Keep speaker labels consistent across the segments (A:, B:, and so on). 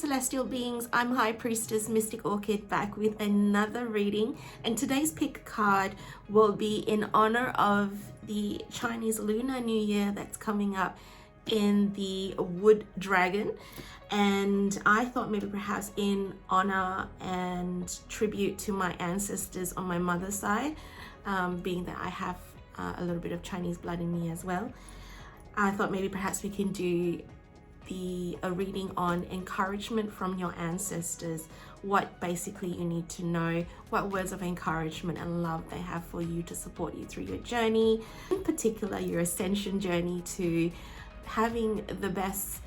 A: celestial beings, I'm High Priestess Mystic Orchid back with another reading, and today's pick card will be in honor of the Chinese Lunar New Year that's coming up in the wood dragon. And I thought maybe perhaps in honor and tribute to my ancestors on my mother's side, being that I have a little bit of Chinese blood in me as well, I thought maybe perhaps we can do a reading on encouragement from your ancestors, what basically you need to know, what words of encouragement and love they have for you to support you through your journey, in particular your ascension journey to having the best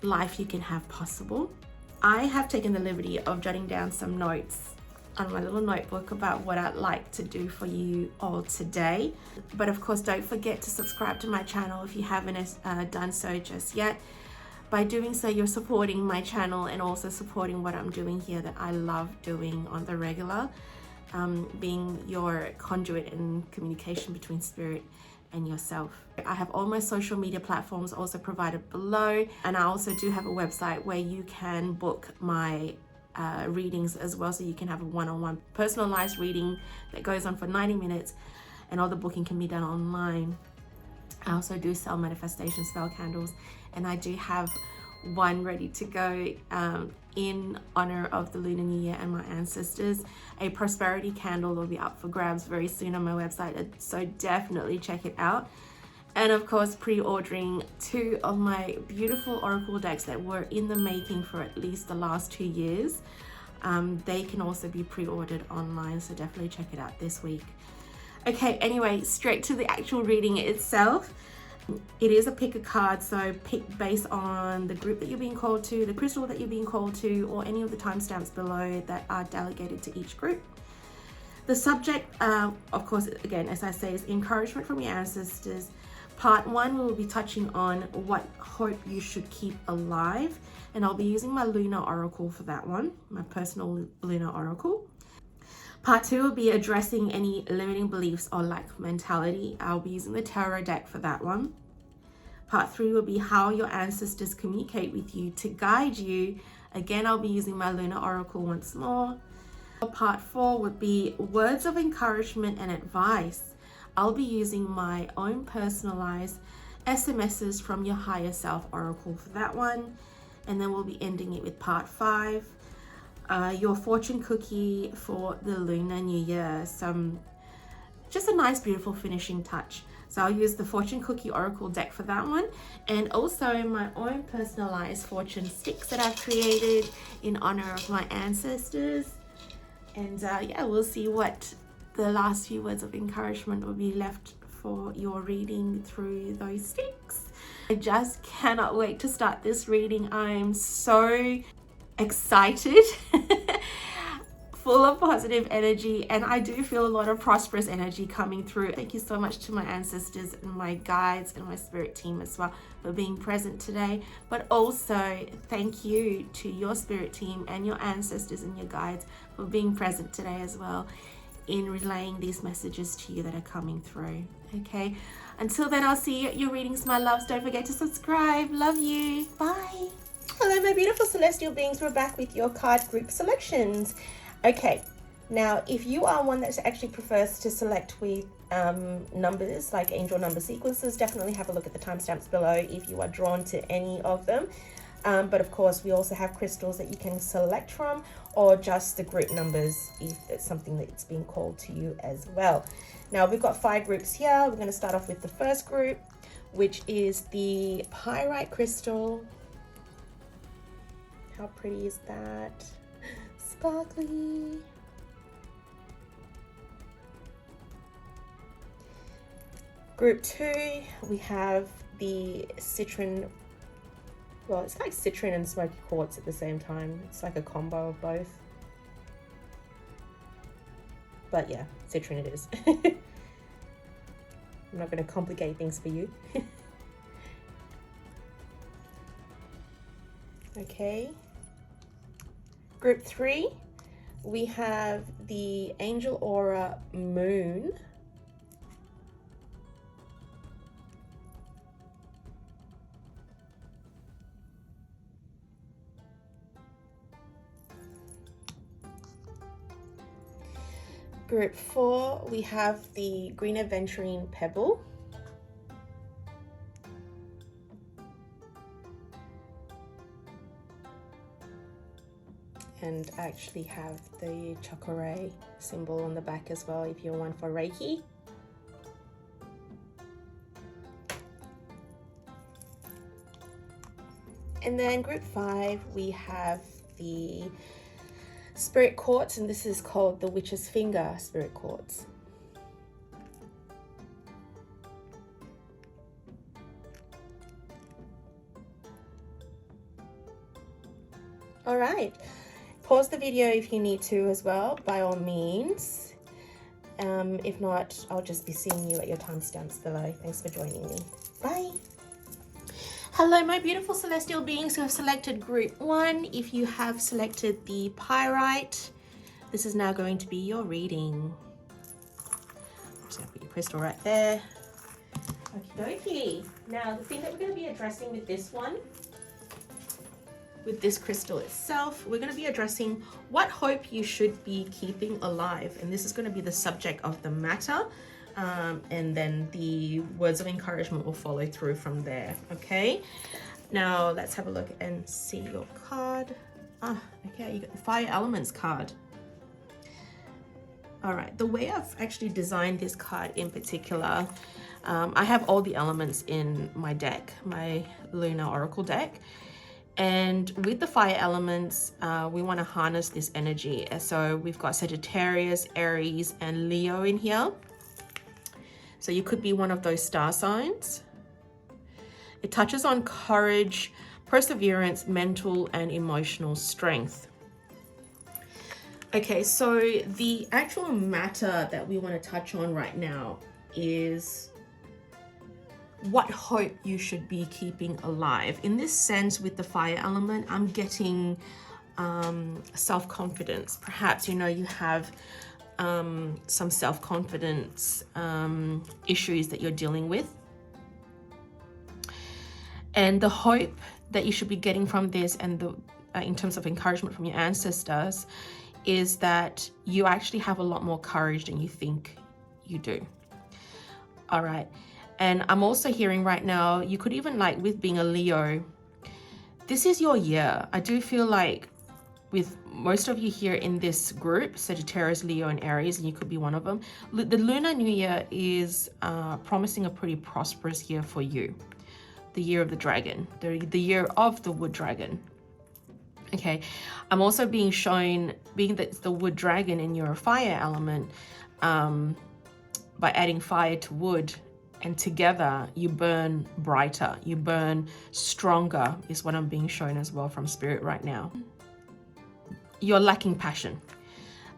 A: life you can have possible. I have taken the liberty of jotting down some notes on my little notebook about what I'd like to do for you all today. But of course, don't forget to subscribe to my channel if you haven't done so just yet. By doing so, you're supporting my channel and also supporting what I'm doing here that I love doing on the regular, being your conduit and communication between spirit and yourself. I have all my social media platforms also provided below, and I also do have a website where you can book my readings as well, so you can have a one-on-one personalized reading that goes on for 90 minutes, and all the booking can be done online. I also do sell manifestation spell candles, and I do have one ready to go in honor of the Lunar New Year and my ancestors. A prosperity candle will be up for grabs very soon on my website, so definitely check it out. And of course, pre-ordering 2 of my beautiful oracle decks that were in the making for at least the last 2 years. They can also be pre-ordered online, so definitely check it out this week. Okay, anyway, straight to the actual reading itself. It is a pick a card, so pick based on the group that you're being called to, the crystal that you're being called to, or any of the timestamps below that are delegated to each group. The subject, of course, again, as I say, is encouragement from your ancestors. Part 1 will be touching on what hope you should keep alive, and I'll be using my Lunar Oracle for that one, my personal Lunar Oracle. Part 2 will be addressing any limiting beliefs or lack mentality. I'll be using the tarot deck for that one. Part 3 will be how your ancestors communicate with you to guide you. Again, I'll be using my Lunar Oracle once more. Part 4 would be words of encouragement and advice. I'll be using my own personalized SMSs from your higher self oracle for that one. And then we'll be ending it with part 5, your fortune cookie for the Lunar New Year. Just a nice, beautiful finishing touch. So I'll use the fortune cookie oracle deck for that one, and also my own personalized fortune sticks that I've created in honor of my ancestors. And yeah, we'll see what the last few words of encouragement will be left for your reading through those sticks. I just cannot wait to start this reading. I'm so excited, full of positive energy, and I do feel a lot of prosperous energy coming through. Thank you so much to my ancestors and my guides and my spirit team as well for being present today, but also thank you to your spirit team and your ancestors and your guides for being present today as well in relaying these messages to you that are coming through. Okay, until then, I'll see you at your readings, my loves. Don't forget to subscribe. Love you. Bye. Hello, my beautiful celestial beings. We're back with your card group selections. Okay, now if you are one that actually prefers to select with numbers, like angel number sequences, definitely have a look at the timestamps below if you are drawn to any of them. But of course, we also have crystals that you can select from, or just the group numbers if it's something that's being called to you as well. Now, we've got 5 groups here. We're going to start off with the first group, which is the Pyrite crystal. How pretty is that? Sparkly. Group 2, we have the Citrine. Well, it's like Citrine and smoky quartz at the same time. It's like a combo of both. But yeah, Citrine it is. I'm not going to complicate things for you. Okay. Group 3, we have the Angel Aura Moon. Group 4, we have the green Aventurine pebble. And I actually have the chakra symbol on the back as well if you're one for Reiki. And then group 5, we have the spirit quartz, and this is called the witch's finger spirit quartz. All right. Pause the video if you need to as well, by all means. If not, I'll just be seeing you at your timestamps below. Thanks for joining me. Bye. Hello, my beautiful celestial beings who have selected group 1. If you have selected the pyrite, this is now going to be your reading. I'm just going to put your crystal right there. Okie dokie. Now, the thing that we're going to be addressing with this one, with this crystal itself, we're going to be addressing what hope you should be keeping alive. And this is going to be the subject of the matter. And then the words of encouragement will follow through from there. Okay. Now let's have a look and see your card. Okay. You got the fire elements card. All right. The way I've actually designed this card in particular, I have all the elements in my deck, my Lunar Oracle deck. And with the fire elements, we want to harness this energy. So we've got Sagittarius, Aries, and Leo in here. So you could be one of those star signs. It touches on courage, perseverance, mental and emotional strength. Okay, so the actual matter that we want to touch on right now is what hope you should be keeping alive. In this sense, with the fire element, I'm getting self-confidence. Perhaps, you know, you have some self-confidence issues that you're dealing with. And the hope that you should be getting from this, and the in terms of encouragement from your ancestors, is that you actually have a lot more courage than you think you do. All right. And I'm also hearing right now, you could even, like with being a Leo, this is your year. I do feel like with most of you here in this group, Sagittarius, Leo, and Aries, and you could be one of them, the Lunar New Year is promising a pretty prosperous year for you. The year of the dragon, the year of the wood dragon. Okay, I'm also being shown, being that it's the wood dragon and you're a fire element, by adding fire to wood, and together you burn brighter, you burn stronger, is what I'm being shown as well from Spirit right now. You're lacking passion.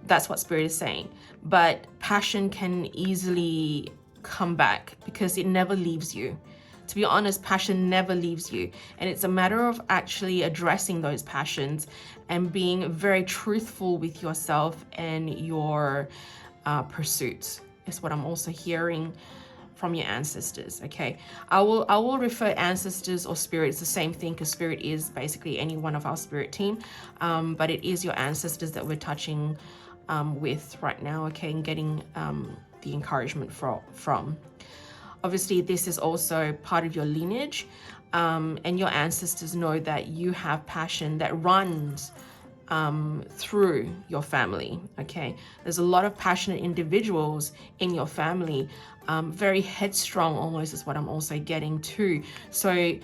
A: That's what Spirit is saying. But passion can easily come back because it never leaves you. To be honest, passion never leaves you. And it's a matter of actually addressing those passions and being very truthful with yourself and your pursuits, is what I'm also hearing from your ancestors. Okay, I will refer ancestors or spirits the same thing, because spirit is basically any one of our spirit team, but it is your ancestors that we're touching with right now. Okay, and getting the encouragement from. Obviously, this is also part of your lineage, and your ancestors know that you have passion that runs through your family. Okay, there's a lot of passionate individuals in your family, very headstrong almost, is what I'm also getting to. So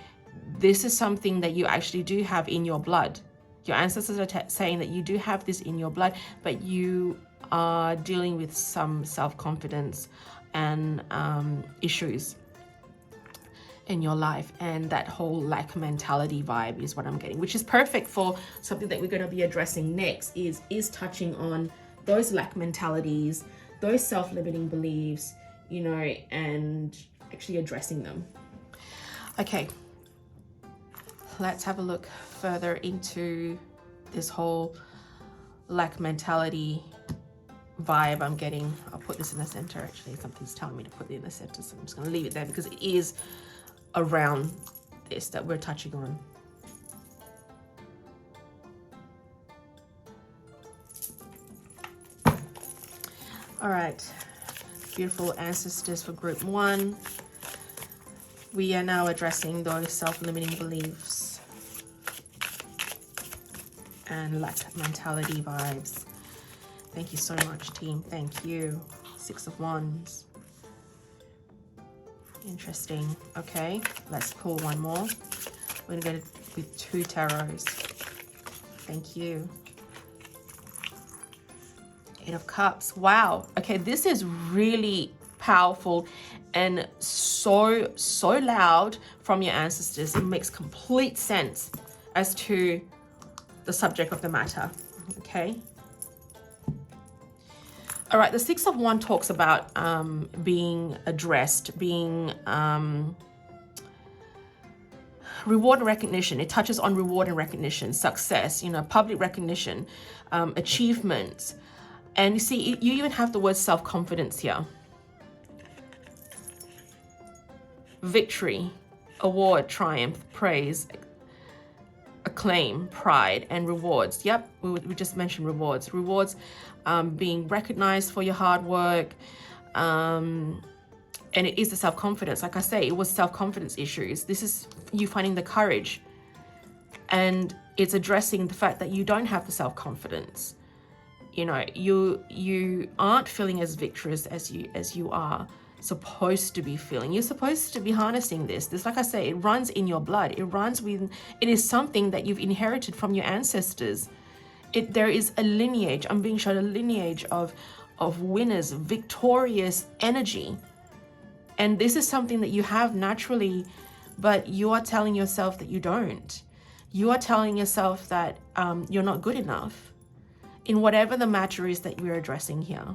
A: this is something that you actually do have in your blood. Your ancestors are saying that you do have this in your blood, but you are dealing with some self-confidence and issues in your life, and that whole lack mentality vibe is what I'm getting, which is perfect for something that we're going to be addressing next, is touching on those lack mentalities, those self-limiting beliefs, you know, and actually addressing them. Okay, let's have a look further into this whole lack mentality vibe I'm getting. I'll put this in the center. Actually, something's telling me to put it in the center, so I'm just going to leave it there because it is around this that we're touching on. All right, beautiful ancestors for group 1. We are now addressing those self-limiting beliefs and lack mentality vibes. Thank you so much, team. Thank you. 6 of Wands. Interesting. Okay, let's pull one more. We're gonna go with 2 tarots. Thank you. 8 of Cups. Wow. Okay, this is really powerful and so loud from your ancestors. It makes complete sense as to the subject of the matter. Okay. All right, the 6 of Wands talks about being addressed, being reward and recognition. It touches on reward and recognition, success, you know, public recognition, achievements. And you see, you even have the word self-confidence here. Victory, award, triumph, praise, acclaim, pride, and rewards. Yep, we just mentioned rewards. Rewards, being recognized for your hard work. And it is the self-confidence. Like I say, it was self-confidence issues. This is you finding the courage. And it's addressing the fact that you don't have the self-confidence. You know, you aren't feeling as victorious as you are supposed to be feeling. You're supposed to be harnessing this. Like I say, it runs in your blood. It is something that you've inherited from your ancestors. There is a lineage. I'm being shown a lineage of winners, victorious energy. And this is something that you have naturally, but you are telling yourself that you don't. You are telling yourself that you're not good enough in whatever the matter is that we're addressing here.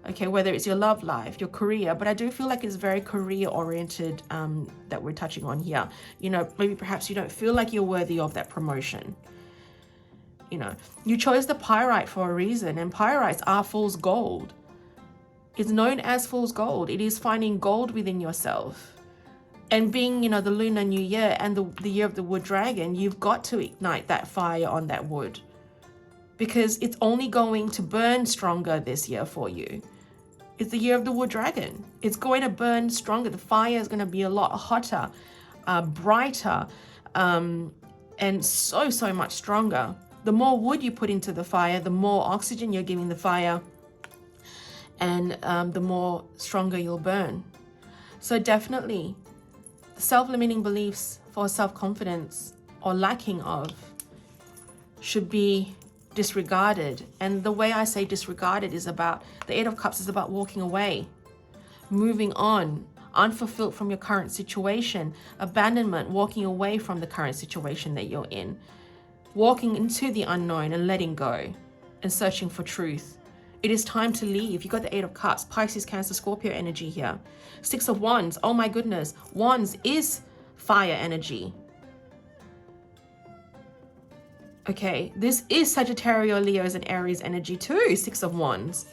A: Okay, whether it's your love life, your career, but I do feel like it's very career oriented that we're touching on here. You know, maybe perhaps you don't feel like you're worthy of that promotion. You know, you chose the pyrite for a reason, and pyrites are fool's gold. It's known as fool's gold. It is finding gold within yourself. And being, you know, the Lunar New Year and the year of the wood dragon, you've got to ignite that fire on that wood, because it's only going to burn stronger this year for you. It's the year of the wood dragon. It's going to burn stronger. The fire is going to be a lot hotter, brighter, and so much stronger. The more wood you put into the fire, the more oxygen you're giving the fire, and the more stronger you'll burn. So definitely, self-limiting beliefs for self-confidence or lacking of should be disregarded. And the way I say disregarded is about, the 8 of Cups is about walking away, moving on, unfulfilled from your current situation, abandonment, walking away from the current situation that you're in, walking into the unknown and letting go and searching for truth. It is time to leave. You got the 8 of Cups, Pisces, Cancer, Scorpio energy here. 6 of Wands, oh my goodness, Wands is fire energy. Okay, this is Sagittarius, Leos, and Aries energy too, 6 of Wands.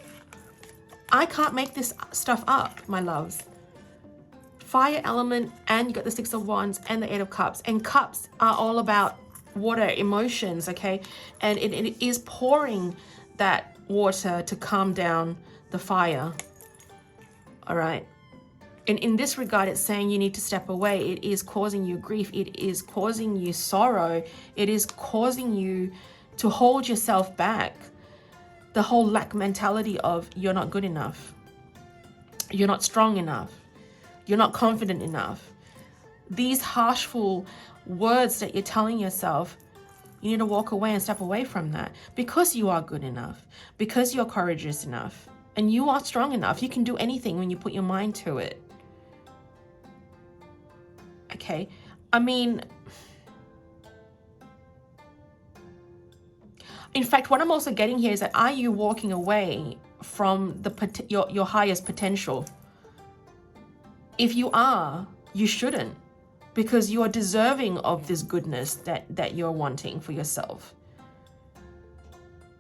A: I can't make this stuff up, my loves. Fire element, and you got the 6 of Wands and the 8 of Cups. And cups are all about water, emotions, okay? And it is pouring that water to calm down the fire, all right? And in this regard, it's saying you need to step away. It is causing you grief. It is causing you sorrow. It is causing you to hold yourself back. The whole lack mentality of you're not good enough. You're not strong enough. You're not confident enough. These harshful words that you're telling yourself, you need to walk away and step away from that, because you are good enough, because you're courageous enough, and you are strong enough. You can do anything when you put your mind to it. Okay, I mean, in fact, what I'm also getting here is that, are you walking away from your highest potential? If you are, you shouldn't, because you are deserving of this goodness that you're wanting for yourself.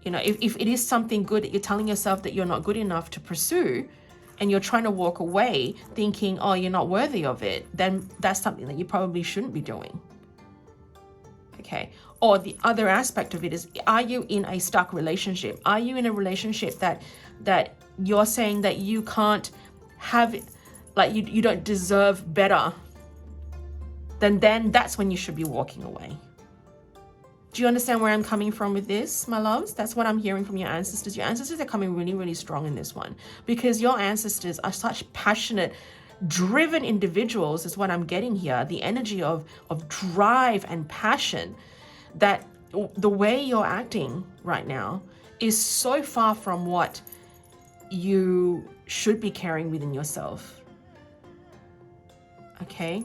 A: You know, if it is something good that you're telling yourself that you're not good enough to pursue, and you're trying to walk away thinking, oh, you're not worthy of it, then that's something that you probably shouldn't be doing.
B: okay? Or the other aspect of it is, are you in a stuck relationship? Are you in a relationship that you're saying that you can't have, like you don't deserve better? Then that's when you should be walking away. Do you understand where I'm coming from with this, my loves? That's what I'm hearing from your ancestors. Your ancestors are coming really, really strong in this one, because your ancestors are such passionate, driven individuals is what I'm getting here. The energy of drive and passion, that the way you're acting right now is so far from what you should be carrying within yourself. Okay.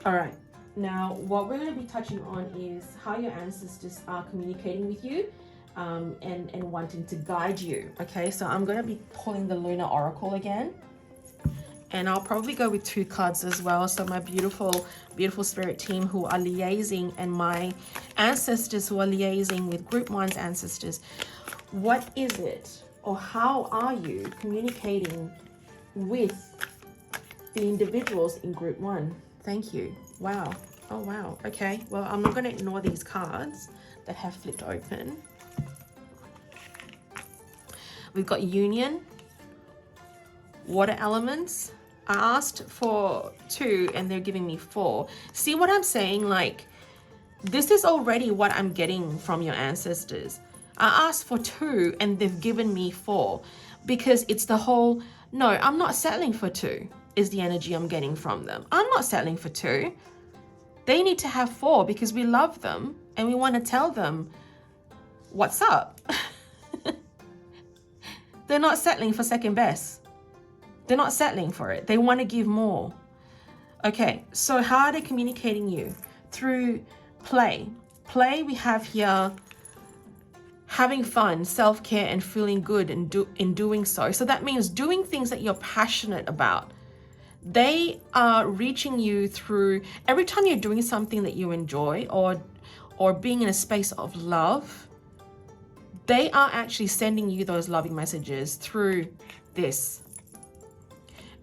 B: All right. Now, what we're going to be touching on is how your ancestors are communicating with you and wanting to guide you. Okay, so I'm going to be pulling the Lunar Oracle again. And I'll probably go with 2 cards as well. So my beautiful, beautiful spirit team who are liaising, and my ancestors who are liaising with Group 1's ancestors. What is it, or how are you communicating with the individuals in Group 1? Thank you. Wow. Oh, wow. Okay. Well, I'm not going to ignore these cards that have flipped open. We've got Union, Water Elements. I asked for 2 and they're giving me 4. See what I'm saying? Like, this is already what I'm getting from your ancestors. I asked for 2 and they've given me 4, because it's the whole, no, I'm not settling for 2 is the energy I'm getting from them. I'm not settling for 2. They need to have 4 because we love them and we want to tell them what's up. They're not settling for second best. They're not settling for it. They want to give more. Okay, so how are they communicating you? Through play. Play, we have here having fun, self-care, and feeling good in doing so. So that means doing things that you're passionate about. They are reaching you through, every time you're doing something that you enjoy or being in a space of love, they are actually sending you those loving messages through this.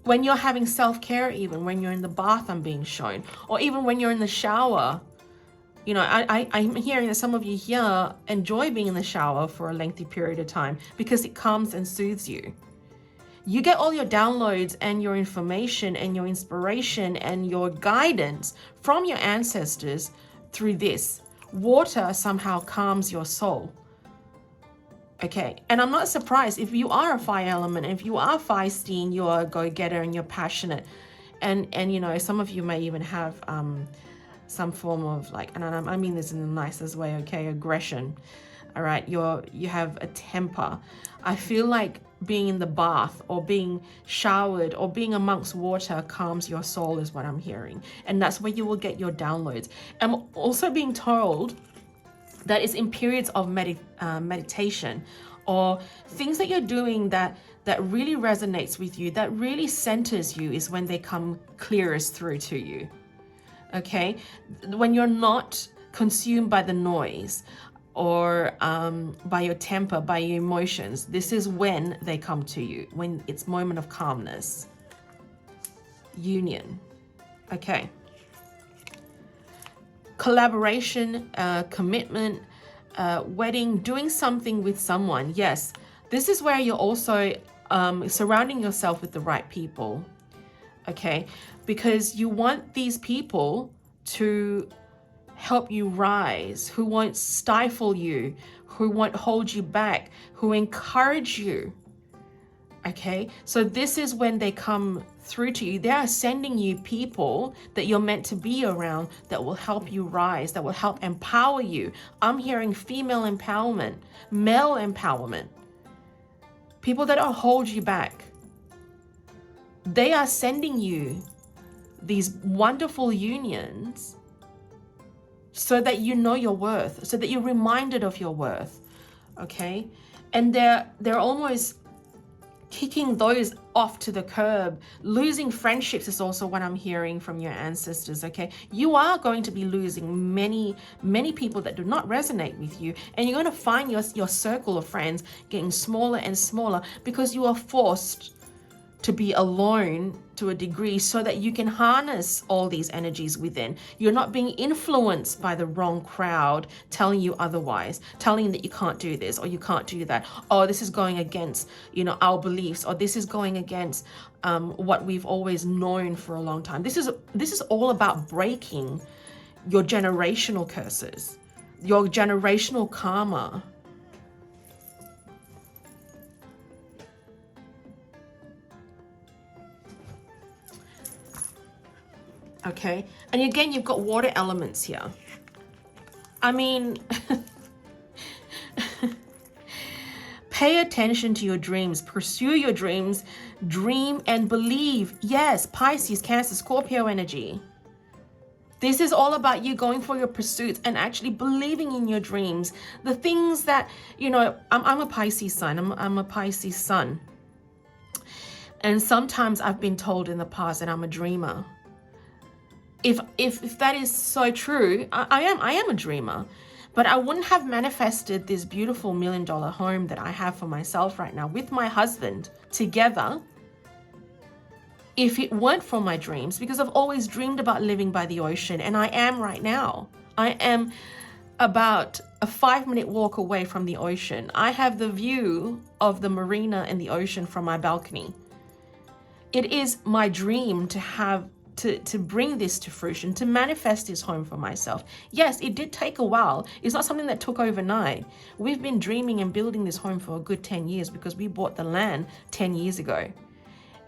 B: When you're having self-care, even when you're in the bath, I'm being shown, or even when you're in the shower. You know, I'm hearing that some of you here enjoy being in the shower for a lengthy period of time because it calms and soothes you. You get all your downloads and your information and your inspiration and your guidance from your ancestors through this. Water somehow calms your soul. Okay, and I'm not surprised if you are a fire element, if you are feisty and you're a go-getter and you're passionate, and you know, some of you may even have some form of, like, and I mean this in the nicest way, okay, aggression. All right, you have a temper. I feel like being in the bath or being showered or being amongst water calms your soul is what I'm hearing, and that's where you will get your downloads. I'm also being told that is in periods of meditation or things that you're doing that really resonates with you, that really centers you, is when they come clearest through to you. Okay, when you're not consumed by the noise or by your temper, by your emotions, this is when they come to you, when it's moment of calmness. Union. Okay. Collaboration, commitment, wedding, doing something with someone. Yes, this is where you're also surrounding yourself with the right people. Okay, because you want these people to help you rise, who won't stifle you, who won't hold you back, who encourage you. Okay, so this is when they come through to you. They are sending you people that you're meant to be around, that will help you rise, that will help empower you. I'm hearing female empowerment, male empowerment, people that don't hold you back. They are sending you these wonderful unions so that you know your worth, so that you're reminded of your worth. Okay, and they're almost kicking those off to the curb. Losing friendships is also what I'm hearing from your ancestors. Okay, you are going to be losing many people that do not resonate with you, and you're going to find your circle of friends getting smaller and smaller because you are forced to be alone to a degree so that you can harness all these energies within. You're not being influenced by the wrong crowd telling you otherwise, telling you that you can't do this or you can't do that. Oh, this is going against, our beliefs, or this is going against what we've always known for a long time. This is all about breaking your generational curses, your generational karma. Okay, and again, you've got water elements here. I mean, pay attention to your dreams, pursue your dreams, dream and believe. Yes, Pisces, Cancer, Scorpio energy. This is all about you going for your pursuits and actually believing in your dreams. The things that, I'm a Pisces sun, I'm a Pisces sun. And sometimes I've been told in the past that I'm a dreamer. If that is so true, I am a dreamer, but I wouldn't have manifested this beautiful $1 million home that I have for myself right now with my husband together if it weren't for my dreams, because I've always dreamed about living by the ocean, and I am right now. I am about a 5-minute walk away from the ocean. I have the view of the marina and the ocean from my balcony. It is my dream to have to bring this to fruition, to manifest this home for myself. Yes, it did take a while. It's not something that took overnight. We've been dreaming and building this home for a good 10 years because we bought the land 10 years ago.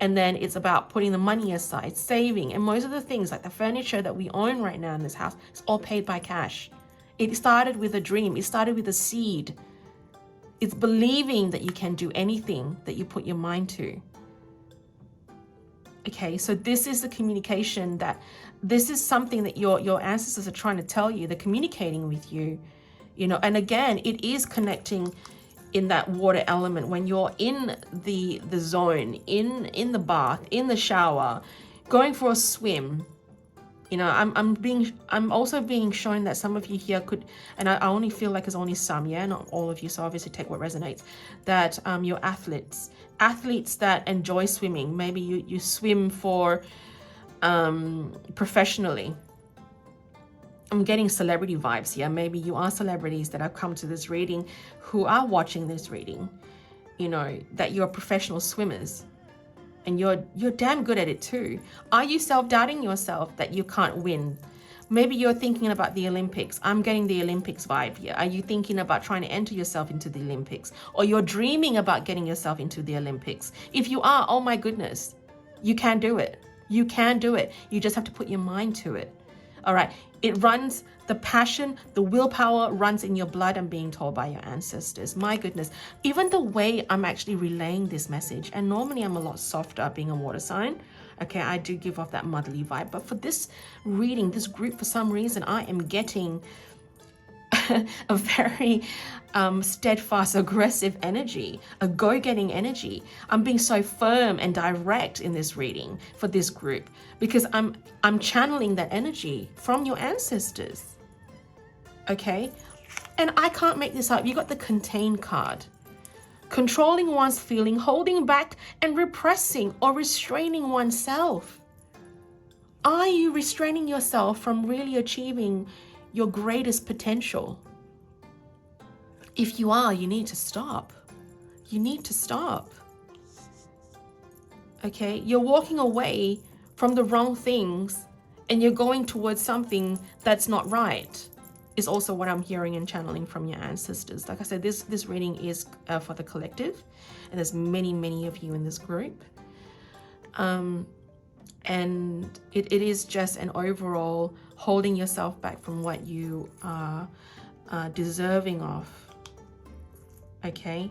B: And then it's about putting the money aside, saving, and most of the things like the furniture that we own right now in this house is all paid by cash. It started with a dream. It started with a seed. It's believing that you can do anything that you put your mind to. Okay, so this is the communication this is something that your ancestors are trying to tell you. They're communicating with you, and again, it is connecting in that water element when you're in the zone, in the bath, in the shower, going for a swim. I'm also being shown that some of you here could, and I only feel like it's only some, not all of you, so obviously take what resonates, that you're athletes that enjoy swimming. Maybe you swim for professionally. I'm getting celebrity vibes here. Maybe you are celebrities that have come to this reading who are watching this reading, that you're professional swimmers. And you're damn good at it too. Are you self-doubting yourself that you can't win? Maybe you're thinking about the Olympics. I'm getting the Olympics vibe here. Are you thinking about trying to enter yourself into the Olympics? Or you're dreaming about getting yourself into the Olympics? If you are, oh my goodness, you can do it. You can do it. You just have to put your mind to it. All right. It runs, the passion, the willpower runs in your blood, I'm being told by your ancestors. My goodness. Even the way I'm actually relaying this message, and normally I'm a lot softer being a water sign. Okay, I do give off that motherly vibe. But for this reading, this group, for some reason, I am getting a very steadfast, aggressive energy, a go-getting energy. I'm being so firm and direct in this reading for this group because I'm channeling that energy from your ancestors. Okay, and I can't make this up. You got the contain card. Controlling one's feeling, holding back and repressing or restraining oneself. Are you restraining yourself from really achieving your greatest potential? If you are, you need to stop. You need to stop. Okay, you're walking away from the wrong things and you're going towards something that's not right, is also what I'm hearing and channeling from your ancestors. Like I said, this reading is for the collective, and there's many of you in this group. And it is just an overall holding yourself back from what you are deserving of. Okay,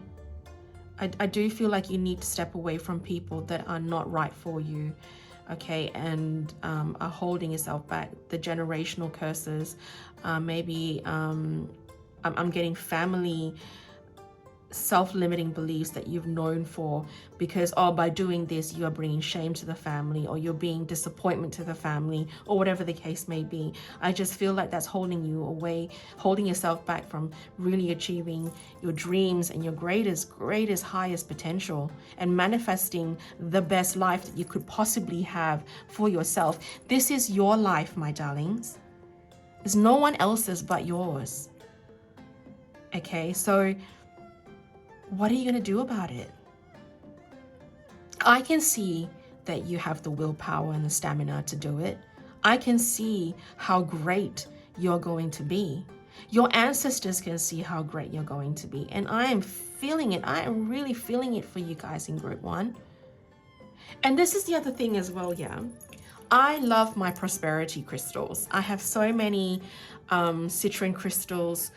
B: I do feel like you need to step away from people that are not right for you. Okay, and are holding yourself back. The generational curses, maybe I'm getting family self-limiting beliefs that you've known for, because by doing this you are bringing shame to the family, or you're being disappointment to the family, or whatever the case may be. I just feel like that's holding you away, holding yourself back from really achieving your dreams and your greatest highest potential, and manifesting the best life that you could possibly have for yourself. This is your life, my darlings. It's no one else's but yours. Okay, so what are you going to do about it? I can see that you have the willpower and the stamina to do it. I can see how great you're going to be. Your ancestors can see how great you're going to be. And I am feeling it. I am really feeling it for you guys in group 1. And this is the other thing as well, yeah. I love my prosperity crystals. I have so many citrine crystals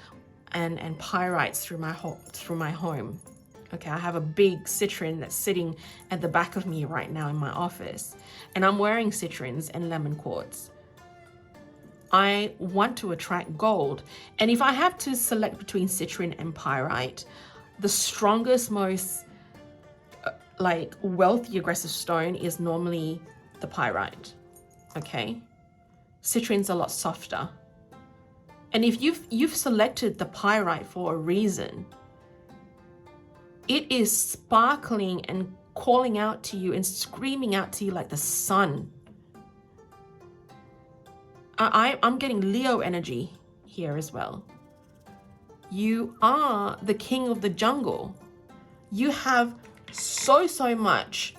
B: and pyrites through my home. Okay, I have a big citrine that's sitting at the back of me right now in my office, and I'm wearing citrines and lemon quartz. I want to attract gold, and if I have to select between citrine and pyrite, the strongest, most like wealthy aggressive stone is normally the pyrite. Okay, citrine's a lot softer. And if you've selected the pyrite for a reason, it is sparkling and calling out to you and screaming out to you like the sun. I'm getting Leo energy here as well. You are the king of the jungle. You have so much.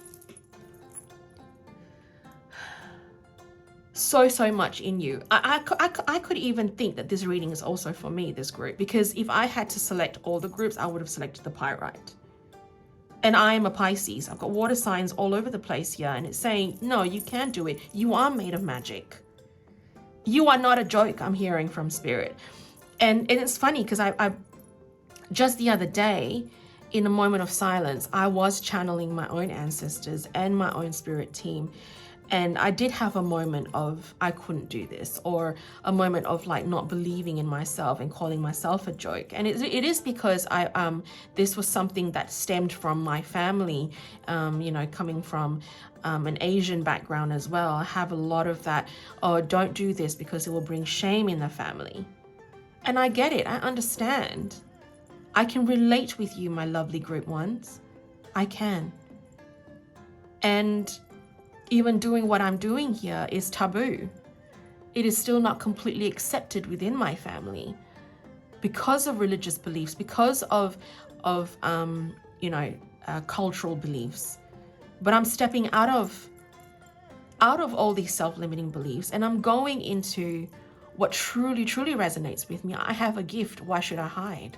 B: So much in you. I could even think that this reading is also for me, this group, because if I had to select all the groups, I would have selected the pyrite. And I am a Pisces. I've got water signs all over the place here, and it's saying, no, you can't do it. You are made of magic. You are not a joke, I'm hearing from Spirit. And it's funny because I just the other day, in a moment of silence, I was channeling my own ancestors and my own spirit team. And I did have a moment of, I couldn't do this, or a moment of like not believing in myself and calling myself a joke. And it is because this was something that stemmed from my family, you know, coming from an Asian background as well. I have a lot of that, oh, don't do this because it will bring shame in the family. And I get it, I understand. I can relate with you, my lovely group 1s. I can. And even doing what I'm doing here is taboo. It is still not completely accepted within my family because of religious beliefs, because of you know, cultural beliefs. But I'm stepping out of all these self-limiting beliefs, and I'm going into what truly resonates with me. I have a gift. Why should I hide?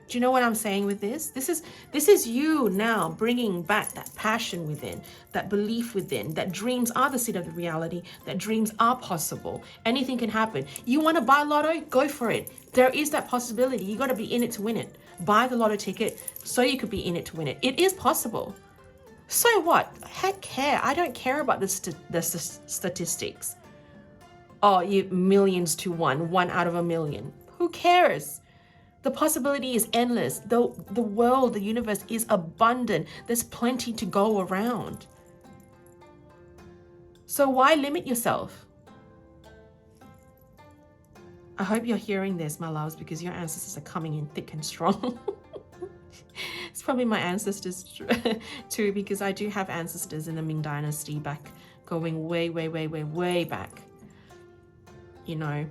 B: Do you know what I'm saying with this? This is you now bringing back that passion within, that belief within, that dreams are the seed of the reality, that dreams are possible. Anything can happen. You want to buy lotto? Go for it. There is that possibility. You got to be in it to win it. Buy the lotto ticket so you could be in it to win it. It is possible. So what? Heck care. I don't care about the statistics. Oh, you millions to one out of a million. Who cares? The possibility is endless. The world, the universe is abundant. There's plenty to go around. So why limit yourself? I hope you're hearing this, my loves, because your ancestors are coming in thick and strong. It's probably my ancestors too, because I do have ancestors in the Ming Dynasty back, going way back. You know,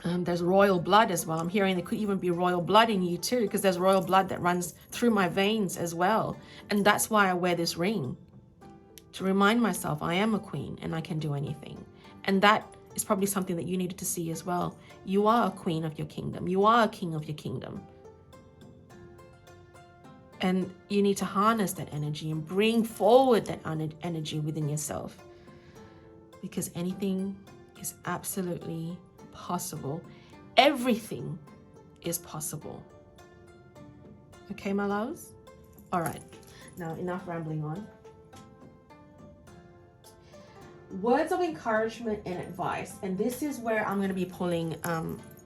B: there's royal blood as well. I'm hearing there could even be royal blood in you too, because there's royal blood that runs through my veins as well. And that's why I wear this ring, to remind myself I am a queen and I can do anything. And that is probably something that you needed to see as well. You are a queen of your kingdom. You are a king of your kingdom. And you need to harness that energy and bring forward that energy within yourself, because anything is absolutely possible. Everything is possible. Okay, my loves? All right, now enough rambling on. Words of encouragement and advice. And this is where I'm going to be pulling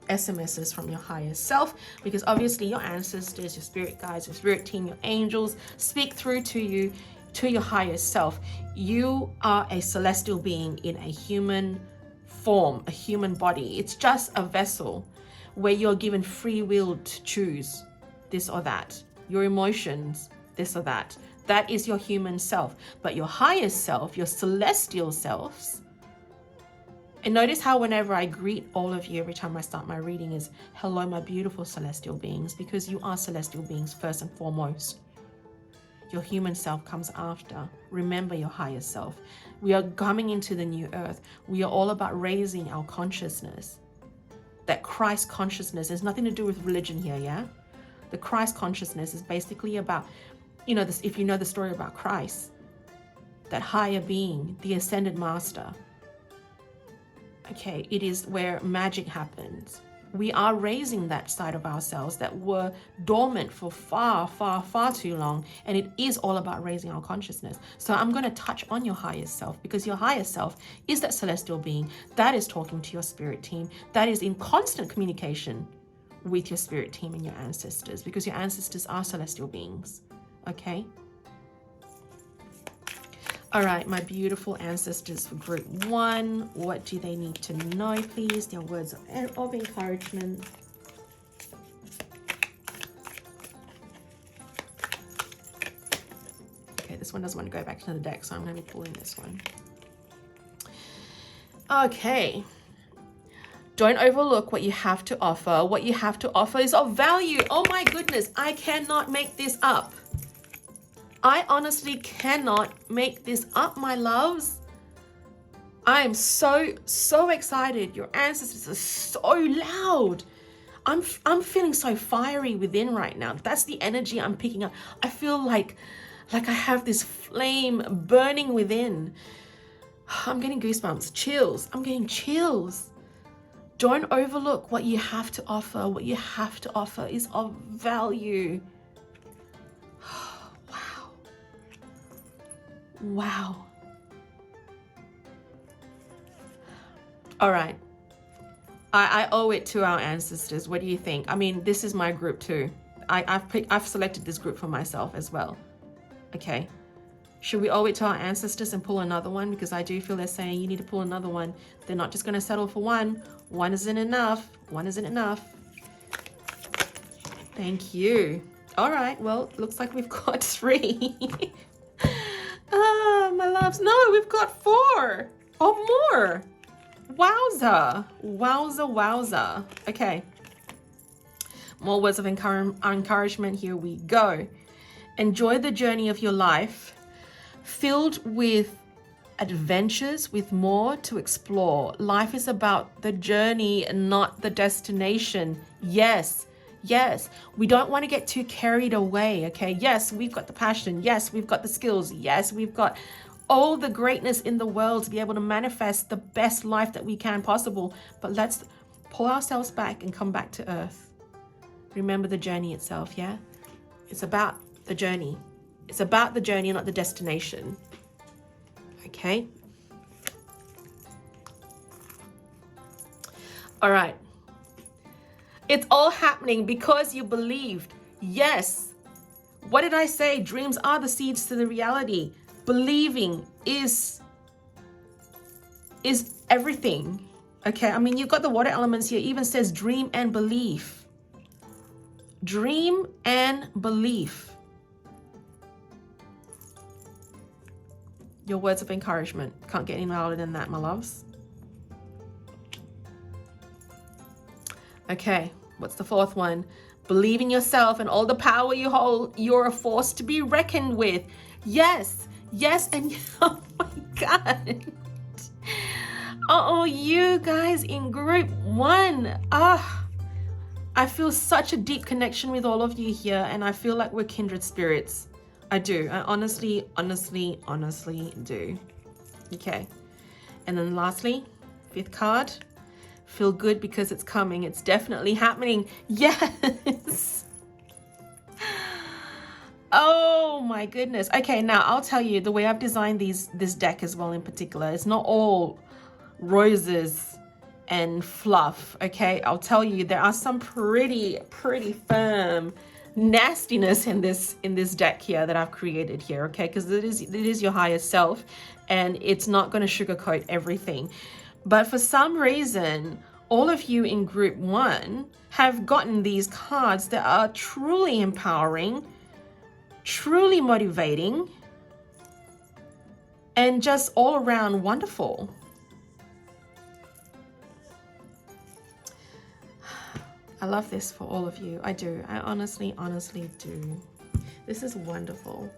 B: SMSs from your higher self, because obviously your ancestors, your spirit guides, your spirit team, your angels speak through to you, to your higher self. You are a celestial being in a human form, a human body. It's just a vessel where you're given free will to choose this or that. Your emotions, this or that. That is your human self. But your higher self, your celestial selves, and notice how whenever I greet all of you every time I start my reading is, hello, my beautiful celestial beings, because you are celestial beings first and foremost. Your human self comes after. Remember your higher self. We are coming into the new earth. We are all about raising our consciousness. That Christ consciousness has nothing to do with religion here, yeah? The Christ consciousness is basically about, you know, this, if you know the story about Christ, that higher being, the ascended master. Okay, it is where magic happens. We are raising that side of ourselves that were dormant for far, far, far too long. And it is all about raising our consciousness. So I'm going to touch on your higher self, because your higher self is that celestial being that is talking to your spirit team, that is in constant communication with your spirit team and your ancestors, because your ancestors are celestial beings. Okay? All right, my beautiful ancestors for group 1, what do they need to know, please? Their words of encouragement. Okay, this one doesn't want to go back to the deck, so I'm going to be pulling this one. Okay. Don't overlook what you have to offer. What you have to offer is of value. Oh my goodness, I cannot make this up. I honestly cannot make this up, my loves. I am so excited. Your ancestors are so loud. I'm feeling so fiery within right now. That's the energy I'm picking up. I feel like I have this flame burning within. I'm getting goosebumps, chills. I'm getting chills. Don't overlook what you have to offer. What you have to offer is of value. Wow. All right. I owe it to our ancestors. What do you think? I mean, this is my group too. I've selected this group for myself as well. Okay. Should we owe it to our ancestors and pull another one? Because I do feel they're saying you need to pull another one. They're not just going to settle for one. One isn't enough. One isn't enough. Thank you. All right. Well, looks like we've got 3. My loves. No, we've got 4 or more. Wowza. Wowza, wowza. Okay. More words of encouragement. Here we go. Enjoy the journey of your life, filled with adventures, with more to explore. Life is about the journey and not the destination. Yes. Yes, we don't want to get too carried away, okay? Yes, we've got the passion. Yes, we've got the skills. Yes, we've got all the greatness in the world to be able to manifest the best life that we can possible. But let's pull ourselves back and come back to earth. Remember the journey itself, yeah? It's about the journey. It's about the journey, not the destination. Okay? All right. It's all happening because you believed. Yes. What did I say? Dreams are the seeds to the reality. Believing is everything. Okay. I mean, you've got the water elements here. It even says dream and belief. Dream and belief. Your words of encouragement. Can't get any louder than that, my loves. Okay, what's the 4th one? Believe in yourself and all the power you hold. You're a force to be reckoned with. Yes, yes, and oh my God. Oh, you guys in group 1. I feel such a deep connection with all of you here, and I feel like we're kindred spirits. I do. I honestly do. Okay, and then lastly, 5th card. Feel good because it's coming. It's definitely happening. Yes. Oh my goodness. Okay, now I'll tell you the way I've designed this deck as well in particular. It's not all roses and fluff. Okay, I'll tell you, there are some pretty firm nastiness in this deck here that I've created here. Okay, because it is your higher self, and it's not going to sugarcoat everything. But for some reason, all of you in group 1 have gotten these cards that are truly empowering, truly motivating, and just all around wonderful. I love this for all of you. I do. I honestly do. This is wonderful.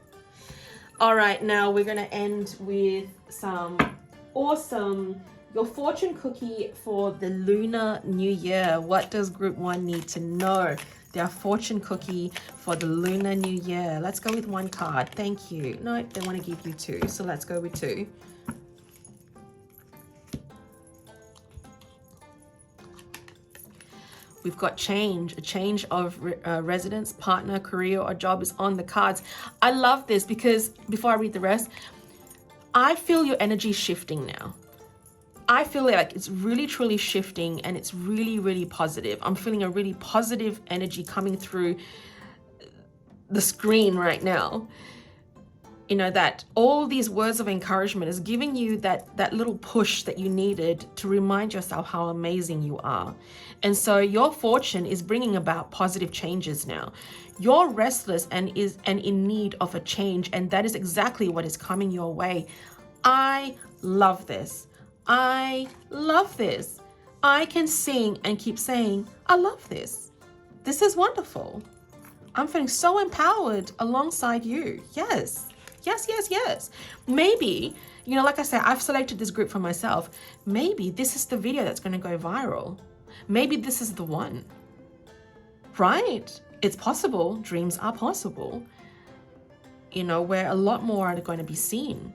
B: All right, now we're going to end with some awesome, your fortune cookie for the Lunar New Year. What does group 1 need to know? Their fortune cookie for the Lunar New Year. Let's go with 1 card. Thank you. No, they want to give you 2, so let's go with 2. We've got change, a change of residence, partner, career, or job is on the cards. I love this because before I read the rest, I feel your energy shifting now. I feel like it's really truly shifting, and it's really positive. I'm feeling a really positive energy coming through the screen right now. You know, that all these words of encouragement is giving you that little push that you needed to remind yourself how amazing you are. And so your fortune is bringing about positive changes now. You're restless and in need of a change, and that is exactly what is coming your way. I love this. I love this. I can sing and keep saying, I love this. This is wonderful. I'm feeling so empowered alongside you. Yes. Maybe, you know, like I said, I've selected this group for myself. Maybe this is the video that's going to go viral. Maybe this is the one, right? It's possible. Dreams are possible, you know, where a lot more are going to be seen.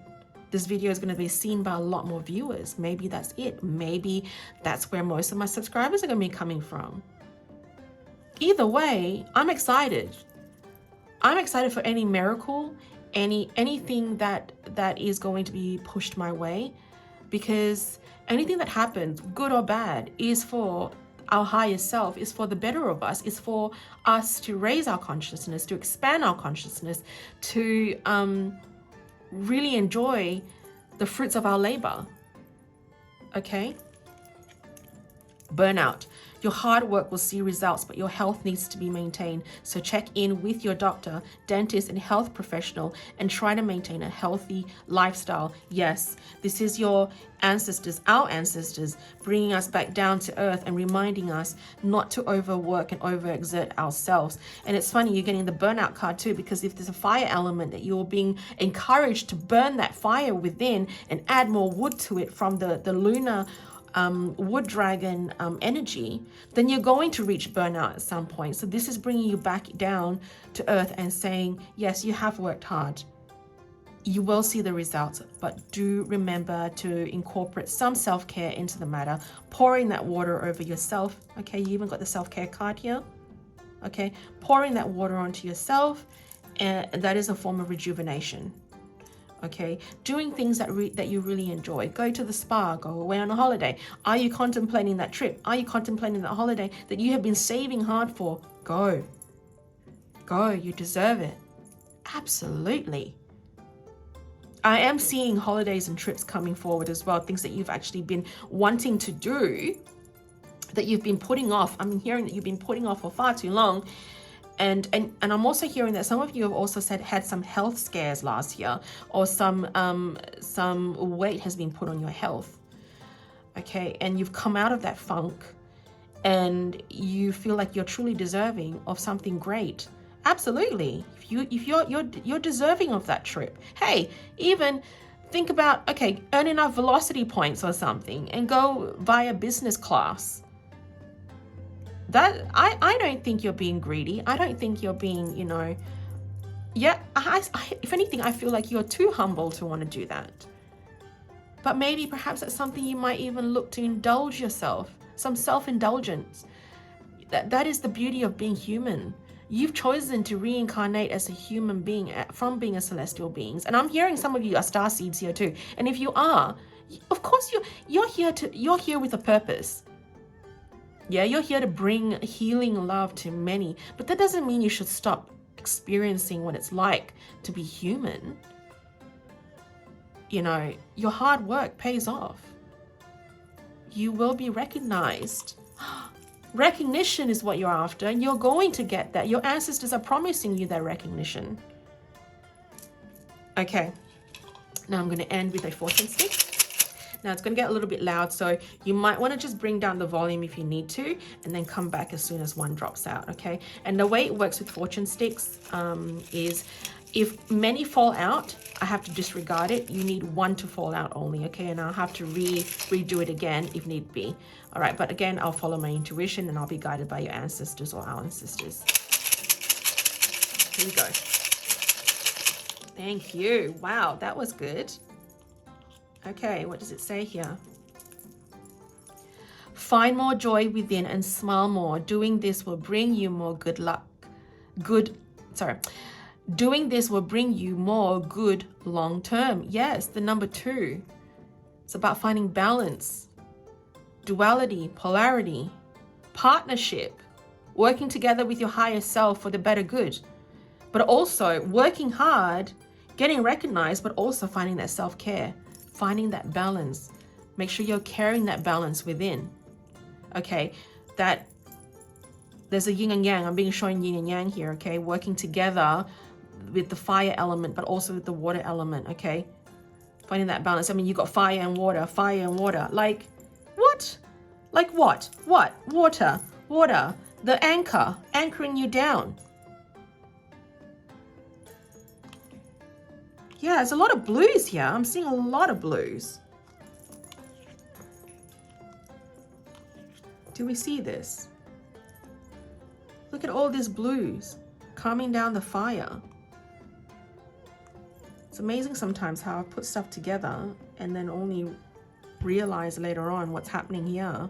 B: This video is going to be seen by a lot more viewers. Maybe that's it. Maybe that's where most of my subscribers are going to be coming from. Either way, I'm excited. I'm excited for any miracle, anything that is going to be pushed my way, because anything that happens, good or bad, is for our higher self, is for the better of us, is for us to raise our consciousness, to expand our consciousness, to really enjoy the fruits of our labor. Okay? Burnout. Your hard work will see results, but your health needs to be maintained. So check in with your doctor, dentist, and health professional and try to maintain a healthy lifestyle. Yes, this is your ancestors, our ancestors, bringing us back down to earth and reminding us not to overwork and overexert ourselves. And it's funny, you're getting the burnout card too, because if there's a fire element, that you're being encouraged to burn that fire within and add more wood to it from the lunar wood dragon energy, then you're going to reach burnout at some point. So this is bringing you back down to earth and saying, yes, you have worked hard. You will see the results, but do remember to incorporate some self-care into the matter, pouring that water over yourself. Okay, you even got the self-care card here. Okay, pouring that water onto yourself, and that is a form of rejuvenation. Okay, doing things that you really enjoy. Go to the spa, go away on a holiday. Are you contemplating that trip? Are you contemplating that holiday that you have been saving hard for? Go, you deserve it. Absolutely. I am seeing holidays and trips coming forward as well, things that you've actually been wanting to do, that you've been putting off. I'm hearing that you've been putting off for far too long. And I'm also hearing that some of you have also had some health scares last year, or some weight has been put on your health. Okay, and you've come out of that funk, and you feel like you're truly deserving of something great. Absolutely, if you're deserving of that trip. Hey, even think about, okay, earn enough velocity points or something and go via business class. That I don't think you're being greedy. I don't think you're being, you know, yeah, if anything, I feel like you're too humble to want to do that. But maybe perhaps that's something you might even look to indulge yourself, some self-indulgence. That is the beauty of being human. You've chosen to reincarnate as a human being from being a celestial being. And I'm hearing some of you are star seeds here too. And if you are, Of course, you're here with a purpose. Yeah, you're here to bring healing love to many, but that doesn't mean you should stop experiencing what it's like to be human. You know, your hard work pays off. You will be recognized. Recognition is what you're after, and you're going to get that. Your ancestors are promising you that recognition. Okay, now I'm going to end with a fortune stick. Now it's going to get a little bit loud, so you might want to just bring down the volume if you need to, and then come back as soon as one drops out, okay? And the way it works with fortune sticks is if many fall out, I have to disregard it. You need one to fall out only, okay? And I'll have to redo it again if need be. All right, but again, I'll follow my intuition and I'll be guided by your ancestors or our ancestors. Here we go. Thank you. Wow, that was good. Okay, what does it say here? Find more joy within and smile more. Doing this will bring you more good luck. Doing this will bring you more good long term. Yes, the number 2. It's about finding balance, duality, polarity, partnership, working together with your higher self for the better good, but also working hard, getting recognized, but also finding that self-care, finding that balance. Make sure you're carrying that balance within. Okay, that there's a yin and yang. I'm being shown yin and yang here, okay? Working together with the fire element, but also with the water element, okay? Finding that balance. I mean, you got fire and water. Like, what? Like what? What? Water. The anchor, anchoring you down. Yeah, there's a lot of blues here. I'm seeing a lot of blues. Do we see this? Look at all these blues calming down the fire. It's amazing sometimes how I put stuff together and then only realize later on what's happening here.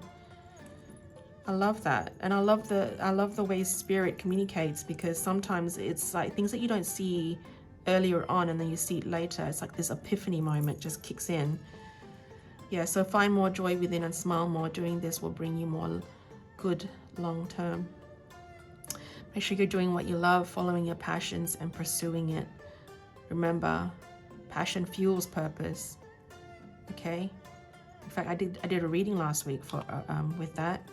B: I love that. And I love the way spirit communicates, because sometimes it's like things that you don't see earlier on and then you see it later. It's like this epiphany moment just kicks in. Yeah, so find more joy within and smile more. Doing this will bring you more good long term. Make sure you're doing what you love, following your passions and pursuing it. Remember, passion fuels purpose. Okay? In fact, I did a reading last week for with that.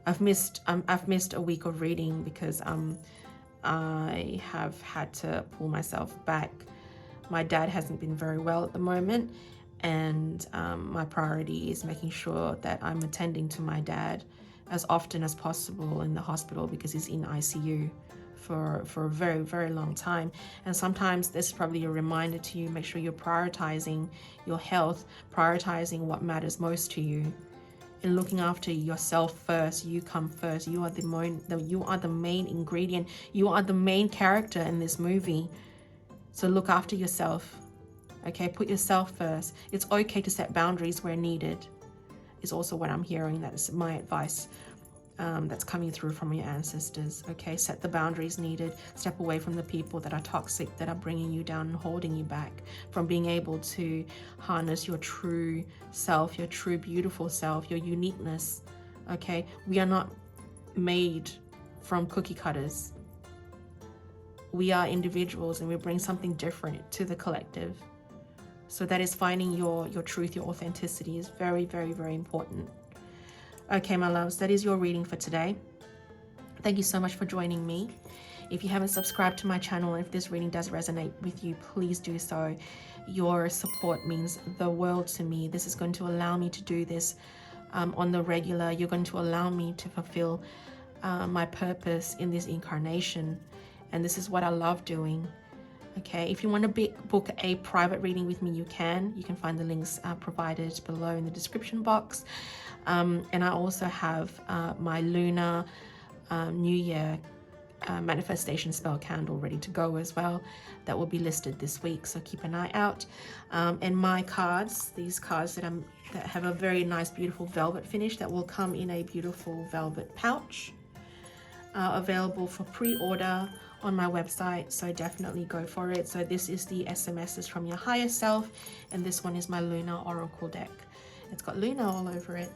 B: I've missed a week of reading because I have had to pull myself back. My dad hasn't been very well at the moment, and my priority is making sure that I'm attending to my dad as often as possible in the hospital, because he's in ICU for a very, very long time. And sometimes this is probably a reminder to you, make sure you're prioritizing your health, prioritizing what matters most to you, and looking after yourself first. You come first. You are the main ingredient. You are the main character in this movie. So look after yourself. Okay, put yourself first. It's okay to set boundaries where needed. Is also what I'm hearing. That is my advice. That's coming through from your ancestors. Okay, set the boundaries needed. Step away from the people that are toxic, that are bringing you down and holding you back from being able to harness your true self, your true beautiful self, your uniqueness. Okay, we are not made from cookie cutters. We are individuals, and we bring something different to the collective. So that is finding your truth, your authenticity is very, very, very important. Okay, my loves, that is your reading for today. Thank you so much for joining me. If you haven't subscribed to my channel, and if this reading does resonate with you, please do so. Your support means the world to me. This is going to allow me to do this on the regular. You're going to allow me to fulfill my purpose in this incarnation. And this is what I love doing. Okay, if you want to book a private reading with me, you can. You can find the links provided below in the description box. And I also have my Lunar New Year manifestation spell candle ready to go as well. That will be listed this week, so keep an eye out. And my cards, these cards that have a very nice, beautiful velvet finish that will come in a beautiful velvet pouch, available for pre-order on my website, so definitely go for it. So this is the SMSs from your higher self, and this one is my Lunar Oracle deck. It's got Lunar all over it.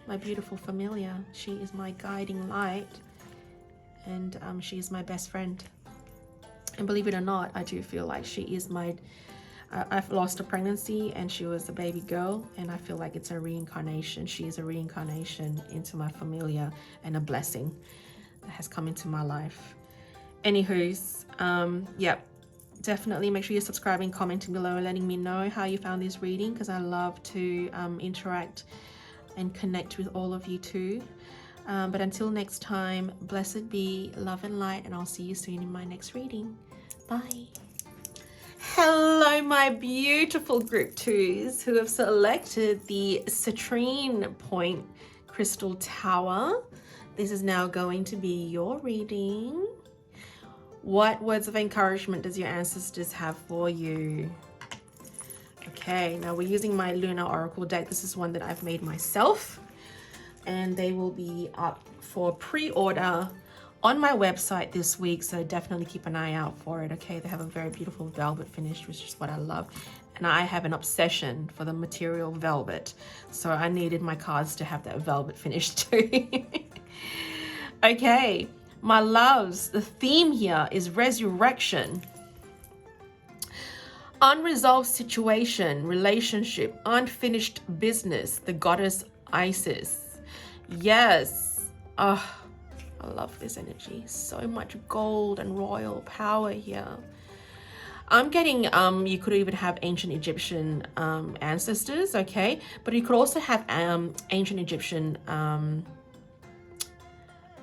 B: My beautiful familiar, she is my guiding light, and she is my best friend. And believe it or not, I do feel like she is my I've lost a pregnancy and she was a baby girl, and I feel like it's a reincarnation. She is a reincarnation into my familiar and a blessing that has come into my life. Anywho's, yeah, definitely make sure you're subscribing, commenting below, letting me know how you found this reading, because I love to interact and connect with all of you too. But until next time, blessed be love and light, and I'll see you soon in my next reading. Bye. Hello, my beautiful group 2s who have selected the Citrine Point Crystal Tower. This is now going to be your reading. What words of encouragement does your ancestors have for you? Okay, now we're using my Lunar Oracle deck. This is one that I've made myself, and they will be up for pre-order on my website this week, so definitely keep an eye out for it. Okay, they have a very beautiful velvet finish, which is what I love, and I have an obsession for the material velvet, so I needed my cards to have that velvet finish too. Okay, my loves, the theme here is resurrection. Unresolved situation, relationship, unfinished business, the goddess Isis. Yes. I love this energy. So much gold and royal power here. I'm getting, you could even have ancient Egyptian ancestors, okay? But you could also have ancient Egyptian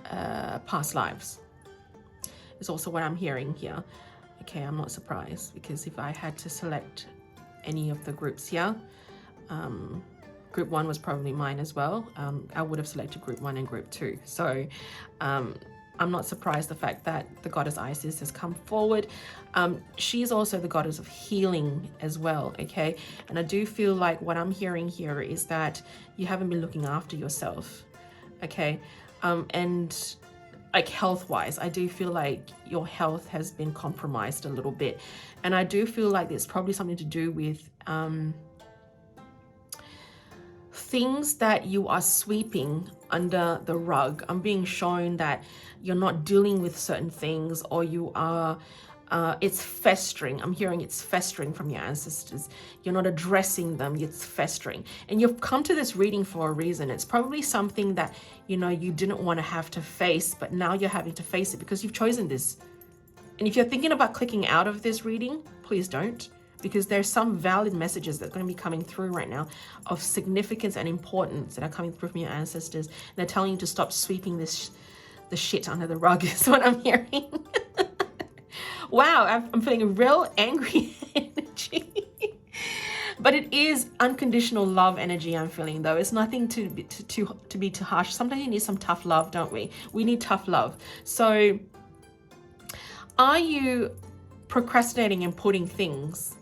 B: past lives. Is also what I'm hearing here. Okay, I'm not surprised, because if I had to select any of the groups here, group 1 was probably mine as well. I would have selected group 1 and group 2. So I'm not surprised the fact that the goddess Isis has come forward. She's also the goddess of healing as well, okay? And I do feel like what I'm hearing here is that you haven't been looking after yourself, okay? And like health-wise, I do feel like your health has been compromised a little bit. And I do feel like there's probably something to do with things that you are sweeping under the rug. I'm being shown that you're not dealing with certain things, or you are, it's festering. I'm hearing it's festering from your ancestors. You're not addressing them, it's festering. And you've come to this reading for a reason. It's probably something that, you know, you didn't want to have to face, but now you're having to face it because you've chosen this. And if you're thinking about clicking out of this reading, please don't, because there's some valid messages that are going to be coming through right now of significance and importance that are coming through from your ancestors. And they're telling you to stop sweeping the shit under the rug is what I'm hearing. Wow, I'm feeling a real angry energy. But it is unconditional love energy I'm feeling, though. It's nothing to be too harsh. Sometimes you need some tough love, don't we? We need tough love. So are you procrastinating and putting things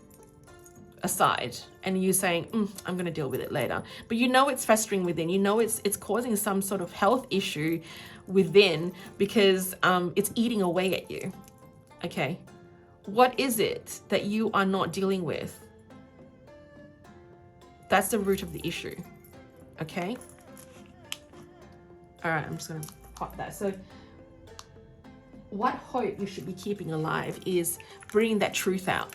B: aside, and you saying, I'm going to deal with it later, but you know it's festering within, you know it's causing some sort of health issue within, because it's eating away at you? Okay, what is it that you are not dealing with? That's the root of the issue. Okay, all right, I'm just going to pop that. So what hope you should be keeping alive is bringing that truth out,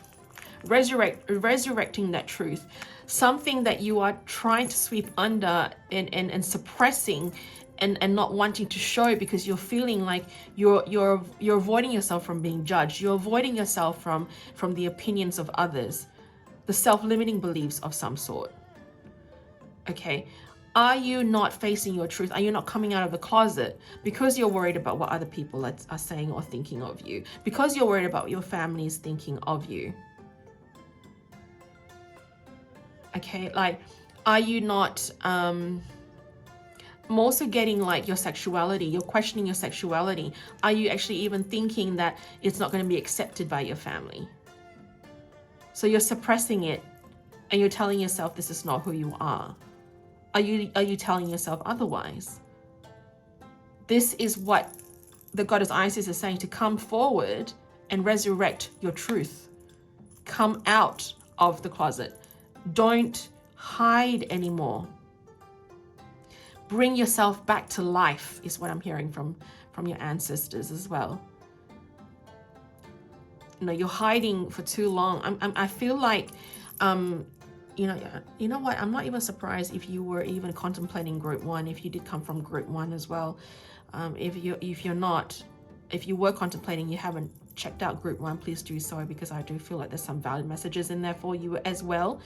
B: resurrecting that truth, something that you are trying to sweep under and suppressing and not wanting to show, because you're feeling like you're avoiding yourself from being judged. You're avoiding yourself from the opinions of others, the self-limiting beliefs of some sort. Okay, are you not facing your truth? Are you not coming out of the closet because you're worried about what other people are saying or thinking of you? Because you're worried about what your family is thinking of you? Okay, like, are you not, I'm also getting like your sexuality, you're questioning your sexuality. Are you actually even thinking that it's not going to be accepted by your family? So you're suppressing it and you're telling yourself this is not who you are. Are you telling yourself otherwise? This is what the goddess Isis is saying, to come forward and resurrect your truth. Come out of the closet. Don't hide anymore. Bring yourself back to life is what I'm hearing from your ancestors as well. You know, you're hiding for too long. I feel like, you know what? I'm not even surprised if you were even contemplating group 1, if you did come from group 1 as well. If you were contemplating, you haven't checked out group 1, please do so, because I do feel like there's some valid messages in there for you as well.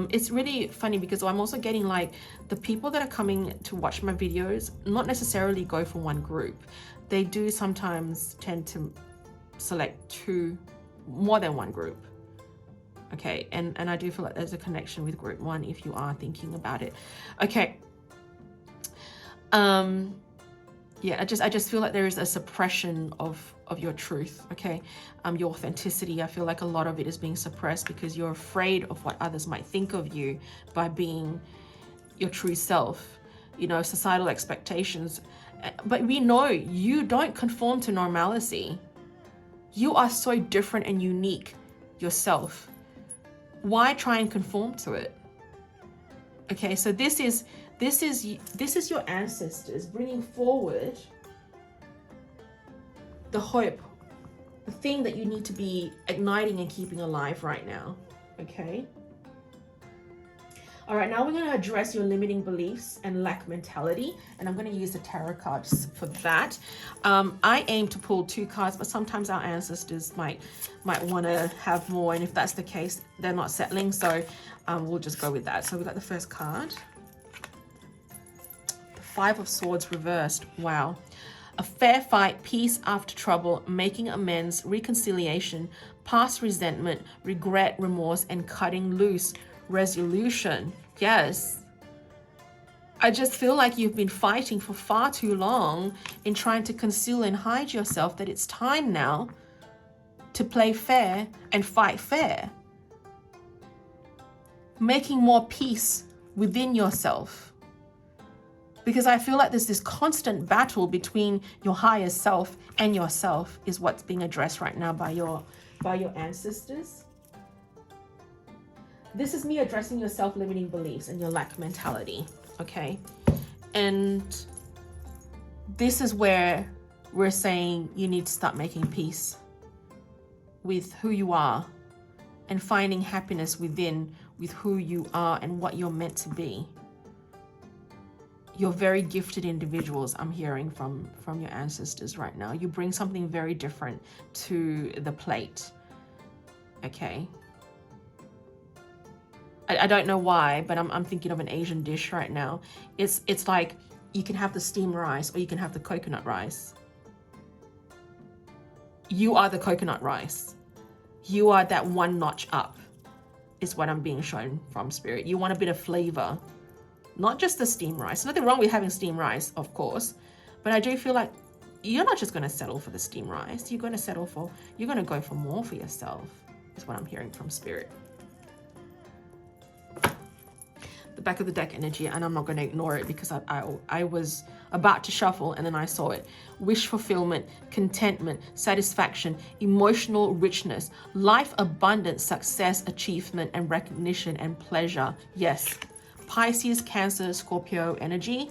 B: It's really funny because I'm also getting like the people that are coming to watch my videos not necessarily go for one group. They do sometimes tend to select more than one group. Okay, and I do feel like there's a connection with group 1 if you are thinking about it. Okay. Yeah, I just feel like there is a suppression of your truth, okay? Your authenticity, I feel like a lot of it is being suppressed because you're afraid of what others might think of you by being your true self, you know, societal expectations. But we know you don't conform to normalcy. You are so different and unique yourself. Why try and conform to it? Okay, so this is your ancestors bringing forward the hope, the thing that you need to be igniting and keeping alive right now. Okay. All right, now we're going to address your limiting beliefs and lack mentality, and I'm going to use the tarot cards for that. I aim to pull 2 cards, but sometimes our ancestors might want to have more, and if that's the case, they're not settling, so we'll just go with that. So we got the first card, the 5 of Swords reversed. Wow. A fair fight, peace after trouble, making amends, reconciliation, past resentment, regret, remorse, and cutting loose. Resolution. Yes. I just feel like you've been fighting for far too long in trying to conceal and hide yourself, that it's time now to play fair and fight fair. Making more peace within yourself. Because I feel like there's this constant battle between your higher self and yourself is what's being addressed right now by your ancestors. This is me addressing your self-limiting beliefs and your lack mentality, okay? And this is where we're saying you need to start making peace with who you are and finding happiness within with who you are and what you're meant to be. You're very gifted individuals, I'm hearing from your ancestors right now. You bring something very different to the plate, okay? I don't know why, but I'm thinking of an Asian dish right now. It's like you can have the steamed rice or you can have the coconut rice. You are the coconut rice. You are that one notch up, is what I'm being shown from Spirit. You want a bit of flavor, not just the steamed rice. Nothing wrong with having steamed rice, of course, but I do feel like you're not just going to settle for the steamed rice. You're going to go for more for yourself, is what I'm hearing from Spirit. The back of the deck energy, and I'm not going to ignore it because I was about to shuffle and then I saw it. Wish fulfillment, contentment, satisfaction, emotional richness, life abundance, success, achievement, and recognition and pleasure. Yes. Pisces, Cancer, Scorpio energy.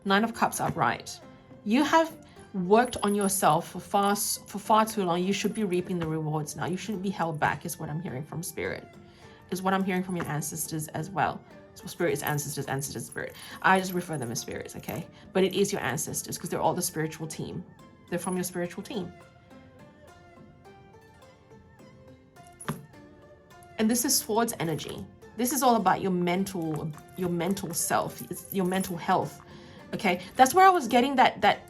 B: 9 of Cups upright. You have worked on yourself for far too long. You should be reaping the rewards now. You shouldn't be held back, is what I'm hearing from Spirit. Is what I'm hearing from your ancestors as well. So Spirit is ancestors, Spirit. I just refer them as spirits, okay? But it is your ancestors because they're all the spiritual team. They're from your spiritual team. And this is Swords energy. This is all about your mental self. It's your mental health. Okay, that's where I was getting that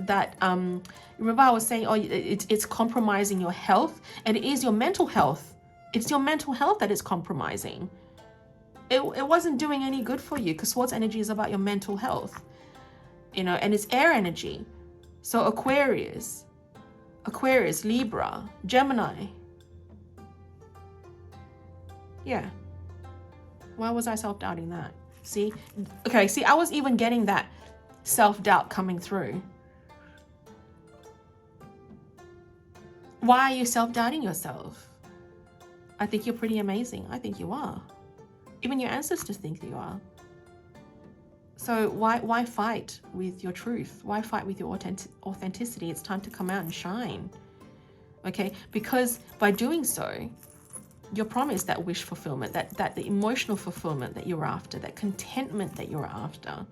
B: remember I was saying, oh, it's compromising your health, and it is your mental health. It's your mental health that is compromising. It wasn't doing any good for you because Swords energy is about your mental health, you know, and it's air energy. So Aquarius, Libra, Gemini. Yeah. Why was I self-doubting that? See? Okay, see, I was even getting that self-doubt coming through. Why are you self-doubting yourself? I think you're pretty amazing. I think you are. Even your ancestors think you are. So why fight with your truth? Why fight with your authenticity? It's time to come out and shine. Okay? Because by doing so, you're promised that wish fulfillment, that the emotional fulfillment that you're after, that contentment that you're after.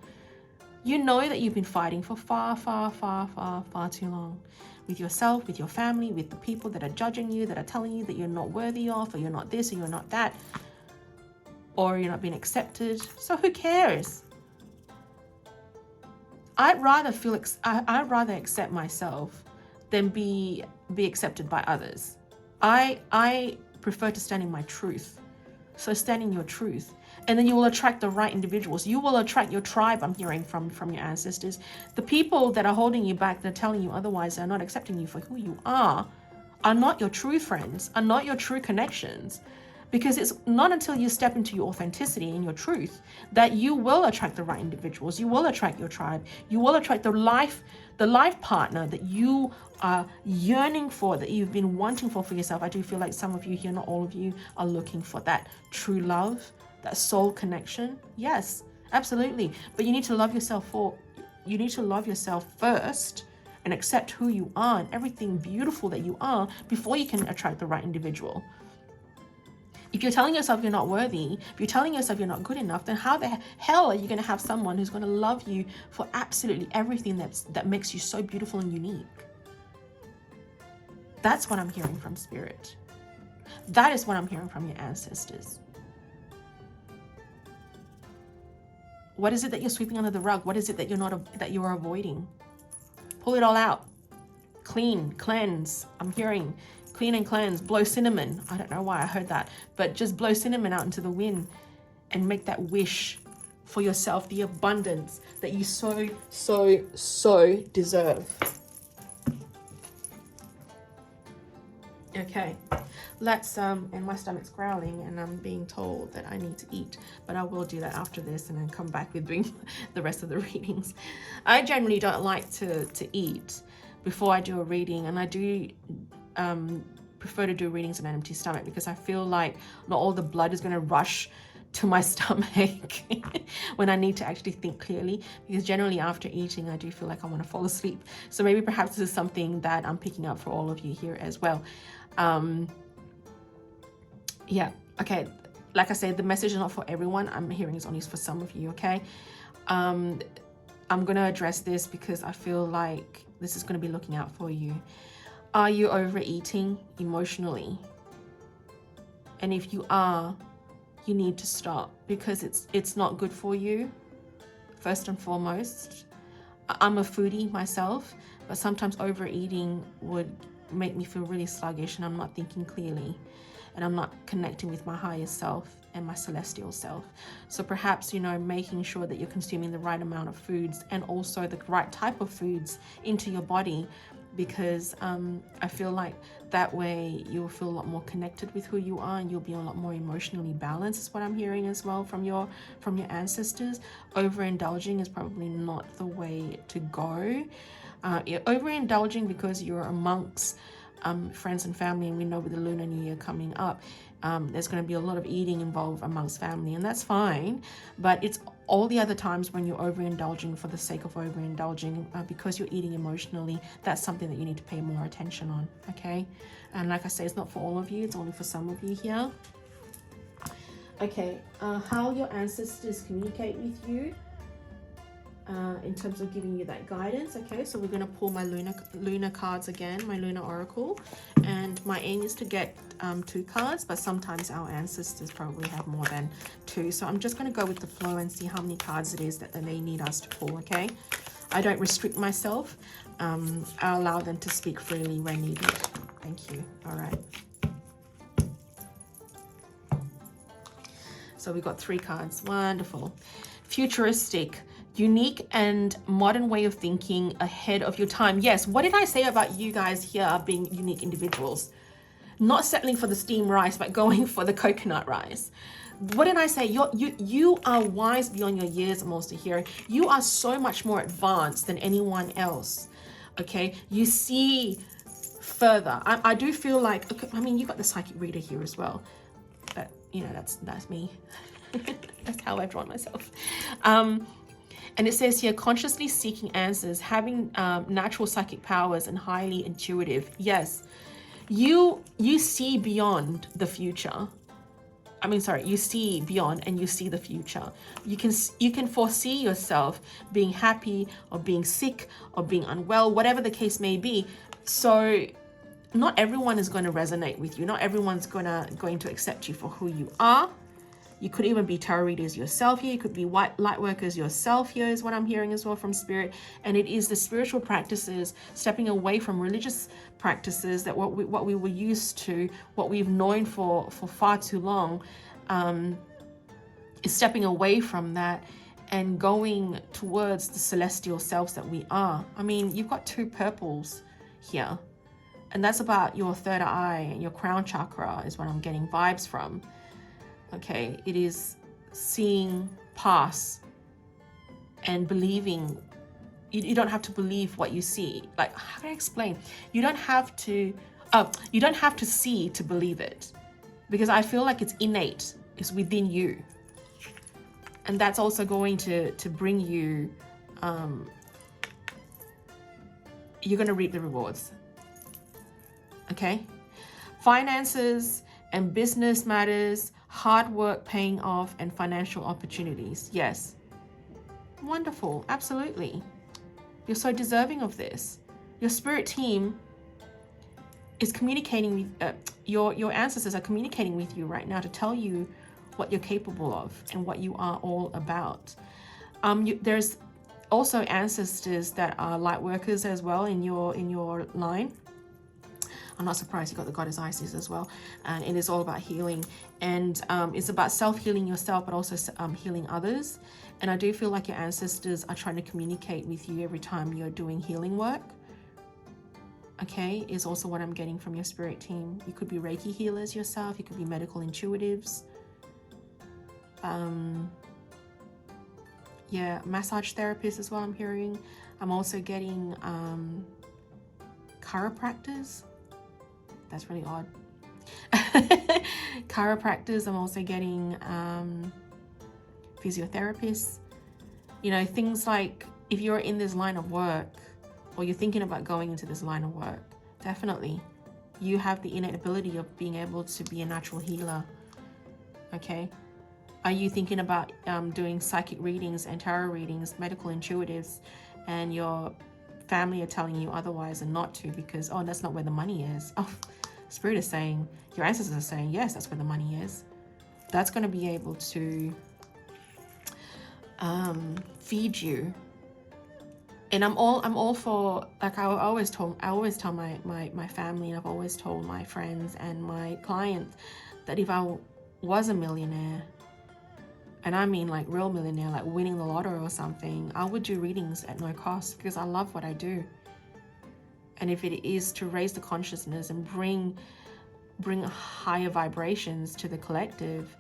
B: You know that you've been fighting for far, far, far, far, far too long. With yourself, with your family, with the people that are judging you, that are telling you that you're not worthy of, or you're not this, or you're not that, or you're not being accepted. So who cares? I'd rather accept myself than be accepted by others. I prefer to stand in my truth. So stand in your truth, and then you will attract the right individuals. You will attract your tribe. I'm hearing from your ancestors. The people that are holding you back, that are telling you otherwise, are not accepting you for who you are not your true friends, are not your true connections. Because it's not until you step into your authenticity and your truth that you will attract the right individuals. You will attract your tribe. You will attract the life partner that you are yearning for, that you've been wanting for yourself. I do feel like some of you here, not all of you, are looking for that true love, that soul connection. Yes, absolutely. But you need to love yourself first and accept who you are and everything beautiful that you are before you can attract the right individual. If you're telling yourself you're not worthy, if you're telling yourself you're not good enough, then how the hell are you going to have someone who's going to love you for absolutely everything that makes you so beautiful and unique? That's what I'm hearing from Spirit. That is what I'm hearing from your ancestors. What is it that you're sweeping under the rug? What is it that you're avoiding? Pull it all out. Clean, cleanse. I'm hearing clean and cleanse, blow cinnamon. I don't know why I heard that, but just blow cinnamon out into the wind and make that wish for yourself, the abundance that you so, so, so deserve. Okay, let's, and my stomach's growling and I'm being told that I need to eat, but I will do that after this and then come back with doing the rest of the readings. I generally don't like to eat before I do a reading, and I do prefer to do readings on an empty stomach because I feel like not all the blood is going to rush to my stomach when I need to actually think clearly, because generally after eating I do feel like I want to fall asleep. So maybe perhaps this is something that I'm picking up for all of you here as well. Yeah, okay, like I said, the message is not for everyone. I'm hearing it's only for some of you. Okay, I'm going to address this because I feel like this is going to be looking out for you. Are you overeating emotionally? And if you are, you need to stop, because it's not good for you. First and foremost, I'm a foodie myself, but sometimes overeating would make me feel really sluggish and I'm not thinking clearly and I'm not connecting with my higher self and my celestial self. So perhaps, making sure that you're consuming the right amount of foods and also the right type of foods into your body, because I feel like that way you'll feel a lot more connected with who you are and you'll be a lot more emotionally balanced, is what I'm hearing as well from your ancestors. Overindulging is probably not the way to go. You're overindulging because you're amongst friends and family, and we know with the Lunar New Year coming up, there's going to be a lot of eating involved amongst family, and that's fine. But it's all the other times when you're overindulging for the sake of overindulging, because you're eating emotionally, that's something that you need to pay more attention on. Okay, and like I say, it's not for all of you, it's only for some of you here. Okay, how your ancestors communicate with you in terms of giving you that guidance. Okay, so we're going to pull my lunar cards again, my lunar oracle, and my aim is to get 2 cards, but sometimes our ancestors probably have more than 2, so I'm just going to go with the flow and see how many cards it is that they need us to pull. Okay, I don't restrict myself. I allow them to speak freely when needed. Thank you. All right, so we got 3 cards. Wonderful. Futuristic, unique and modern way of thinking, ahead of your time. Yes, what did I say about you guys here being unique individuals? Not settling for the steamed rice, but going for the coconut rice. What did I say? You are wise beyond your years, I'm also hearing. You are so much more advanced than anyone else. Okay, you see further. I do feel like, okay, I mean, you got the psychic reader here as well, but you know, that's me. That's how I've drawn myself. And it says here, consciously seeking answers, having natural psychic powers and highly intuitive. Yes, you see beyond the future. I mean, sorry, you see beyond and you see the future. You can foresee yourself being happy or being sick or being unwell, whatever the case may be. So not everyone is going to resonate with you. Not everyone's going to accept you for who you are. You could even be tarot readers yourself here. You could be light workers yourself here is what I'm hearing as well from Spirit. And it is the spiritual practices, stepping away from religious practices, that what we were used to, what we've known for far too long, is stepping away from that and going towards the celestial selves that we are. I mean, you've got 2 purples here, and that's about your third eye and your crown chakra is what I'm getting vibes from. Okay, it is seeing past and believing. You don't have to believe what you see. Like, how can I explain? You don't have to see to believe it, because I feel like it's innate, it's within you. And that's also going to bring you, you're going to reap the rewards. Okay, finances and business matters, hard work paying off, and financial opportunities. Yes, wonderful, absolutely. You're so deserving of this. Your spirit team is communicating with your ancestors are communicating with you right now to tell you what you're capable of and what you are all about. There's also ancestors that are light workers as well in your line. I'm not surprised you got the goddess Isis as well, and it is all about healing, and it's about self-healing yourself, but also healing others. And I do feel like your ancestors are trying to communicate with you every time you're doing healing work. Okay, is also what I'm getting from your spirit team. You could be Reiki healers yourself. You could be medical intuitives. Yeah, massage therapists as well, I'm hearing. I'm also getting chiropractors. That's really odd. Chiropractors. I'm also getting physiotherapists. You know, things like, if you're in this line of work or you're thinking about going into this line of work, definitely you have the innate ability of being able to be a natural healer. Okay, are you thinking about doing psychic readings and tarot readings, medical intuitives, and your family are telling you otherwise and not to, because, oh, that's not where the money is? Oh, Spirit is saying, your ancestors are saying, yes, that's where the money is. That's going to be able to feed you. And I'm all for, like, I always tell my family, and I've always told my friends and my clients that if I was a millionaire, and I mean like real millionaire, like winning the lotto or something, I would do readings at no cost, because I love what I do. And if it is to raise the consciousness and bring higher vibrations to the collective,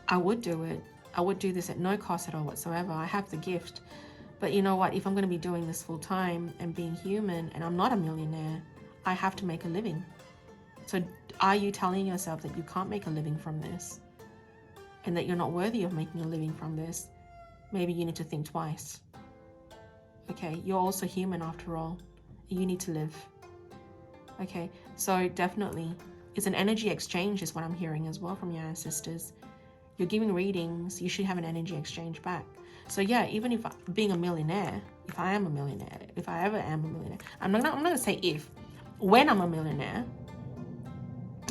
B: I would do it. I would do this at no cost at all whatsoever. I have the gift. But you know what? If I'm going to be doing this full time and being human, and I'm not a millionaire, I have to make a living. So are you telling yourself that you can't make a living from this, and that you're not worthy of making a living from this? Maybe you need to think twice. Okay, you're also human after all. You need to live. Okay, so definitely it's an energy exchange is what I'm hearing as well from your ancestors. You're giving readings, you should have an energy exchange back. So yeah, even if being a millionaire, if I am a millionaire, if I ever am a millionaire, I'm not gonna say if, when I'm a millionaire,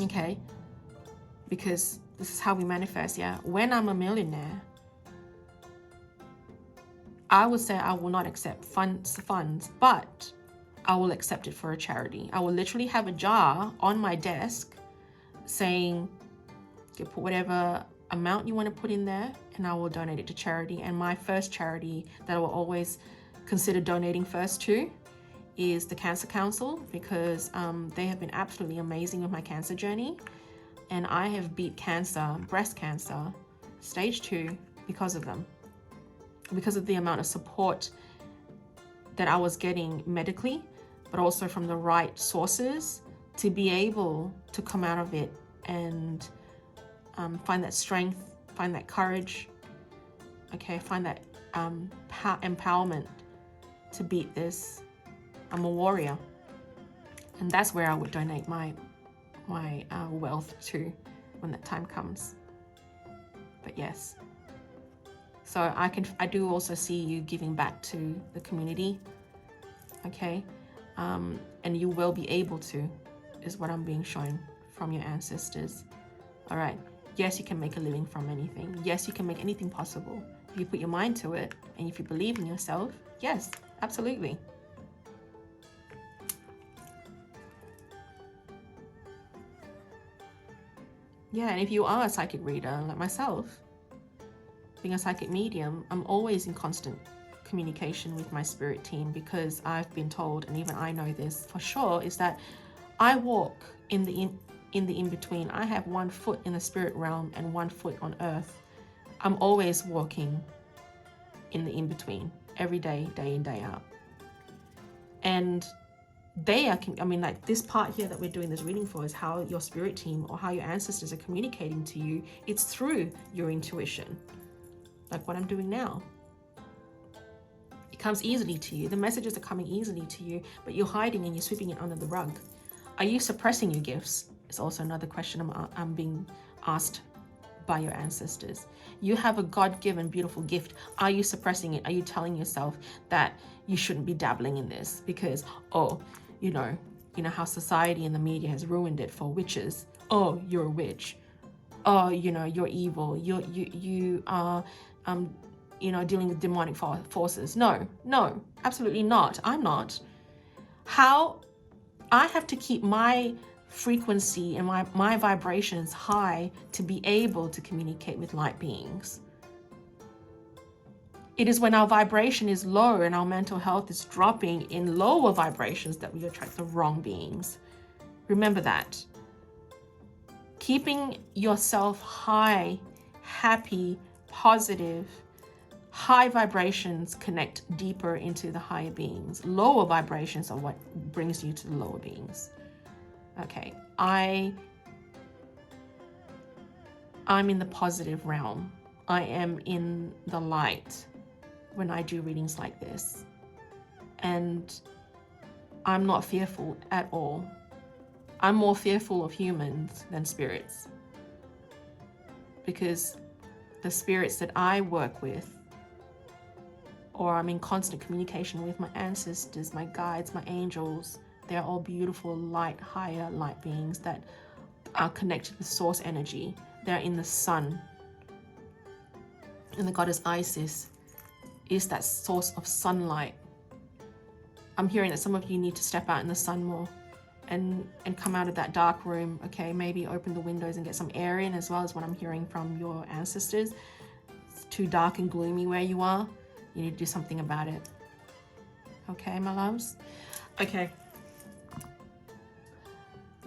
B: okay, because this is how we manifest. Yeah, when I'm a millionaire, I would say I will not accept funds, but I will accept it for a charity. I will literally have a jar on my desk saying, you put whatever amount you want to put in there, and I will donate it to charity. And my first charity that I will always consider donating first to is the Cancer Council, because they have been absolutely amazing with my cancer journey. And I have beat cancer, breast cancer, stage 2, because of them. Because of the amount of support that I was getting medically, but also from the right sources to be able to come out of it and find that strength, find that courage, okay, find that empowerment to beat this. I'm a warrior, and that's where I would donate my wealth to when that time comes. But yes, so I do also see you giving back to the community, okay, and you will be able to, is what I'm being shown from your ancestors. All right, yes, you can make a living from anything. Yes, you can make anything possible if you put your mind to it and if you believe in yourself. Yes, absolutely. Yeah, and if you are a psychic reader like myself, being a psychic medium, I'm always in constant communication with my spirit team, because I've been told, and even I know this for sure, is that I walk in the in-between. I have 1 foot in the spirit realm and 1 foot on earth. I'm always walking in the in-between every day, day in, day out. And they are, I mean, like this part here that we're doing this reading for is how your spirit team or how your ancestors are communicating to you. It's through your intuition, like what I'm doing now. It comes easily to you. The messages are coming easily to you, but you're hiding and you're sweeping it under the rug. Are you suppressing your gifts? It's also another question I'm being asked by your ancestors. You have a God-given beautiful gift. Are you suppressing it? Are you telling yourself that you shouldn't be dabbling in this because, oh, you know how society and the media has ruined it for witches? Oh, you're a witch. Oh, you're evil. You are dealing with demonic forces. No, absolutely not. I'm not. How I have to keep my frequency and my vibrations high to be able to communicate with light beings. It is when our vibration is low and our mental health is dropping in lower vibrations that we attract the wrong beings. Remember that. Keeping yourself high, happy, positive, high vibrations connect deeper into the higher beings. Lower vibrations are what brings you to the lower beings. Okay, I'm in the positive realm. I am in the light when I do readings like this. And I'm not fearful at all. I'm more fearful of humans than spirits. Because the spirits that I work with, or I'm in constant communication with, my ancestors, my guides, my angels, they're all beautiful light, higher light beings that are connected with source energy. They're in the sun. And the goddess Isis is that source of sunlight. I'm hearing that some of you need to step out in the sun more and come out of that dark room, okay? Maybe open the windows and get some air in, as well as what I'm hearing from your ancestors. It's too dark and gloomy where you are. You need to do something about it. Okay, my loves? Okay.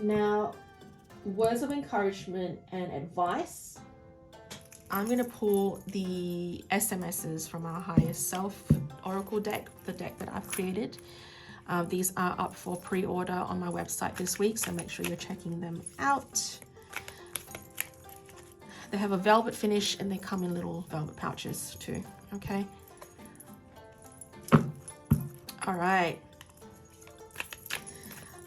B: Now, words of encouragement and advice. I'm going to pull the SMSs from our highest self oracle deck, the deck that I've created. These are up for pre-order on my website this week, so make sure you're checking them out. They have a velvet finish and they come in little velvet pouches too, okay? All right.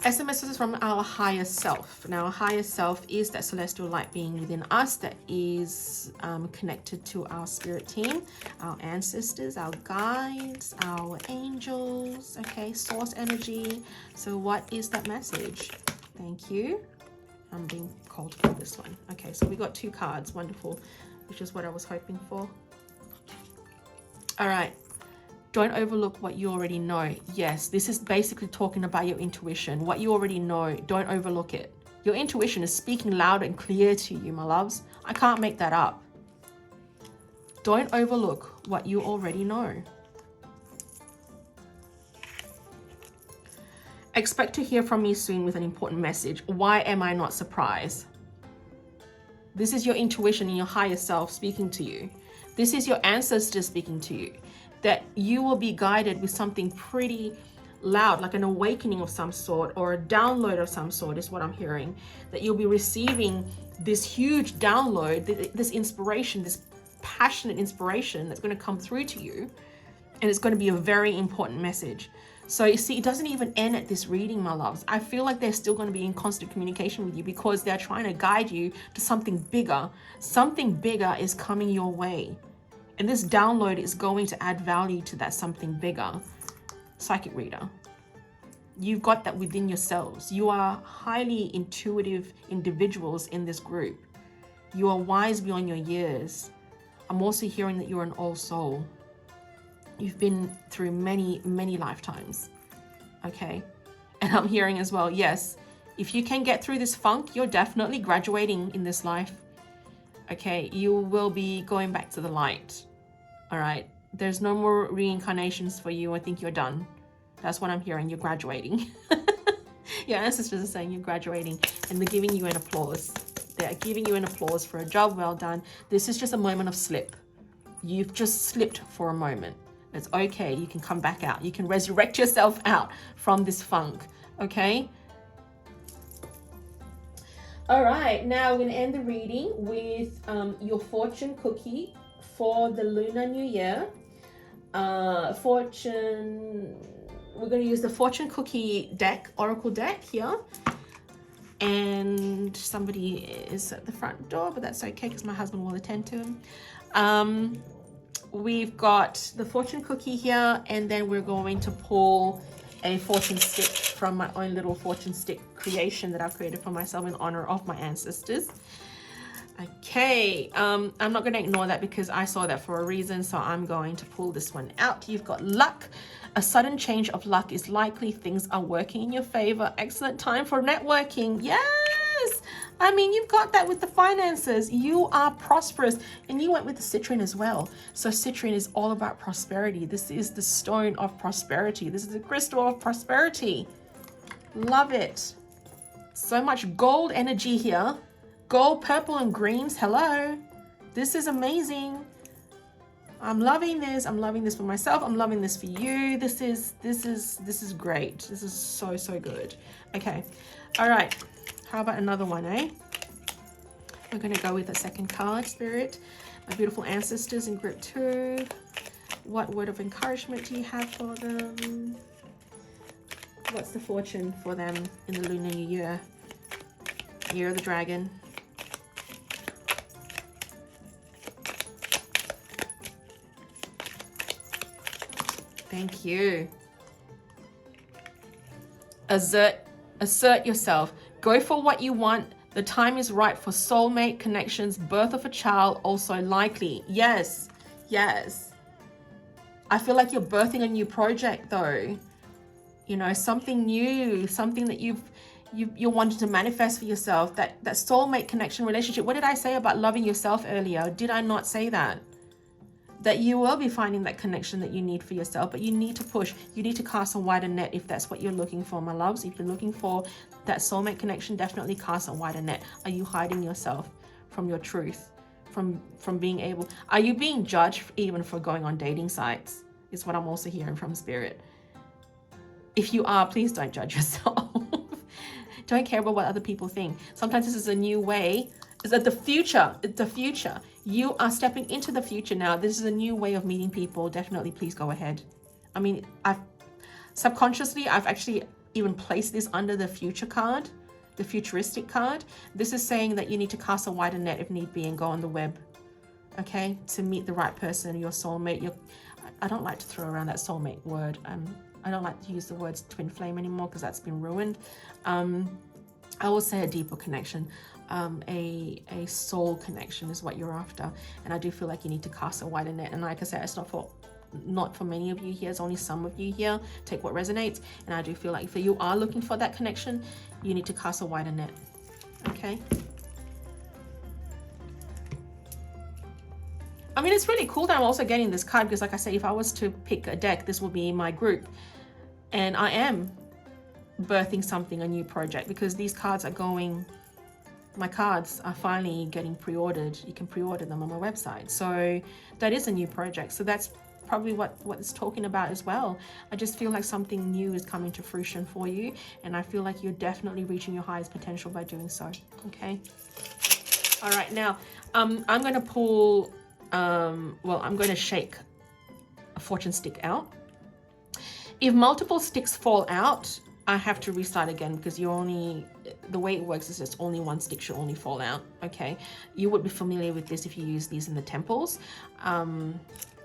B: SMSs from our higher self. Now, our higher self is that celestial light being within us that is connected to our spirit team, our ancestors, our guides, our angels, okay, source energy. So what is that message? Thank you. I'm being called for this one. Okay, so we got 2 cards. Wonderful, which is what I was hoping for. All right. Don't overlook what you already know. Yes, this is basically talking about your intuition. What you already know, don't overlook it. Your intuition is speaking loud and clear to you, my loves. I can't make that up. Don't overlook what you already know. Expect to hear from me soon with an important message. Why am I not surprised? This is your intuition and your higher self speaking to you. This is your ancestors speaking to you. That you will be guided with something pretty loud, like an awakening of some sort or a download of some sort is what I'm hearing. That you'll be receiving this huge download, this inspiration, this passionate inspiration that's going to come through to you. And it's going to be a very important message. So you see, it doesn't even end at this reading, my loves. I feel like they're still going to be in constant communication with you because they're trying to guide you to something bigger. Something bigger is coming your way. And this download is going to add value to that something bigger. Psychic reader, you've got that within yourselves. You are highly intuitive individuals in this group. You are wise beyond your years. I'm also hearing that you're an old soul. You've been through many, many lifetimes, okay? And I'm hearing as well, yes, if you can get through this funk, you're definitely graduating in this life, okay? You will be going back to the light, all right? There's no more reincarnations for you. I think you're done. That's what I'm hearing. You're graduating. Your ancestors are saying you're graduating, and they're giving you an applause. They're giving you an applause for a job well done. This is just a moment of slip. You've just slipped for a moment. It's okay. You can come back out. You can resurrect yourself out from this funk. Okay. All right. Now we're going to end the reading with your fortune cookie for the Lunar New Year. We're going to use the fortune cookie deck, oracle deck here. And somebody is at the front door, but that's okay because my husband will attend to him. We've got the fortune cookie here, and then we're going to pull a fortune stick from my own little fortune stick creation that I've created for myself in honor of my ancestors. Okay, I'm not going to ignore that because I saw that for a reason, so I'm going to pull this one out. You've got luck. A sudden change of luck is likely. Things are working in your favor. Excellent time for networking. Yes! I mean, you've got that with the finances. You are prosperous. And you went with the citrine as well. So citrine is all about prosperity. This is the stone of prosperity. This is the crystal of prosperity. Love it. So much gold energy here. Gold, purple, and greens. Hello. This is amazing. I'm loving this. I'm loving this for myself. I'm loving this for you. This is great. This is so, so good. Okay. All right. How about another one, eh? We're going to go with a second card, Spirit. My beautiful ancestors in group 2. What word of encouragement do you have for them? What's the fortune for them in the Lunar New Year? Year of the Dragon. Thank you. Assert yourself. Go for what you want. The time is right for soulmate connections. Birth of a child also likely. Yes, yes. I feel like you're birthing a new project though. You know, something new, something that you're wanting to manifest for yourself. That soulmate connection relationship. What did I say about loving yourself earlier? Did I not say that? That you will be finding that connection that you need for yourself, but you need to push. You need to cast a wider net if that's what you're looking for, my loves. If you're looking for that soulmate connection, definitely cast a wider net. Are you hiding yourself from your truth? From being able... Are you being judged even for going on dating sites? Is what I'm also hearing from Spirit. If you are, please don't judge yourself. Don't care about what other people think. Sometimes this is a new way. Is that the future? It's the future. You are stepping into the future now. This is a new way of meeting people. Definitely, please go ahead. I mean, I've actually even placed this under the future card, the futuristic card. This is saying that you need to cast a wider net if need be and go on the web, okay, to meet the right person, your soulmate. I don't like to throw around that soulmate word. I don't like to use the words twin flame anymore because that's been ruined. I will say a deeper connection. A soul connection is what you're after, and I do feel like you need to cast a wider net. And like I said, it's not for many of you here, it's only some of you here. Take what resonates. And I do feel like if you are looking for that connection, you need to cast a wider net. Okay. I mean, it's really cool that I'm also getting this card because, like I said, if I was to pick a deck, this will be my group, and I am birthing something, a new project, because these cards are going. My cards are finally getting pre-ordered. You can pre-order them on my website. So that is a new project. So that's probably what it's talking about as well. I just feel like something new is coming to fruition for you, and I feel like you're definitely reaching your highest potential by doing so. Okay. All right, now I'm going to pull, well, I'm going to shake a fortune stick out. If multiple sticks fall out, I have to restart again, because you only, the way it works is just only one stick should only fall out. Okay, you would be familiar with this if you use these in the temples.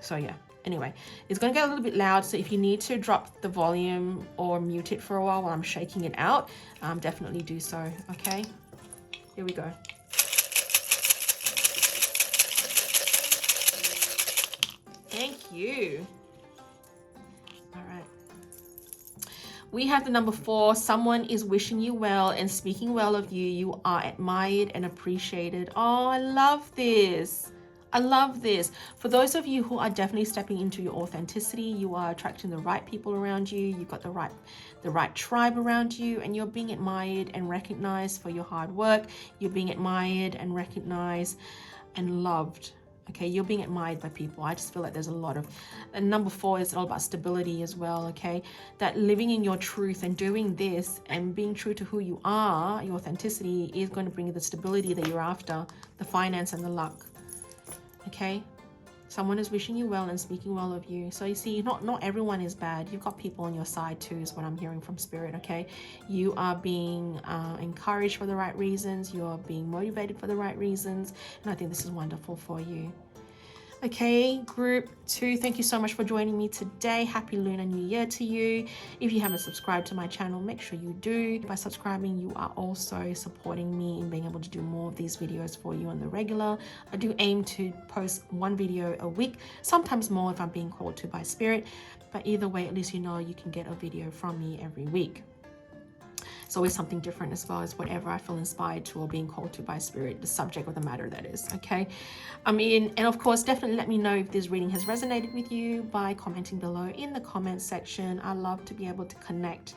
B: So yeah, anyway, it's going to get a little bit loud, so if you need to drop the volume or mute it for a while I'm shaking it out, definitely do so. Okay, here we go. Thank you. All right. We have the number 4. Someone is wishing you well and speaking well of you. You are admired and appreciated. Oh, I love this. I love this. For those of you who are definitely stepping into your authenticity, you are attracting the right people around you. You've got the right tribe around you, and you're being admired and recognized for your hard work. You're being admired and recognized and loved. Okay, you're being admired by people. I just feel like there's a lot of, and number 4 is all about stability as well. Okay, that living in your truth and doing this and being true to who you are, your authenticity, is going to bring you the stability that you're after, the finance and the luck. Okay, someone is wishing you well and speaking well of you. So you see, not everyone is bad. You've got people on your side too, is what I'm hearing from Spirit. Okay, you are being encouraged for the right reasons. You're being motivated for the right reasons, and I think this is wonderful for you. Okay, group 2, thank you so much for joining me today. Happy Lunar New Year to you. If you haven't subscribed to my channel, make sure you do. By subscribing, you are also supporting me in being able to do more of these videos for you on the regular. I do aim to post 1 video a week, sometimes more if I'm being called to by Spirit, but either way, at least you know you can get a video from me every week. It's always something different as far as whatever I feel inspired to or being called to by Spirit, the subject or the matter that is. Okay, I mean, and of course, definitely let me know if this reading has resonated with you by commenting below in the comments section. I love to be able to connect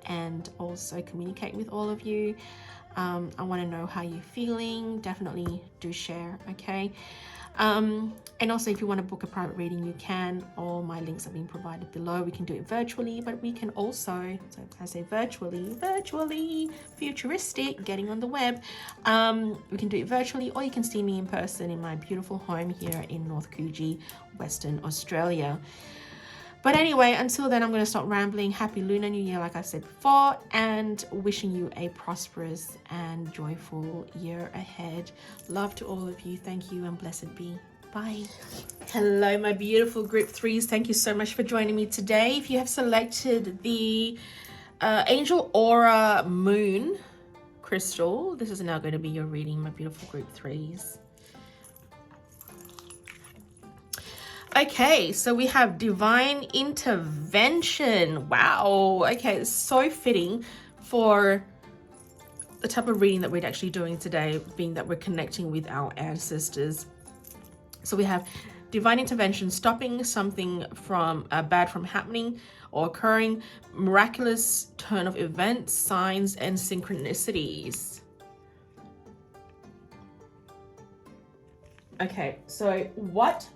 B: and also communicate with all of you. I want to know how you're feeling. Definitely do share. Okay, and also if you want to book a private reading, you can. All my links are being provided below. We can do it virtually, but we can also, so I say virtually, futuristic, getting on the web. We can do it virtually, or you can see me in person in my beautiful home here in North Coogee, Western Australia. But anyway, until then, I'm going to stop rambling. Happy Lunar New Year, like I said before, and wishing you a prosperous and joyful year ahead. Love to all of you. Thank you and blessed be. Bye. Hello, my beautiful group 3s. Thank you so much for joining me today. If you have selected the Angel Aura Moon crystal, this is now going to be your reading, my beautiful group 3s. Okay, so we have divine intervention. Wow. Okay, it's so fitting for the type of reading that we're actually doing today, being that we're connecting with our ancestors. So we have divine intervention, stopping something from bad from happening or occurring, miraculous turn of events, signs, and synchronicities. Okay, so what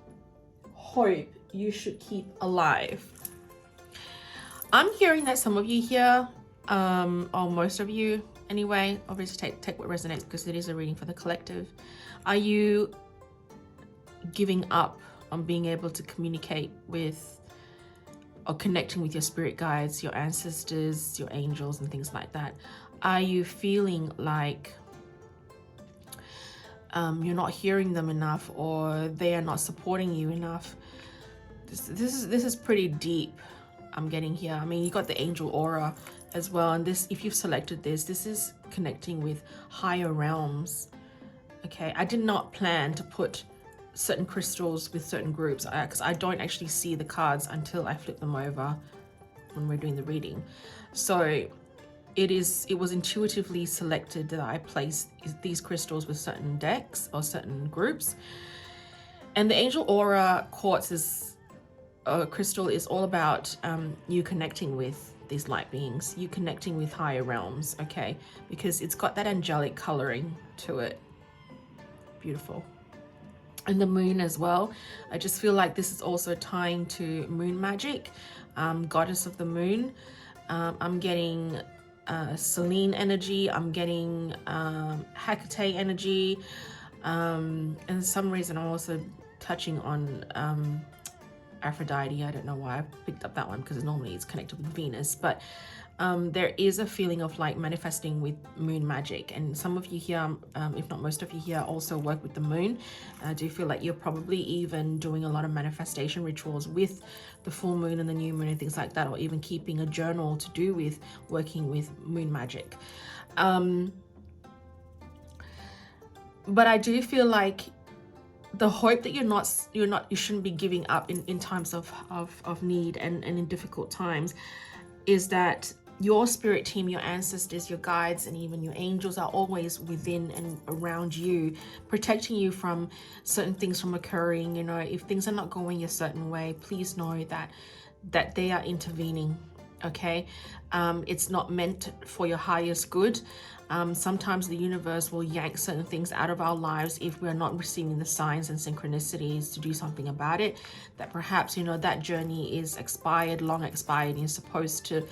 B: hope you should keep alive? I'm hearing that some of you here, or most of you anyway, obviously take what resonates, because it is a reading for the collective. Are you giving up on being able to communicate with or connecting with your spirit guides, your ancestors, your angels, and things like that? Are you feeling like you're not hearing them enough, or they are not supporting you enough? This is pretty deep, I'm getting here. I mean, you got the angel aura as well, and this, if you've selected this is connecting with higher realms. Okay, I did not plan to put certain crystals with certain groups, because I don't actually see the cards until I flip them over when we're doing the reading. So it was intuitively selected that I placed these crystals with certain decks or certain groups. And the Angel Aura Quartz is crystal is all about you connecting with these light beings, you connecting with higher realms. Okay, because it's got that angelic coloring to it. Beautiful. and the moon as well. I just feel like this is also tying to moon magic, goddess of the moon. I'm getting Selene energy. I'm getting Hecate energy. And for some reason I'm also touching on Aphrodite. I don't know why I picked up that one, because normally it's connected with Venus, but there is a feeling of like manifesting with moon magic. And some of you here, if not most of you here, also work with the moon. I do feel like you're probably even doing a lot of manifestation rituals with the full moon and the new moon and things like that, or even keeping a journal to do with working with moon magic. But I do feel like the hope that you shouldn't be giving up in times of need and in difficult times is that your spirit team, your ancestors, your guides, and even your angels are always within and around you, protecting you from certain things from occurring. You know, if things are not going a certain way, please know that they are intervening. Okay, it's not meant for your highest good. Sometimes the universe will yank certain things out of our lives if we're not receiving the signs and synchronicities to do something about it. That perhaps, you know, that journey is expired, long expired, and you're supposed to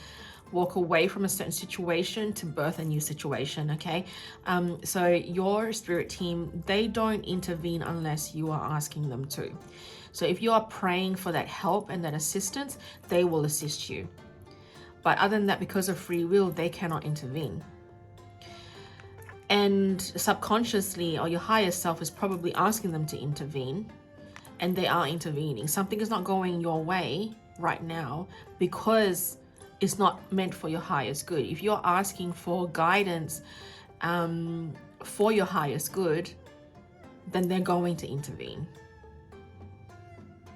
B: walk away from a certain situation to birth a new situation. Okay, so your spirit team, they don't intervene unless you are asking them to. So if you are praying for that help and that assistance, they will assist you. But other than that, because of free will, they cannot intervene. And subconsciously, or your higher self is probably asking them to intervene, and they are intervening. Something is not going your way right now because it's not meant for your highest good. If you're asking for guidance for your highest good, then they're going to intervene.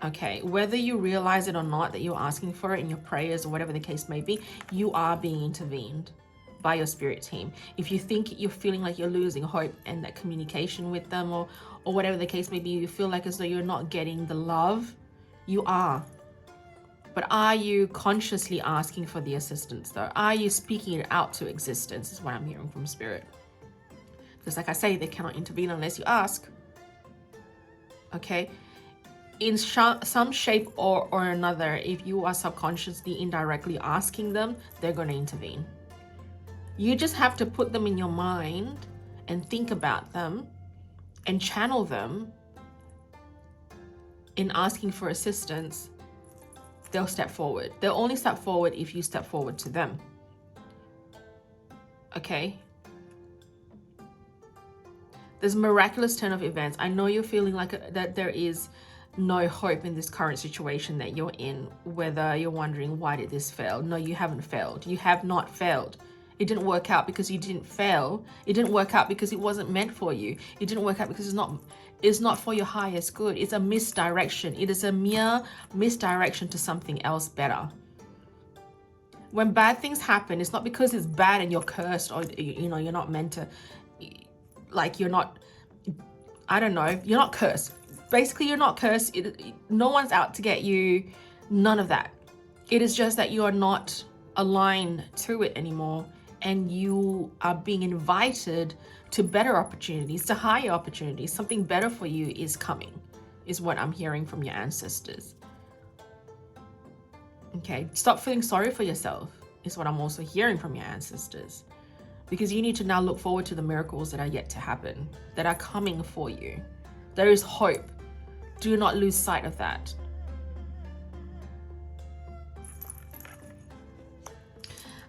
B: Okay, whether you realize it or not that you're asking for it in your prayers or whatever the case may be, you are being intervened by your spirit team. If you think you're feeling like you're losing hope and that communication with them, or whatever the case may be, you feel like as though you're not getting the love, you are. But are you consciously asking for the assistance though? Are you speaking it out to existence is what I'm hearing from spirit. Because like I say, they cannot intervene unless you ask. Okay? In some shape or another, if you are subconsciously, indirectly asking them, they're going to intervene. You just have to put them in your mind and think about them and channel them in asking for assistance. They'll step forward. They'll only step forward if you step forward to them. Okay? There's a miraculous turn of events. I know you're feeling like that there is no hope in this current situation that you're in, whether you're wondering, why did this fail? No, you haven't failed. You have not failed. It didn't work out because you didn't fail. It didn't work out because it wasn't meant for you. It didn't work out because it's not for your highest good. It's a misdirection. It is a mere misdirection to something else better. When bad things happen, it's not because it's bad and you're cursed, or you know, you're not meant to, like, you're not, I don't know, you're not cursed. Basically, you're not cursed. No one's out to get you. None of that. It is just that you are not aligned to it anymore, and you are being invited to better opportunities, to higher opportunities. Something better for you is coming, is what I'm hearing from your ancestors. Okay, stop feeling sorry for yourself, is what I'm also hearing from your ancestors. Because you need to now look forward to the miracles that are yet to happen, that are coming for you. There is hope. Do not lose sight of that.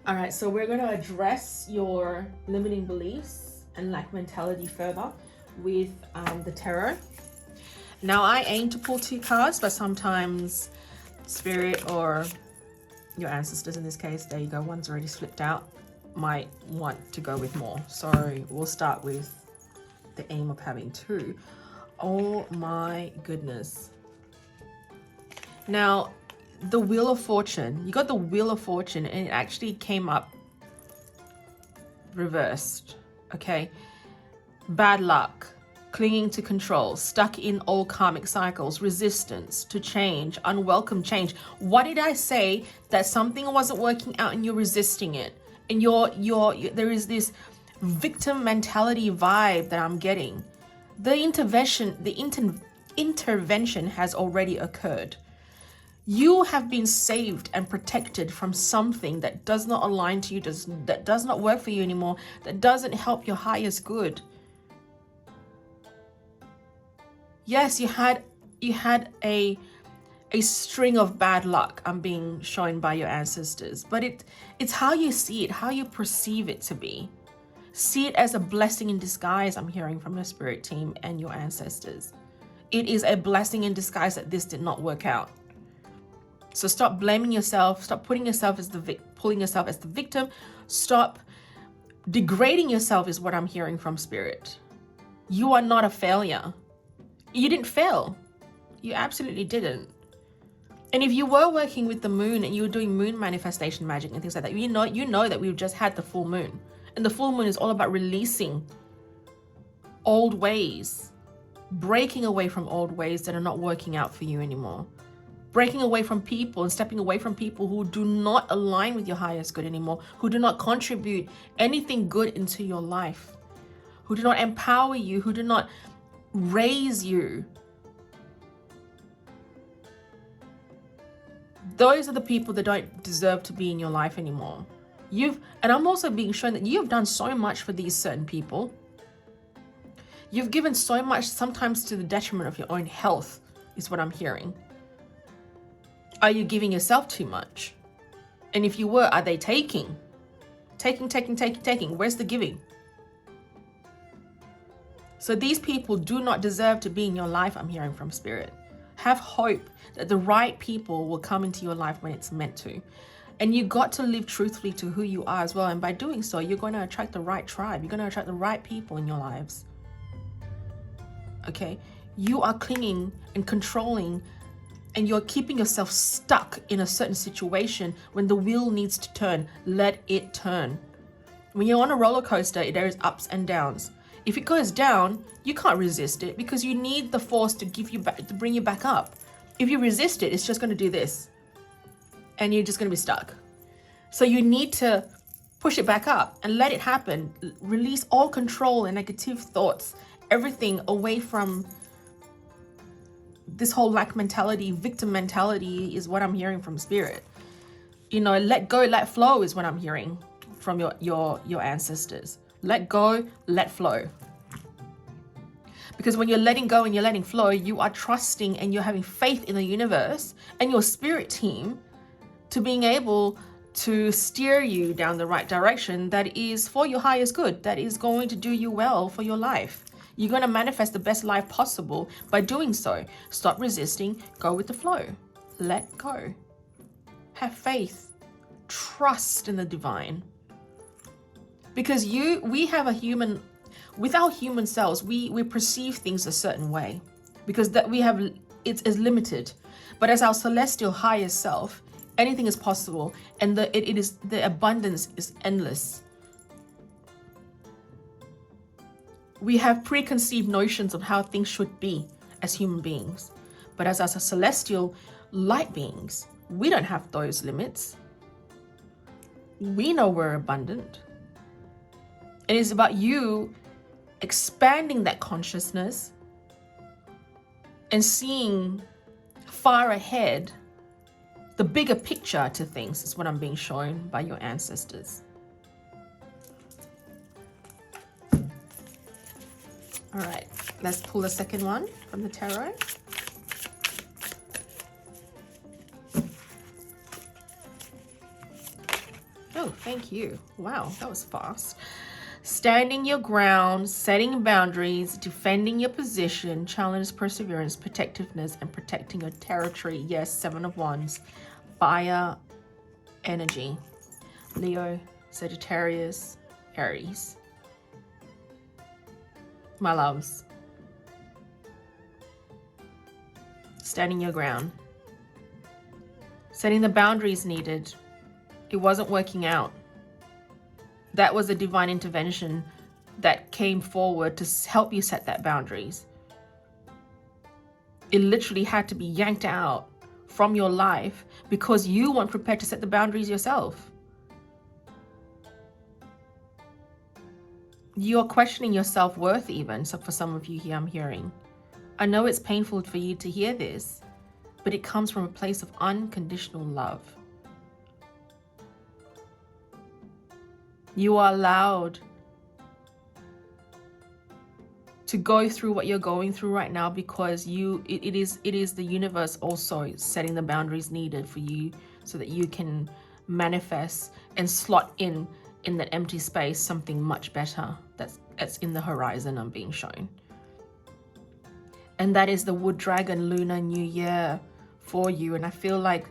B: All right, so we're going to address your limiting beliefs and lack mentality further with the tarot. Now, I aim to pull 2 cards, but sometimes spirit or your ancestors, in this case, there you go, one's already slipped out, might want to go with more. So we'll start with the aim of having 2. Oh my goodness. Now, the Wheel of Fortune. You got the Wheel of Fortune, and it actually came up reversed. Okay. Bad luck, clinging to control, stuck in old karmic cycles, resistance to change, unwelcome change. What did I say? That something wasn't working out and you're resisting it. And there is this victim mentality vibe that I'm getting. The intervention has already occurred. You have been saved and protected from something that does not align to you, that does not work for you anymore, that doesn't help your highest good. Yes, you had a string of bad luck, I'm being shown by your ancestors, but it's how you see it, how you perceive it to be. See it as a blessing in disguise, I'm hearing from your spirit team and your ancestors. It is a blessing in disguise that this did not work out. So stop blaming yourself, stop putting yourself as pulling yourself as the victim, stop degrading yourself is what I'm hearing from spirit. You are not a failure. You didn't fail. You absolutely didn't. And if you were working with the moon and you were doing moon manifestation magic and things like that, you know that we've just had the full moon. And the full moon is all about releasing old ways, breaking away from old ways that are not working out for you anymore. Breaking away from people and stepping away from people who do not align with your highest good anymore, who do not contribute anything good into your life, who do not empower you, who do not raise you. Those are the people that don't deserve to be in your life anymore. And I'm also being shown that you've done so much for these certain people. You've given so much, sometimes to the detriment of your own health, is what I'm hearing. Are you giving yourself too much? And if you were, are they taking? Taking. Where's the giving? So these people do not deserve to be in your life, I'm hearing from spirit. Have hope that the right people will come into your life when it's meant to. And you got to live truthfully to who you are as well. And by doing so, you're going to attract the right tribe. You're going to attract the right people in your lives. Okay? You are clinging and controlling, and you're keeping yourself stuck in a certain situation when the wheel needs to turn. Let it turn. When you're on a roller coaster, there is ups and downs. If it goes down, you can't resist it because you need the force to give you back, to bring you back up. If you resist it, it's just going to do this. And you're just going to be stuck. So you need to push it back up and let it happen. Release all control and negative thoughts, everything away from this whole lack mentality, victim mentality is what I'm hearing from spirit. You know, let go, let flow is what I'm hearing from your ancestors. Let go, let flow. Because when you're letting go and you're letting flow, you are trusting and you're having faith in the universe and your spirit team to being able to steer you down the right direction that is for your highest good, that is going to do you well for your life. You're going to manifest the best life possible by doing so. Stop resisting, go with the flow. Let go. Have faith. Trust in the divine. Because we have a human, with our human selves, we perceive things a certain way because that it is limited. But as our celestial highest self, anything is possible, and the abundance is endless. We have preconceived notions of how things should be as human beings, but as our celestial light beings, we don't have those limits. We know we're abundant. It is about you expanding that consciousness and seeing far ahead. The bigger picture to things is what I'm being shown by your ancestors. All right, let's pull the second one from the tarot. Oh, thank you. Wow, that was fast. Standing your ground, setting boundaries, defending your position, challenge, perseverance, protectiveness, and protecting your territory. Yes, Seven of Wands. Fire energy. Leo, Sagittarius, Aries. My loves. Standing your ground. Setting the boundaries needed. It wasn't working out. That was a divine intervention that came forward to help you set that boundaries. It literally had to be yanked out from your life because you weren't prepared to set the boundaries yourself. You're questioning your self-worth even, so for some of you here I'm hearing. I know it's painful for you to hear this, but it comes from a place of unconditional love. You are allowed to go through what you're going through right now because it is the universe also setting the boundaries needed for you so that you can manifest and slot in that empty space something much better that's in the horizon. I'm being shown, and that is the wood dragon lunar new year for you. And I feel like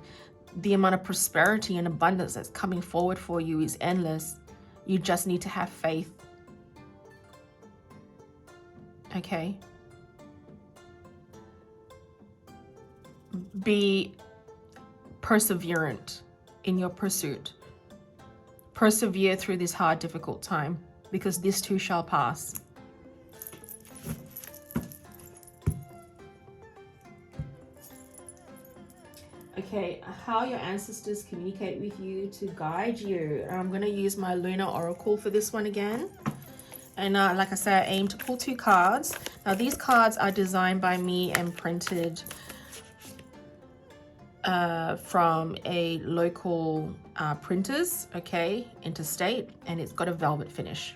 B: the amount of prosperity and abundance that's coming forward for you is endless. You just need to have faith. Okay. Be perseverant in your pursuit. Persevere through this hard, difficult time, because this too shall pass. Okay, how your ancestors communicate with you to guide you. I'm going to use my Lunar Oracle for this one again. And like I said, I aim to pull 2 cards. Now these cards are designed by me and printed from a local printers, okay, interstate, and it's got a velvet finish.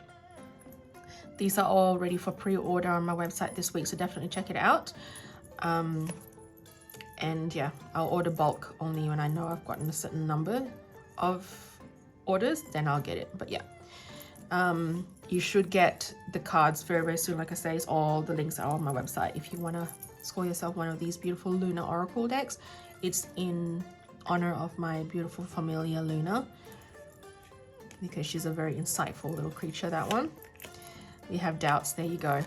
B: These are all ready for pre-order on my website this week, so definitely check it out. And yeah, I'll order bulk only when I know I've gotten a certain number of orders, then I'll get it. But yeah, you should get the cards very, very soon. Like I say, it's all the links are on my website. If you want to score yourself one of these beautiful Lunar Oracle decks, it's in honor of my beautiful familiar Luna, because she's a very insightful little creature, that one. We have doubts, there you go.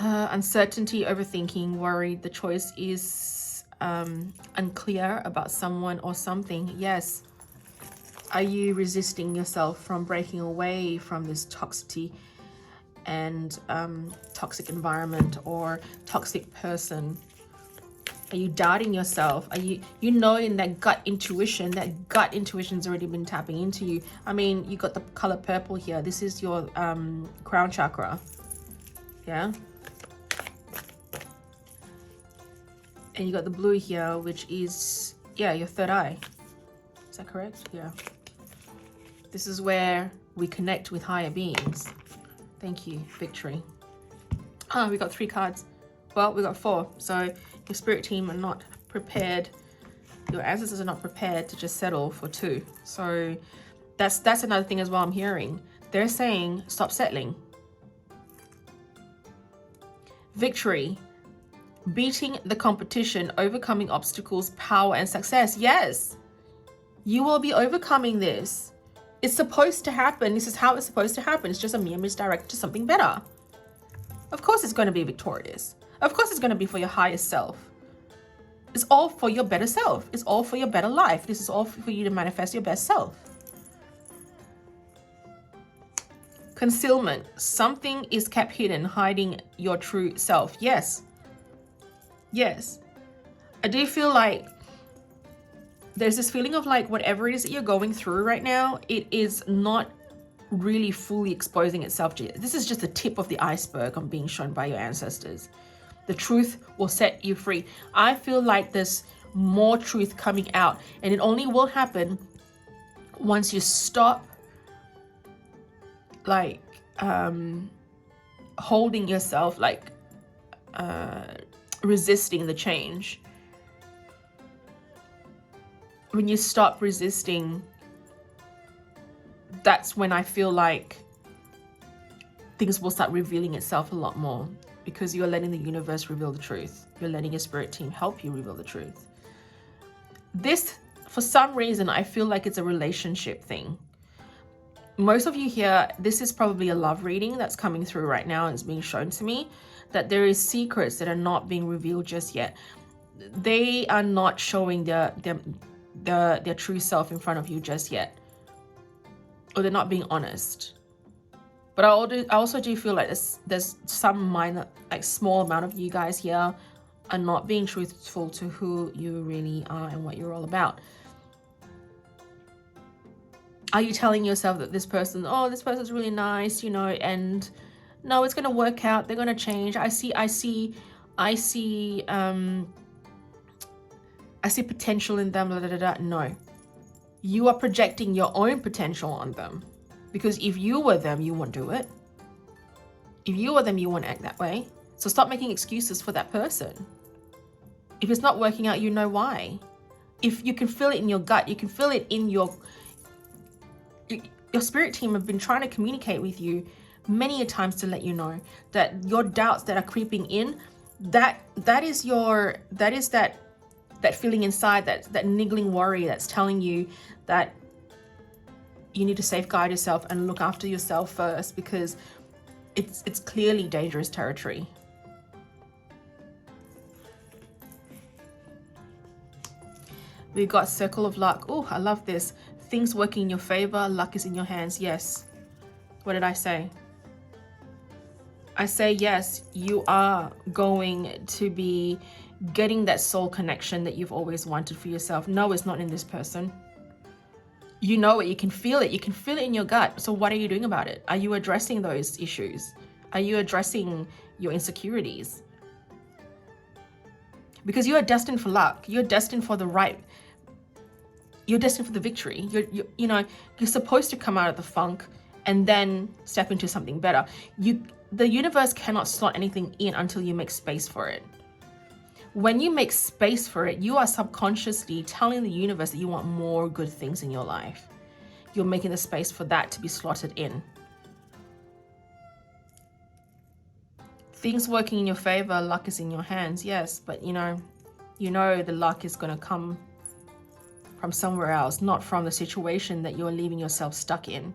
B: Uncertainty, overthinking, worried. The choice is unclear about someone or something. Yes. Are you resisting yourself from breaking away from this toxicity and toxic environment or toxic person? Are you doubting yourself? Are you knowing that gut intuition? That gut intuition's already been tapping into you. I mean, you got the color purple here. This is your crown chakra. Yeah. And you got the blue here, which is, yeah, your third eye. Is that correct? Yeah. This is where we connect with higher beings. Thank you, victory. We got 3 cards. Well, we got 4. So your spirit team are not prepared. Your ancestors are not prepared to just settle for 2. So that's another thing as well I'm hearing. They're saying, stop settling. Victory. Beating the competition, overcoming obstacles, power and success. Yes, you will be overcoming this. It's supposed to happen. This is how it's supposed to happen. It's just a mere misdirect to something better. Of course it's going to be victorious. Of course it's going to be for your highest self. It's all for your better self. It's all for your better life. This is all for you to manifest your best self. Concealment. Something is kept hidden, hiding your true self. Yes. Yes, I do feel like there's this feeling of like whatever it is that you're going through right now, it is not really fully exposing itself to you. This is just the tip of the iceberg I'm being shown by your ancestors. The truth will set you free. I feel like there's more truth coming out, and it only will happen once you stop like holding yourself, like resisting the change. When you stop resisting, that's when I feel like things will start revealing itself a lot more, because you're letting the universe reveal the truth. You're letting your spirit team help you reveal the truth. This, for some reason, I feel like it's a relationship thing. Most of you here, this is probably a love reading that's coming through right now and it's being shown to me, that there is secrets that are not being revealed just yet. They are not showing their true self in front of you just yet, or they're not being honest. But I also do feel like there's some minor, like small amount of you guys here are not being truthful to who you really are and what you're all about. Are you telling yourself that this person's really nice, you know, and no, it's going to work out. They're going to change. I see potential in them. No, you are projecting your own potential on them, because if you were them, you wouldn't do it. If you were them, you wouldn't act that way. So stop making excuses for that person. If it's not working out, you know why. If you can feel it in your gut, you can feel it in your spirit team have been trying to communicate with you many a times to let you know that your doubts that are creeping in, that is that feeling inside, that niggling worry that's telling you that you need to safeguard yourself and look after yourself first, because it's clearly dangerous territory. We've got Circle of Luck. Oh, I love this. Things working in your favor. Luck is in your hands. Yes. What did I say? I say yes, you are going to be getting that soul connection that you've always wanted for yourself. No, it's not in this person. You know it. You can feel it. You can feel it in your gut. So what are you doing about it? Are you addressing those issues? Are you addressing your insecurities? Because you are destined for luck. You're destined for the right. You're destined for the victory. You're supposed to come out of the funk and then step into something better. The universe cannot slot anything in until you make space for it. When you make space for it, you are subconsciously telling the universe that you want more good things in your life. You're making the space for that to be slotted in. Things working in your favor, luck is in your hands, yes, but you know the luck is going to come from somewhere else, not from the situation that you're leaving yourself stuck in.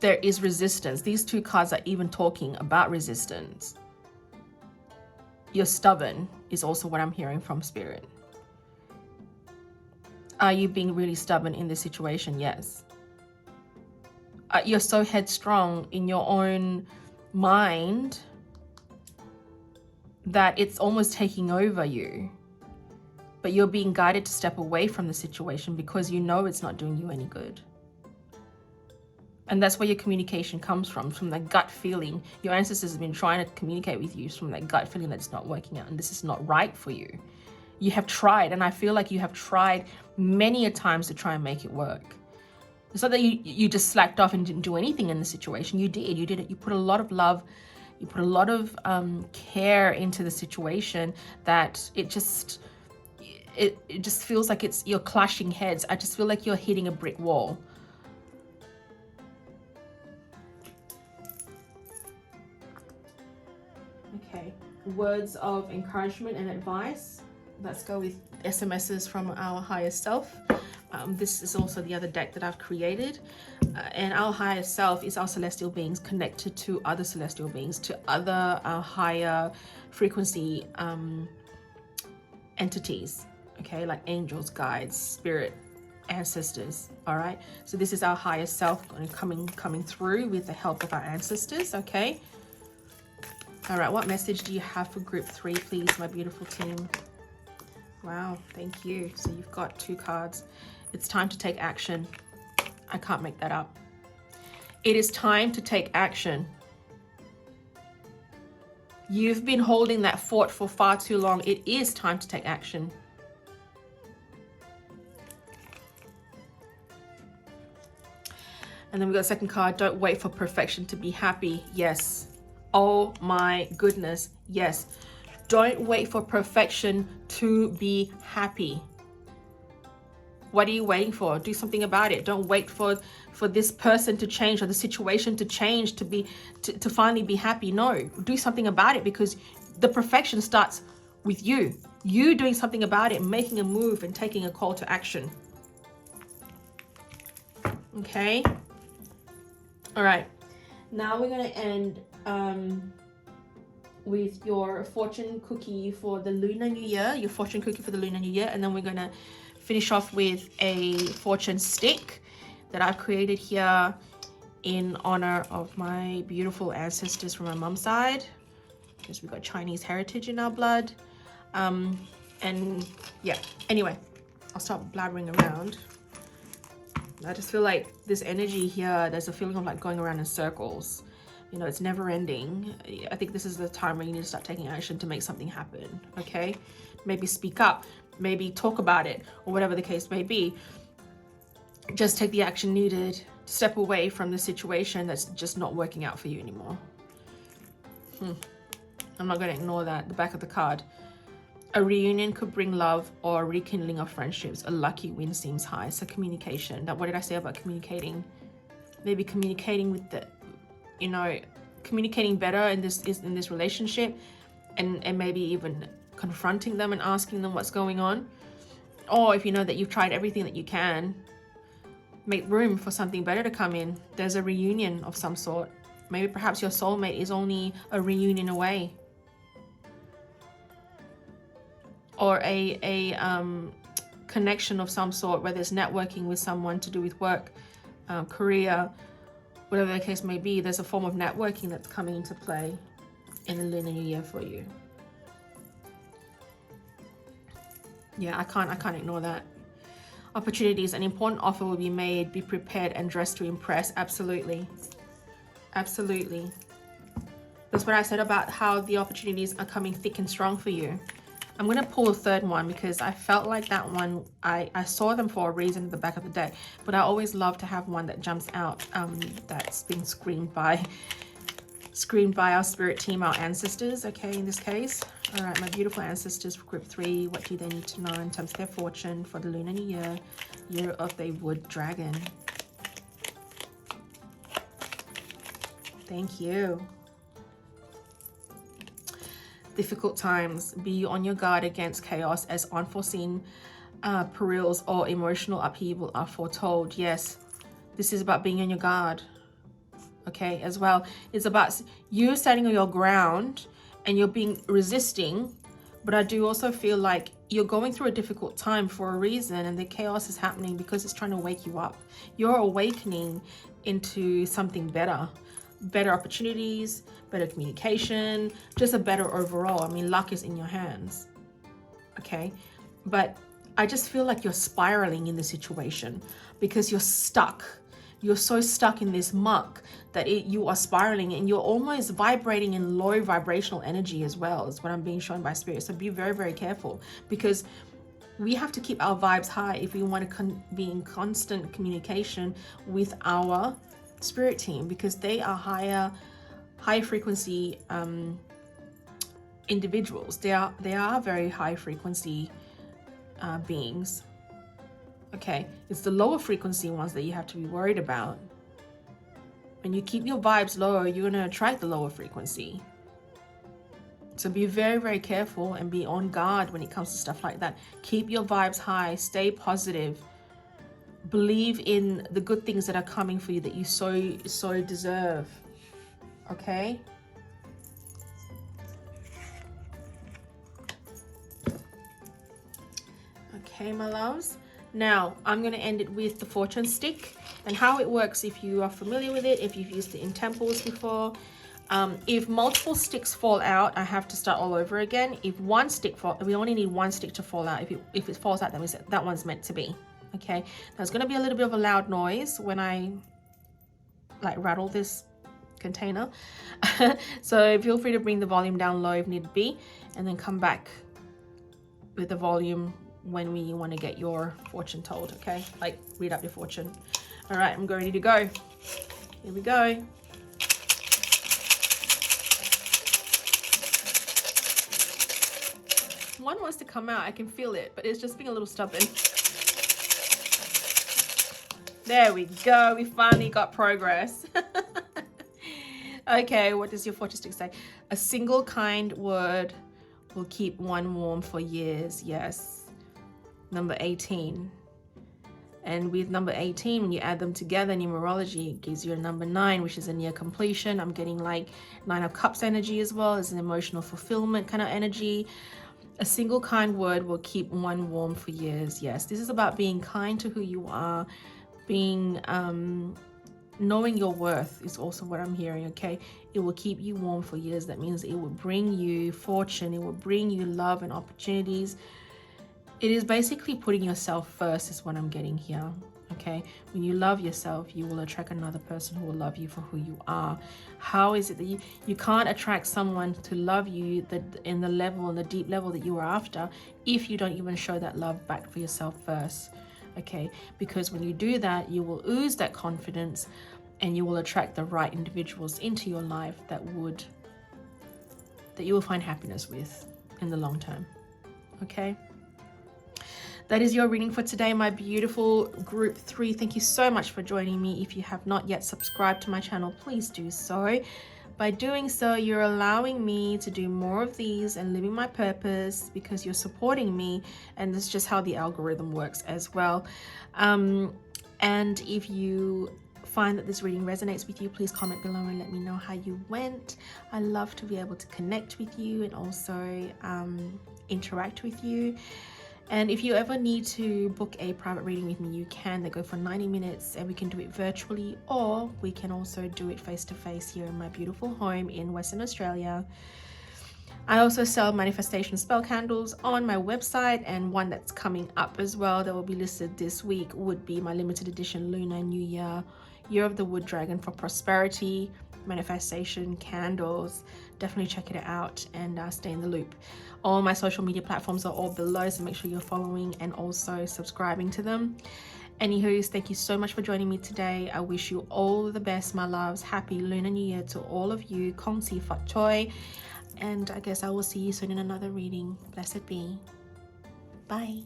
B: There is resistance. These two cards are even talking about resistance. You're stubborn is also what I'm hearing from Spirit. Are you being really stubborn in this situation? Yes. You're so headstrong in your own mind that it's almost taking over you. But you're being guided to step away from the situation because you know it's not doing you any good. And that's where your communication comes from that gut feeling. Your ancestors have been trying to communicate with you from that gut feeling that it's not working out and this is not right for you. You have tried, and I feel like you have tried many a times to try and make it work. It's not that you just slacked off and didn't do anything in the situation. You did. You did it. You put a lot of love, you put a lot of care into the situation that it just feels like you're clashing heads. I just feel like you're hitting a brick wall. Okay, words of encouragement and advice. Let's go with SMSs from our higher self. This is also the other deck that I've created. And our higher self is our celestial beings connected to other celestial beings, to other higher frequency entities, okay, like angels, guides, spirit, ancestors, all right? So this is our higher self coming through with the help of our ancestors, okay? All right, what message do you have for group 3, please, my beautiful team? Wow, thank you. So you've got 2 cards. It's time to take action. I can't make that up. It is time to take action. You've been holding that fort for far too long. It is time to take action. And then we got a second card. Don't wait for perfection to be happy. Yes. Oh my goodness. Yes. Don't wait for perfection to be happy. What are you waiting for? Do something about it. Don't wait for this person to change or the situation to change to finally be happy. No, do something about it, because the perfection starts with you. You doing something about it, making a move and taking a call to action. Okay. All right. Now we're going to end with your fortune cookie for the Lunar New Year, and then we're going to finish off with a fortune stick that I've created here in honor of my beautiful ancestors from my mom's side, because we've got Chinese heritage in our blood. And yeah, anyway, I'll stop blabbering around. I just feel like this energy here, there's a feeling of like going around in circles. You know, it's never ending. I think this is the time where you need to start taking action to make something happen, okay? Maybe speak up, maybe talk about it, or whatever the case may be. Just take the action needed to step away from the situation that's just not working out for you anymore. I'm not going to ignore that. The back of the card. A reunion could bring love or a rekindling of friendships. A lucky win seems high. So communication. What did I say about communicating? Maybe communicating with the, you know, communicating better in this relationship, and maybe even confronting them and asking them what's going on. Or if you know that you've tried everything that you can, make room for something better to come in. There's a reunion of some sort. Maybe perhaps your soulmate is only a reunion away. Or a connection of some sort, whether it's networking with someone to do with work, career, whatever the case may be. There's a form of networking that's coming into play in the Lunar New Year for you. Yeah, I can't ignore that. Opportunities, an important offer will be made. Be prepared and dressed to impress. Absolutely. Absolutely. That's what I said about how the opportunities are coming thick and strong for you. I'm going to pull a third one because I felt like that one, I saw them for a reason at the back of the deck, but I always love to have one that jumps out, that's been screened by our spirit team, our ancestors, okay, in this case. All right, my beautiful ancestors for group 3, what do they need to know in terms of their fortune for the Lunar New Year, year of the wood dragon? Thank you. Difficult times. Be on your guard against chaos as unforeseen perils or emotional upheaval are foretold. Yes, this is about being on your guard. Okay, as well. It's about you standing on your ground and you're being resisting. But I do also feel like you're going through a difficult time for a reason, and the chaos is happening because it's trying to wake you up. You're awakening into something better. Better opportunities, better communication, just a better overall. I mean, luck is in your hands, okay? But I just feel like you're spiraling in the situation because you're stuck. You're so stuck in this muck that you are spiraling, and you're almost vibrating in low vibrational energy as well, is what I'm being shown by spirit. So be very, very careful, because we have to keep our vibes high if we want to be in constant communication with our spirit team, because they are high frequency individuals. They are very high frequency beings. Okay, it's the lower frequency ones that you have to be worried about. When you keep your vibes lower, you're going to attract the lower frequency. So be very, very careful and be on guard when it comes to stuff like that. Keep your vibes high, stay positive. Believe in the good things that are coming for you that you so deserve. Okay? Okay, my loves. Now, I'm going to end it with the fortune stick and how it works if you are familiar with it, if you've used it in temples before. If multiple sticks fall out, I have to start all over again. If one stick we only need one stick to fall out. If it falls out, that means that one's meant to be. Okay, there's going to be a little bit of a loud noise when I like rattle this container. So feel free to bring the volume down low if need be, and then come back with the volume when we want to get your fortune told. Okay, like read up your fortune. All right, I'm ready to go. Here we go. One wants to come out, I can feel it, but it's just being a little stubborn. There we go, we finally got progress. Okay, what does your fortune stick say? A single kind word will keep one warm for years. Yes. Number 18. And with number 18, when you add them together, numerology, it gives you a number 9, which is a near completion. I'm getting like 9 of Cups energy as well. It's an emotional fulfillment kind of energy. A single kind word will keep one warm for years. Yes, this is about being kind to who you are, being knowing your worth is also what I'm hearing. Okay, it will keep you warm for years. That means it will bring you fortune, it will bring you love and opportunities. It is basically putting yourself first is what I'm getting here. Okay, when you love yourself, you will attract another person who will love you for who you are. How is it that you can't attract someone to love you in the deep level that you are after if you don't even show that love back for yourself first? Okay, because when you do that, you will ooze that confidence and you will attract the right individuals into your life that you will find happiness with in the long term. Okay, that is your reading for today, my beautiful group 3. Thank you so much for joining me. If you have not yet subscribed to my channel, please do so. By doing so, you're allowing me to do more of these and living my purpose, because you're supporting me, and this is just how the algorithm works as well. And if you find that this reading resonates with you, please comment below and let me know how you went. I love to be able to connect with you and also interact with you. And if you ever need to book a private reading with me, you can. They go for 90 minutes and we can do it virtually, or we can also do it face-to-face here in my beautiful home in Western Australia. I also sell manifestation spell candles on my website, and one that's coming up as well that will be listed this week would be my limited edition Lunar New Year of the Wood Dragon for prosperity manifestation candles. Definitely check it out and stay in the loop. All my social media platforms are all below, so make sure you're following and also subscribing to them. Anywho, thank you so much for joining me today. I wish you all the best, my loves. Happy Lunar New Year to all of you. Kong Si Fat Choi. And I guess I will see you soon in another reading. Blessed be. Bye.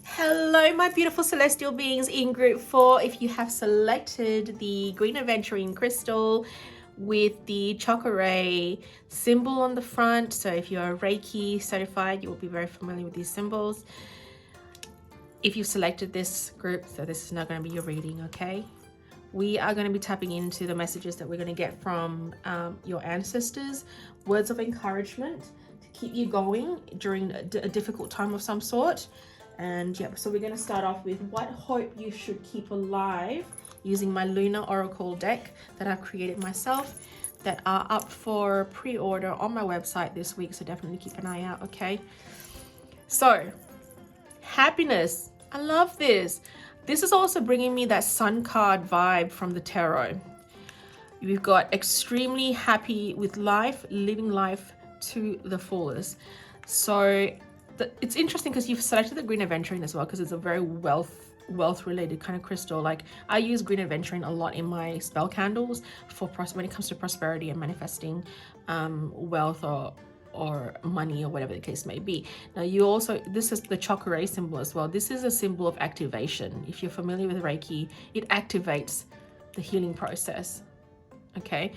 B: Hello, my beautiful celestial beings in group 4. If you have selected the green aventurine crystal with the chakra symbol on the front, so if you're Reiki certified, you will be very familiar with these symbols. If you've selected this group, so this is not going to be your reading, okay? We are going to be tapping into the messages that we're going to get from your ancestors, words of encouragement to keep you going during a difficult time of some sort. And yeah, so we're going to start off with what hope you should keep alive, using my Lunar Oracle deck that I've created myself, that are up for pre-order on my website this week, so definitely keep an eye out. Okay, so happiness, I love this. This is also bringing me that sun card vibe from the tarot. We've got extremely happy with life, living life to the fullest. So it's interesting because you've selected the green aventurine as well, because it's a very wealth related kind of crystal. Like, I use green aventurine a lot in my spell candles for when it comes to prosperity and manifesting wealth or money or whatever the case may be. Now you also, this is the chakra symbol as well. This is a symbol of activation. If you're familiar with Reiki, it activates the healing process. Okay,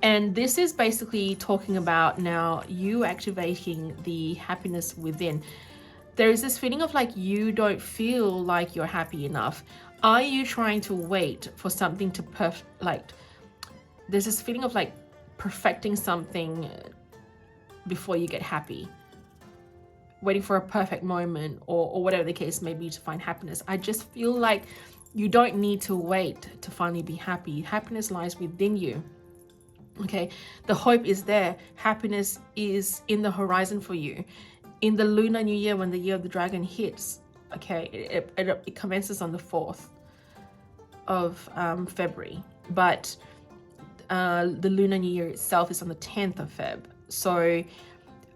B: and this is basically talking about now you activating the happiness within. There is this feeling of like you don't feel like you're happy enough. Are you trying to wait for something to there's this feeling of like perfecting something before you get happy, waiting for a perfect moment or whatever the case may be to find happiness. I just feel like you don't need to wait to finally be happy. Happiness lies within you. Okay, the hope is there. Happiness is in the horizon for you. In the Lunar New Year, when the year of the dragon hits, okay, it commences on the 4th of February, but the Lunar New Year itself is on the 10th of Feb. So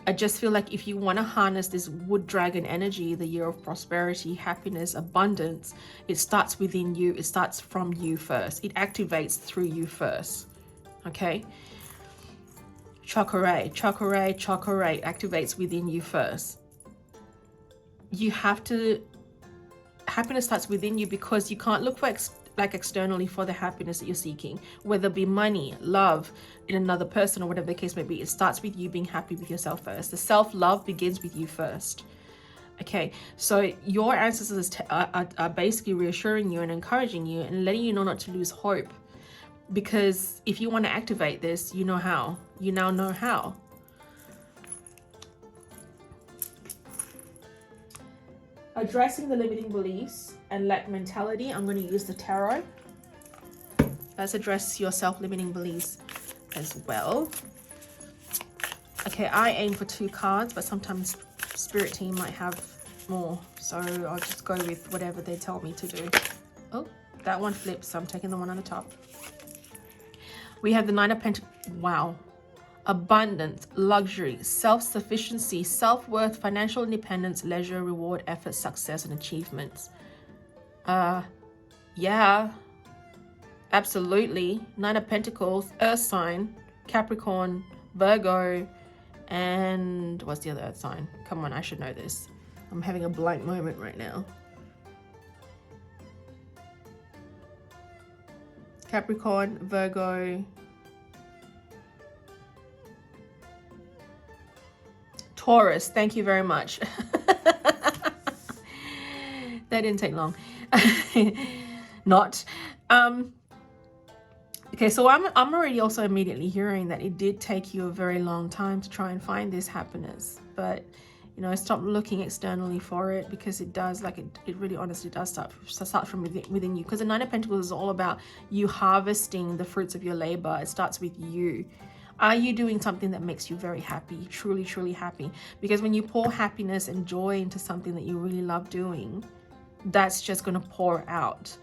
B: I just feel like if you want to harness this wood dragon energy, the year of prosperity, happiness, abundance, it starts within you. It starts from you first. It activates through you first. Okay, chakra activates within you first. You have to, happiness starts within you, because you can't look for externally for the happiness that you're seeking, whether it be money, love in another person or whatever the case may be. It starts with you being happy with yourself first. The self-love begins with you first. Okay, so your ancestors are basically reassuring you and encouraging you and letting you know not to lose hope. Because if you want to activate this, you know how. You now know how. Addressing the limiting beliefs and lack mentality, I'm going to use the tarot. Let's address your self-limiting beliefs as well. Okay, I aim for 2 cards, but sometimes Spirit Team might have more. So I'll just go with whatever they tell me to do. Oh, that one flips, so I'm taking the one on the top. We have the Nine of Pentacles. Wow. Abundance, luxury, self-sufficiency, self-worth, financial independence, leisure, reward, effort, success, and achievements. Yeah, absolutely. Nine of Pentacles, Earth sign, Capricorn, Virgo, and what's the other Earth sign? Come on, I should know this. I'm having a blank moment right now. Capricorn, Virgo, Taurus. Thank you very much. That didn't take long. Not. Okay, so I'm already also immediately hearing that it did take you a very long time to try and find this happiness, but you know, stop looking externally for it, because it does, like it really honestly does start from within you, because the Nine of Pentacles is all about you harvesting the fruits of your labor. It starts with you. Are you doing something that makes you very happy, truly, truly happy? Because when you pour happiness and joy into something that you really love doing, that's just going to pour out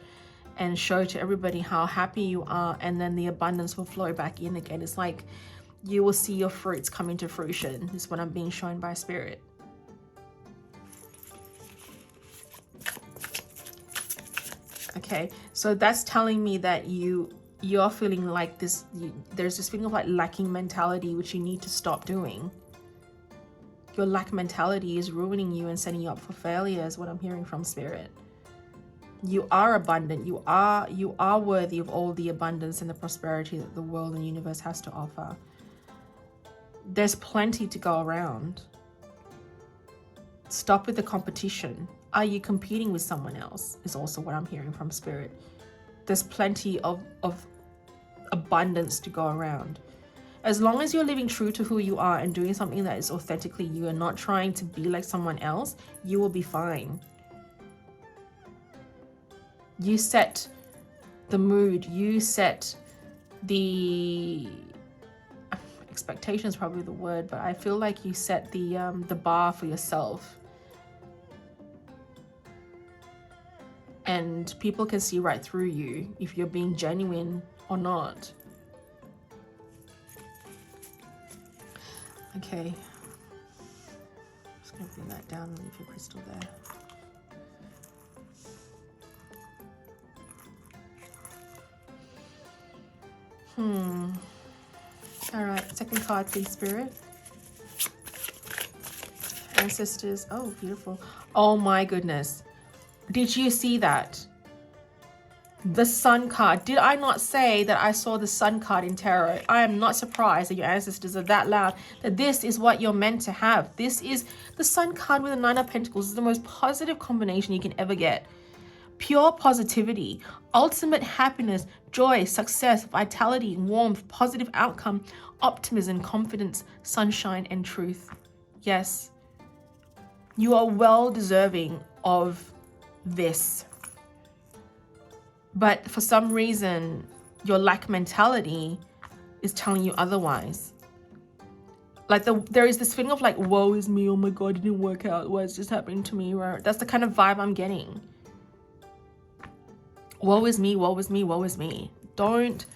B: and show to everybody how happy you are, and then the abundance will flow back in again. It's like you will see your fruits come into fruition. This is what I'm being shown by Spirit. Okay, so that's telling me that you're feeling like this, there's this feeling of like lacking mentality, which you need to stop doing. Your lack mentality is ruining you and setting you up for failure, is what I'm hearing from Spirit. You are abundant. You are worthy of all the abundance and the prosperity that the world and universe has to offer. There's plenty to go around. Stop with the competition. Are you competing with someone else? Is also what I'm hearing from Spirit. There's plenty of abundance to go around. As long as you're living true to who you are and doing something that is authentically you and not trying to be like someone else, you will be fine. You set the mood, you set the expectations, probably the word, but I feel like you set the bar for yourself. And people can see right through you if you're being genuine or not. Okay. Just gonna bring that down and leave your crystal there. All right, second card, please, Spirit. Ancestors. Oh, beautiful. Oh my goodness. Did you see that? The Sun card. Did I not say that I saw the Sun card in tarot? I am not surprised that your ancestors are that loud, that this is what you're meant to have. This is the Sun card with the Nine of Pentacles. This is the most positive combination you can ever get. Pure positivity, ultimate happiness, joy, success, vitality, warmth, positive outcome, optimism, confidence, sunshine, and truth. Yes, you are well deserving of this. But for some reason, your lack mentality is telling you otherwise. Like there is this feeling of like, woe is me, oh my God, it didn't work out. What's just happening to me? That's the kind of vibe I'm getting. Woe is me, woe is me, woe is me. Don't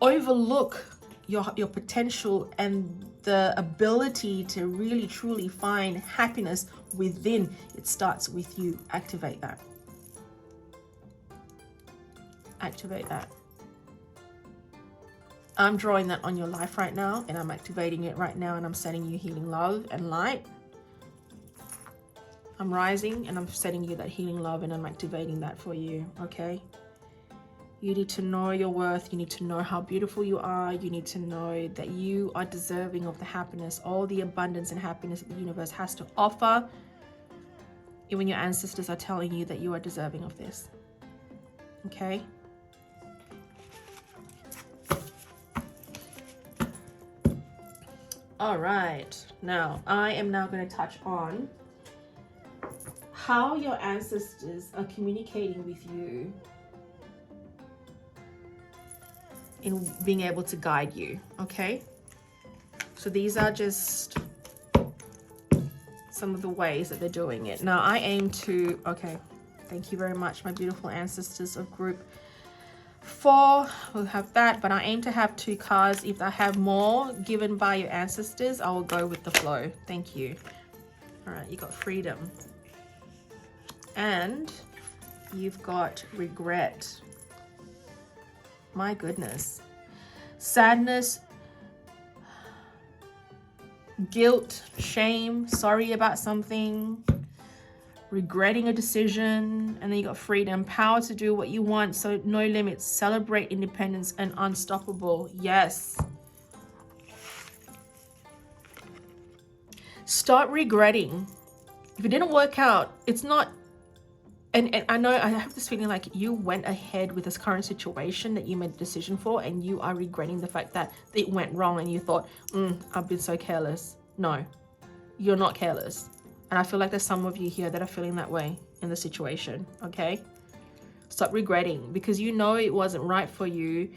B: overlook your potential and the ability to really truly find happiness within. It starts with you. Activate that. Activate that. I'm drawing that on your life right now, and I'm activating it right now, and I'm sending you healing love and light. I'm rising and I'm sending you that healing love, and I'm activating that for you, okay? You need to know your worth. You need to know how beautiful you are. You need to know that you are deserving of the happiness, all the abundance and happiness that the universe has to offer. Even your ancestors are telling you that you are deserving of this, okay? All right, now I am now going to touch on how your ancestors are communicating with you in being able to guide you, okay? So these are just some of the ways that they're doing it. Now, I aim to, okay, thank you very much, my beautiful ancestors of group 4. We'll have that, but I aim to have 2 cards. If I have more given by your ancestors, I will go with the flow. Thank you. All right, you got freedom. And you've got regret. My goodness. Sadness, guilt, shame, sorry about something, regretting a decision. And then you got freedom, power to do what you want, so no limits, celebrate independence, and unstoppable. Yes. Start regretting. If it didn't work out, it's not, and I know I have this feeling like you went ahead with this current situation that you made a decision for, and you are regretting the fact that it went wrong and you thought, I've been so careless. No, you're not careless. And I feel like there's some of you here that are feeling that way in the situation, okay? Stop regretting, because you know it wasn't right for you.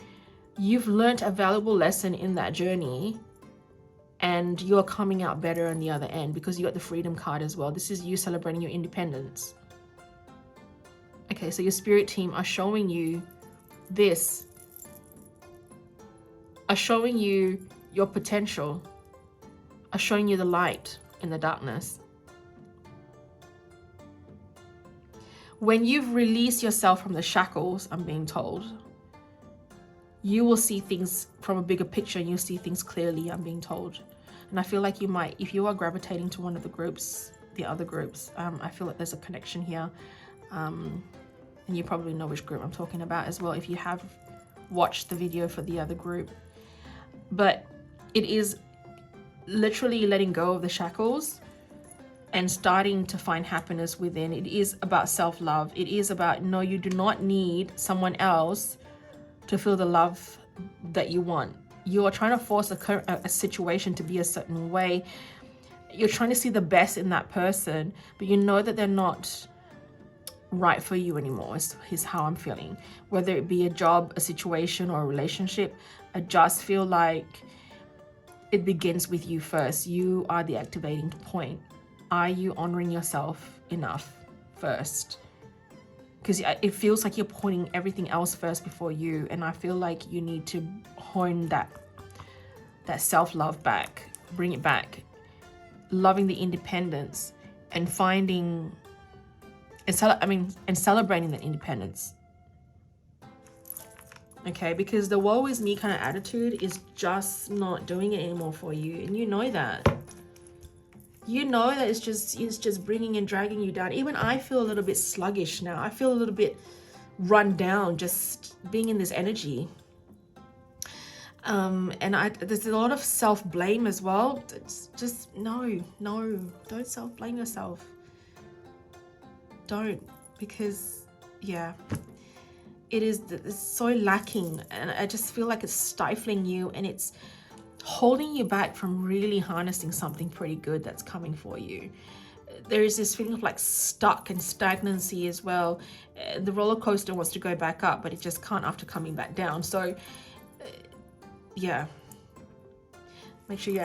B: You've learned a valuable lesson in that journey, and you're coming out better on the other end because you got the freedom card as well. This is you celebrating your independence. Okay, so your spirit team are showing you this, are showing you your potential, are showing you the light in the darkness. When you've released yourself from the shackles, I'm being told, you will see things from a bigger picture, and you'll see things clearly, I'm being told. And I feel like you might, if you are gravitating to one of the groups, the other groups, I feel like there's a connection here. And you probably know which group I'm talking about as well if you have watched the video for the other group. But it is literally letting go of the shackles and starting to find happiness within. It is about self-love. It is about, no, you do not need someone else to feel the love that you want. You are trying to force a situation to be a certain way. You're trying to see the best in that person, but you know that they're not right for you anymore, is how I'm feeling. Whether it be a job, a situation, or a relationship, I just feel like it begins with you first. You are the activating point. Are you honoring yourself enough first? Because it feels like you're putting everything else first before you, and I feel like you need to hone that self-love back, bring it back, loving the independence and finding and celebrating that independence. Okay, because the woe is me kind of attitude is just not doing it anymore for you, and you know that. You know that it's just bringing and dragging you down. Even I feel a little bit sluggish now. I feel a little bit run down just being in this energy. And there's a lot of self-blame as well. It's just no, don't self-blame yourself. Don't, because yeah, it's so lacking, and I just feel like it's stifling you, and it's holding you back from really harnessing something pretty good that's coming for you. There is this feeling of like stuck and stagnancy as well. The roller coaster wants to go back up, but it just can't after coming back down. So yeah, make sure you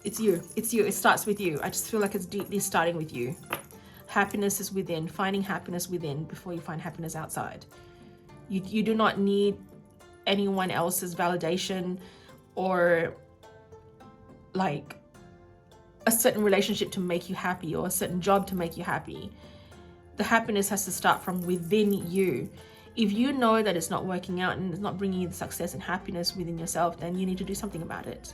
B: it's you, it starts with you. I just feel like it's deeply starting with you. Happiness is within, finding happiness within before you find happiness outside. You do not need anyone else's validation or like a certain relationship to make you happy, or a certain job to make you happy. The happiness has to start from within you. If you know that it's not working out and it's not bringing you the success and happiness within yourself, then you need to do something about it.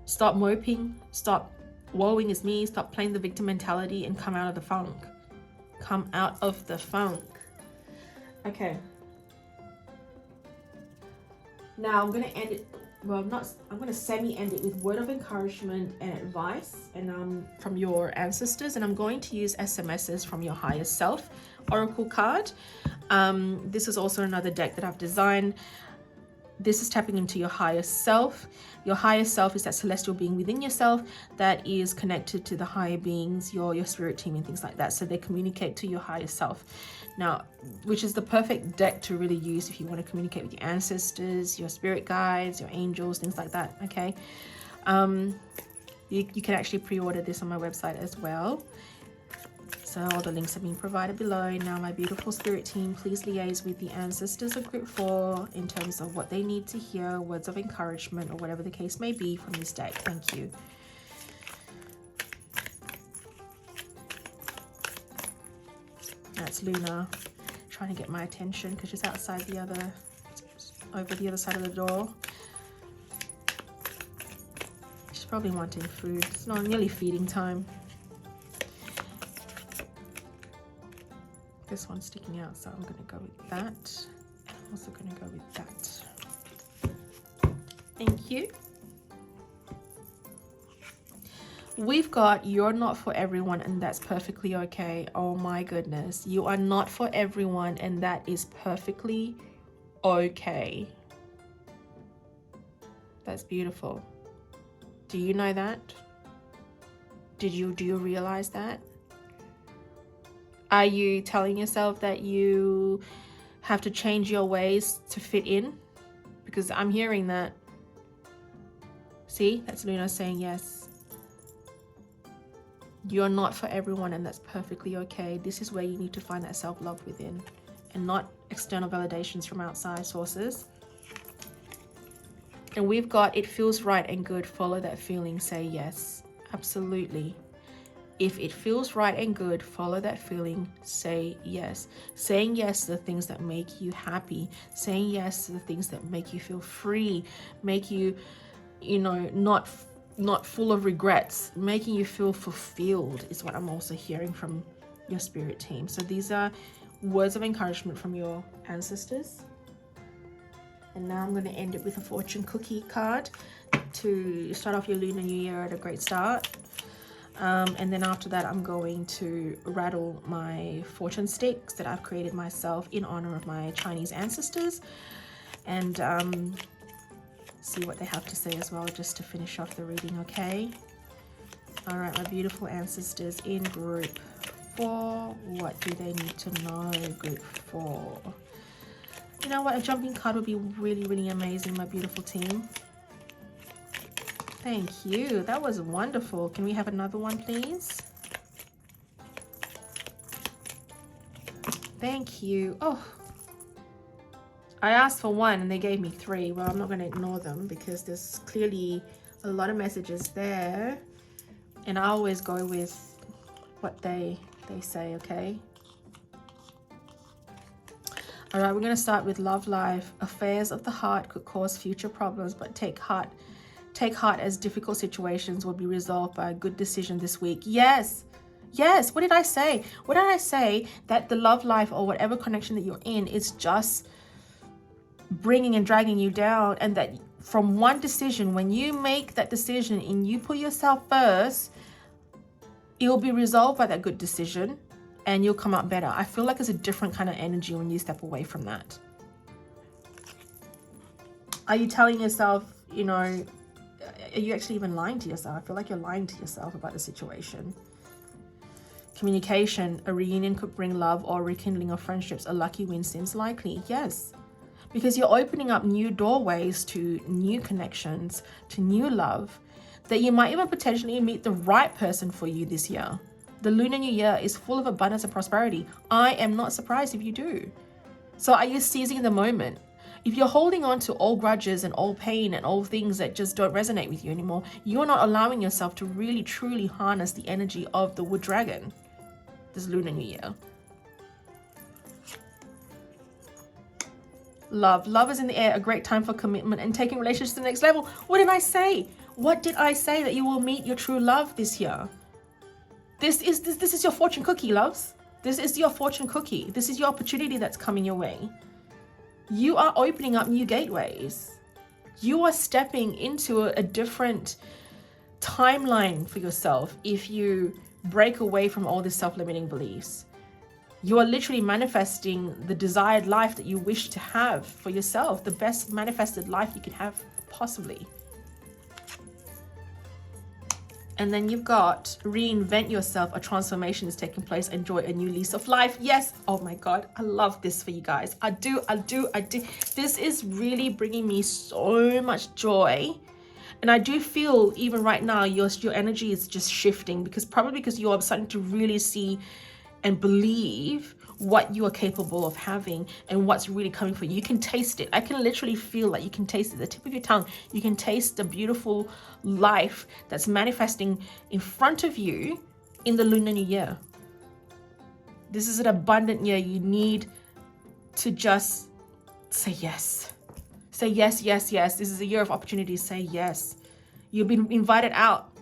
B: Stop moping, stop woeing is me, stop playing the victim mentality, and come out of the funk. Come out of the funk. Okay. Now I'm going to end it, well, I'm going to semi-end it with word of encouragement and advice and from your ancestors, and I'm going to use SMSs from your higher self oracle card. This is also another deck that I've designed. This is tapping into your higher self. Your higher self is that celestial being within yourself that is connected to the higher beings, your spirit team and things like that. So they communicate to your higher self. Now, which is the perfect deck to really use if you want to communicate with your ancestors, your spirit guides, your angels, things like that, okay? You can actually pre-order this on my website as well. So all the links are being provided below. Now, my beautiful spirit team, please liaise with the ancestors of group 4 in terms of what they need to hear, words of encouragement, or whatever the case may be from this deck. Thank you. That's Luna trying to get my attention because she's outside over the other side of the door. She's probably wanting food. It's not nearly feeding time. This one's sticking out, so I'm going to go with that. I'm also going to go with that. Thank you. We've got, you're not for everyone, and that's perfectly okay. Oh my goodness. You are not for everyone, and that is perfectly okay. That's beautiful. Do you know that? Do you realize that? Are you telling yourself that you have to change your ways to fit in? Because I'm hearing that. See, that's Luna saying yes. You're not for everyone, and that's perfectly okay. This is where you need to find that self-love within and not external validations from outside sources. And we've got, it feels right and good. Follow that feeling. Say yes. Absolutely. If it feels right and good, follow that feeling. Say yes. Saying yes to the things that make you happy. Saying yes to the things that make you feel free. Make you, you know, not full of regrets, making you feel fulfilled is what I'm also hearing from your spirit team. So these are words of encouragement from your ancestors. And now I'm going to end it with a fortune cookie card to start off your Lunar New Year at a great start. And then after that, I'm going to rattle my fortune sticks that I've created myself in honor of my Chinese ancestors. And see what they have to say as well, just to finish off the reading, okay? All right, my beautiful ancestors in group 4, what do they need to know, group 4? You know what, a jumping card would be really, really amazing, my beautiful team. Thank you, that was wonderful. Can we have another one, please? Thank you. Oh, I asked for 1 and they gave me 3. Well, I'm not going to ignore them because there's clearly a lot of messages there. And I always go with what they say, okay? All right, we're going to start with love life. Affairs of the heart could cause future problems, but take heart as difficult situations will be resolved by a good decision this week. Yes. Yes. What did I say? What did I say? That the love life or whatever connection that you're in is just bringing and dragging you down, and that from one decision, when you make that decision and you put yourself first, it will be resolved by that good decision and you'll come out better. I feel like it's a different kind of energy when you step away from that. Are you telling yourself, you know, are you actually even lying to yourself? I feel like you're lying to yourself about the situation. Communication, a reunion could bring love or rekindling of friendships. A lucky win seems likely. Yes. Because you're opening up new doorways to new connections, to new love, that you might even potentially meet the right person for you this year. The Lunar New Year is full of abundance and prosperity. I am not surprised if you do. So are you seizing the moment? If you're holding on to old grudges and old pain and old things that just don't resonate with you anymore, you're not allowing yourself to really truly harness the energy of the wood dragon this Lunar New Year. Love is in the air, a great time for commitment and taking relationships to the next level. What did I say? What did I say? That you will meet your true love this year. This is your fortune cookie, loves. This is your fortune cookie. This is your opportunity that's coming your way. You are opening up new gateways. You are stepping into a different timeline for yourself if you break away from all these self-limiting beliefs. You are literally manifesting the desired life that you wish to have for yourself, the best manifested life you could have possibly. And then you've got reinvent yourself, a transformation is taking place, enjoy a new lease of life. Yes, oh my God, I love this for you guys. I do. This is really bringing me so much joy And I do feel even right now, your energy is just shifting, because probably because you are starting to really see and believe what you are capable of having and what's really coming for you. You can taste it. I can literally feel like you can taste it, the tip of your tongue. You can taste the beautiful life that's manifesting in front of you in the Lunar New Year. This is an abundant year. You need to just say yes. Say yes, yes, yes. This is a year of opportunity. Say yes. You've been invited out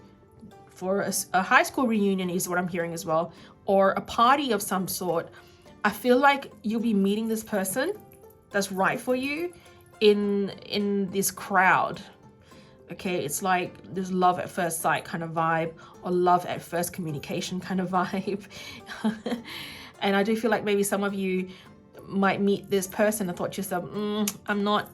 B: for a high school reunion is what I'm hearing as well, or a party of some sort. I feel like you'll be meeting this person that's right for you in this crowd. Okay, it's like this love at first sight kind of vibe, or love at first communication kind of vibe. And I do feel like maybe some of you might meet this person and thought to yourself, I'm not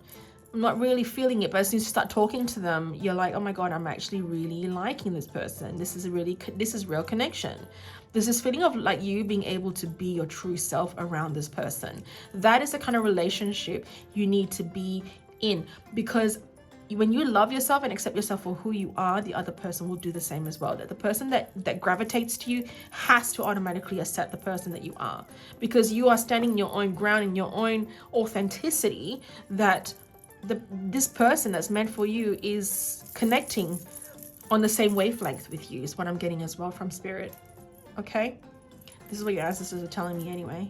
B: really feeling it. But as soon as you start talking to them, you're like, oh my God, I'm actually really liking this person. This is real connection. There's this feeling of like you being able to be your true self around this person. That is the kind of relationship you need to be in, because when you love yourself and accept yourself for who you are, the other person will do the same as well. That the person that gravitates to you has to automatically accept the person that you are, because you are standing in your own ground, in your own authenticity, that this person that's meant for you is connecting on the same wavelength with you, is what I'm getting as well from Spirit. Okay, this is what your ancestors are telling me anyway.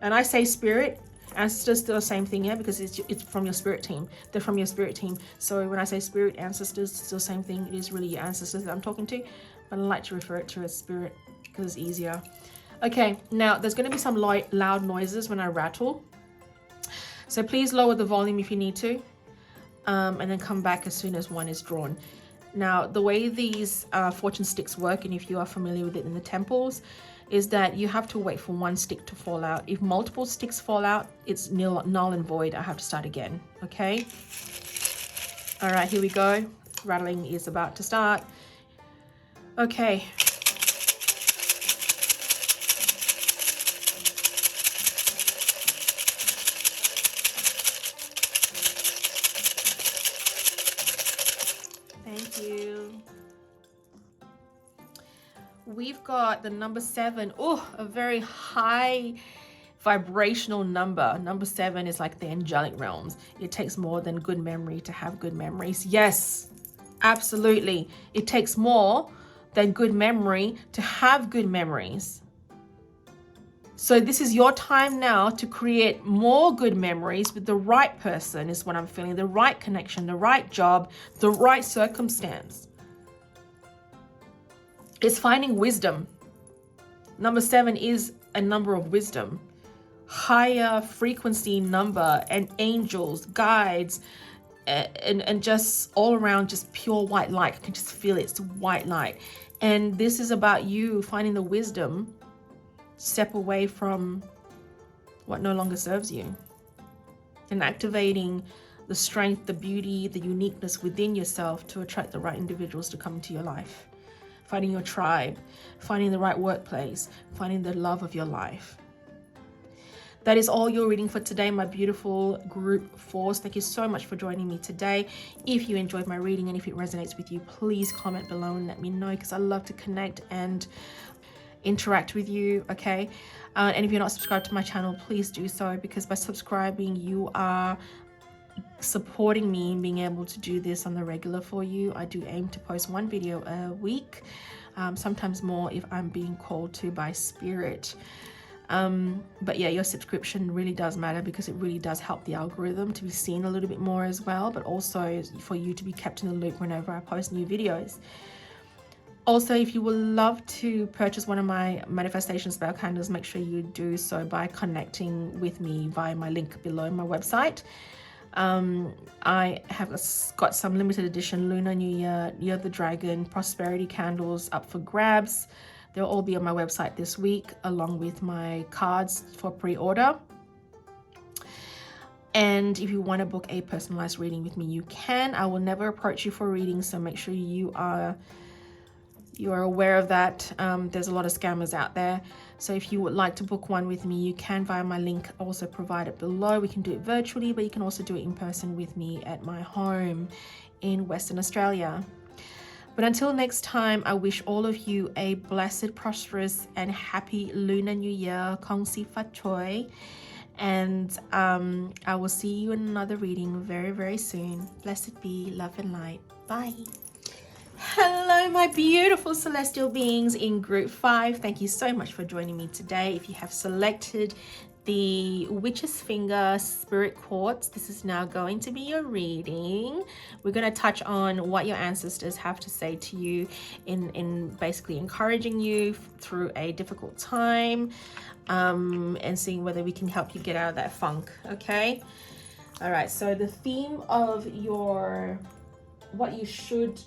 B: And I say Spirit, ancestors, still the same thing here, because it's from your spirit team. They're from your spirit team. So when I say Spirit, ancestors, still the same thing. It is really your ancestors that I'm talking to, but I like to refer it to as Spirit because it's easier. Okay, now there's going to be some loud noises when I rattle, so please lower the volume if you need to, and then come back as soon as one is drawn. Now, the way these fortune sticks work, and if you are familiar with it in the temples, is that you have to wait for one stick to fall out. If multiple sticks fall out, it's null and void. I have to start again, okay? All right, here we go. Rattling is about to start. Okay. Thank you. We've got the number 7. Oh, a very high vibrational number. Number 7 is like the angelic realms. It takes more than good memory to have good memories. Yes, absolutely. It takes more than good memory to have good memories. So this is your time now to create more good memories with the right person, is what I'm feeling. The right connection, the right job, the right circumstance. It's finding wisdom. Number 7 is a number of wisdom. Higher frequency number, and angels, guides, and just all around just pure white light. I can just feel it. It's white light. And this is about you finding the wisdom, step away from what no longer serves you, and activating the strength, the beauty, the uniqueness within yourself to attract the right individuals to come into your life. Finding your tribe, finding the right workplace, finding the love of your life. That is all your reading for today, my beautiful group force. Thank you so much for joining me today. If you enjoyed my reading and if it resonates with you, please comment below and let me know, because I love to connect and interact with you, okay? And if you're not subscribed to my channel, please do so, because by subscribing, you are supporting me in being able to do this on the regular for you. I do aim to post 1 video a week, sometimes more if I'm being called to by Spirit. But yeah, your subscription really does matter, because it really does help the algorithm to be seen a little bit more as well, but also for you to be kept in the loop whenever I post new videos. Also, if you would love to purchase one of my manifestation spell candles, make sure you do so by connecting with me via my link below my website. I have got some limited edition Lunar New Year of the Dragon prosperity candles up for grabs. They'll all be on my website this week, along with my cards for pre-order. And if you want to book a personalized reading with me, you can. I will never approach you for reading, so make sure you are You are aware of that. There's a lot of scammers out there. So if you would like to book one with me, you can via my link also provided below. We can do it virtually, but you can also do it in person with me at my home in Western Australia. But until next time, I wish all of you a blessed, prosperous, and happy Lunar New Year. Kong Si Fat Choi. And I will see you in another reading very, very soon. Blessed be, love and light. Bye. Hello, my beautiful celestial beings in group 5. Thank you so much for joining me today. If you have selected the Witch's Finger Spirit Quartz, this is now going to be your reading. We're going to touch on what your ancestors have to say to you in basically encouraging you through a difficult time, and seeing whether we can help you get out of that funk. Okay. All right. So the theme of what you should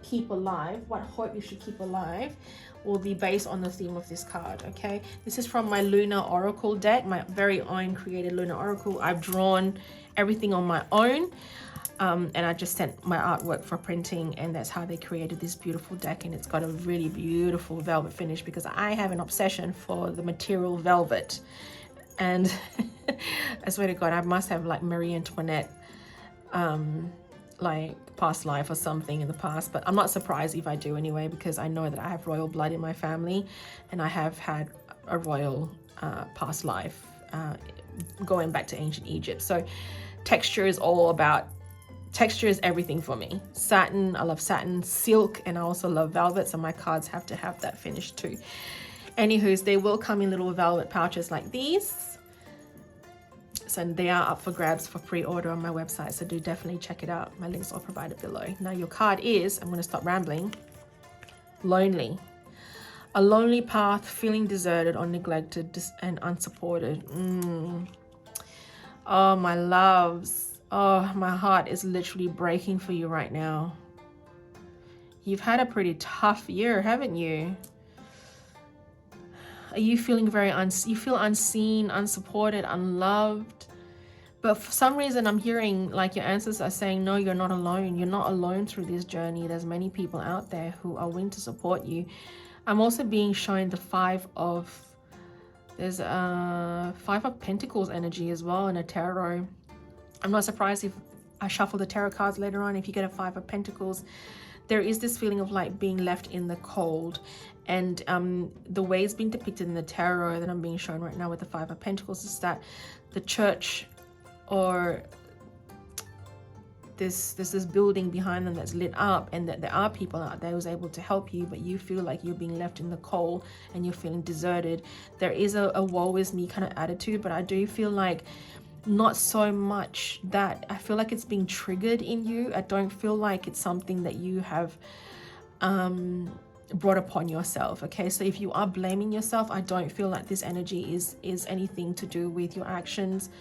B: keep alive, what hope you should keep alive, will be based on the theme of this card. Okay, this is from my Lunar Oracle deck, my very own created Lunar Oracle. I've drawn everything on my own, and I just sent my artwork for printing, and that's how they created this beautiful deck. And it's got a really beautiful velvet finish because I have an obsession for the material velvet. And I swear to God, I must have like Marie Antoinette like past life or something in the past, but I'm not surprised if I do anyway, because I know that I have royal blood in my family, and I have had a royal past life going back to ancient Egypt. So texture is everything for me. Satin, I love satin, silk, and I also love velvet, so my cards have to have that finish too. Anywho's, they will come in little velvet pouches like these. So they are up for grabs for pre-order on my website, so do definitely check it out. My links are provided below. Now your card is, I'm going to stop rambling, lonely. A lonely path, feeling deserted or neglected and unsupported. Oh, my loves. Oh, my heart is literally breaking for you right now. You've had a pretty tough year, haven't you? Are you feeling you feel unseen, unsupported, unloved? But for some reason, I'm hearing like your ancestors are saying, no, you're not alone. You're not alone through this journey. There's many people out there who are willing to support you. I'm also being shown the Five of Pentacles energy as well in a tarot. I'm not surprised if I shuffle the tarot cards later on. If you get a Five of Pentacles, there is this feeling of like being left in the cold. And the way it's being depicted in the tarot that I'm being shown right now with the Five of Pentacles is that the church, or there's this building behind them that's lit up, and that there are people out there who's able to help you, but you feel like you're being left in the cold and you're feeling deserted. There is a woe is me kind of attitude, but I do feel like not so much that. I feel like it's being triggered in you. I don't feel like it's something that you have brought upon yourself. Okay, so if you are blaming yourself, I don't feel like this energy is anything to do with your actions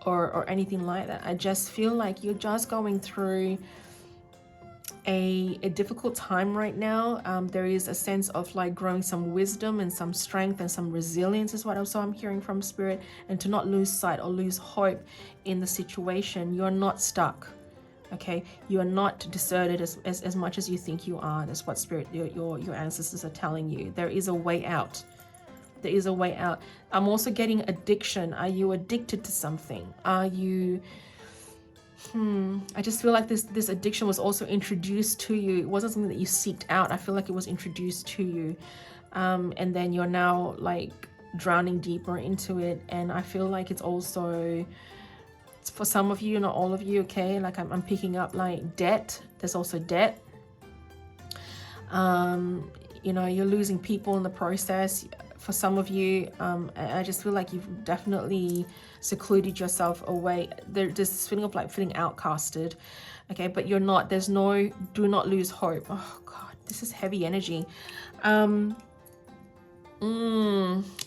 B: or anything like that. I just feel like you're just going through a difficult time right now. There is a sense of like growing some wisdom and some strength and some resilience is what also I'm hearing from Spirit, and to not lose sight or lose hope in the situation. You're not stuck. Okay, you are not deserted as much as you think you are. That's what Spirit, your ancestors are telling you. There is a way out. There is a way out. I'm also getting addiction. Are you addicted to something? Are you... I just feel like this addiction was also introduced to you. It wasn't something that you seeked out. I feel like it was introduced to you. And then you're now like drowning deeper into it. And I feel like it's also... for some of you, not all of you, okay? Like I'm picking up like debt. There's also debt. You know, you're losing people in the process. For some of you, I just feel like you've definitely secluded yourself away. There's this feeling of like feeling outcasted, okay? But you're not. There's no, do not lose hope. Oh God, this is heavy energy.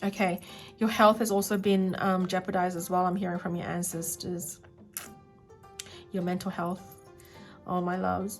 B: Okay, your health has also been jeopardized as well. I'm hearing from your ancestors. Your mental health, oh my loves.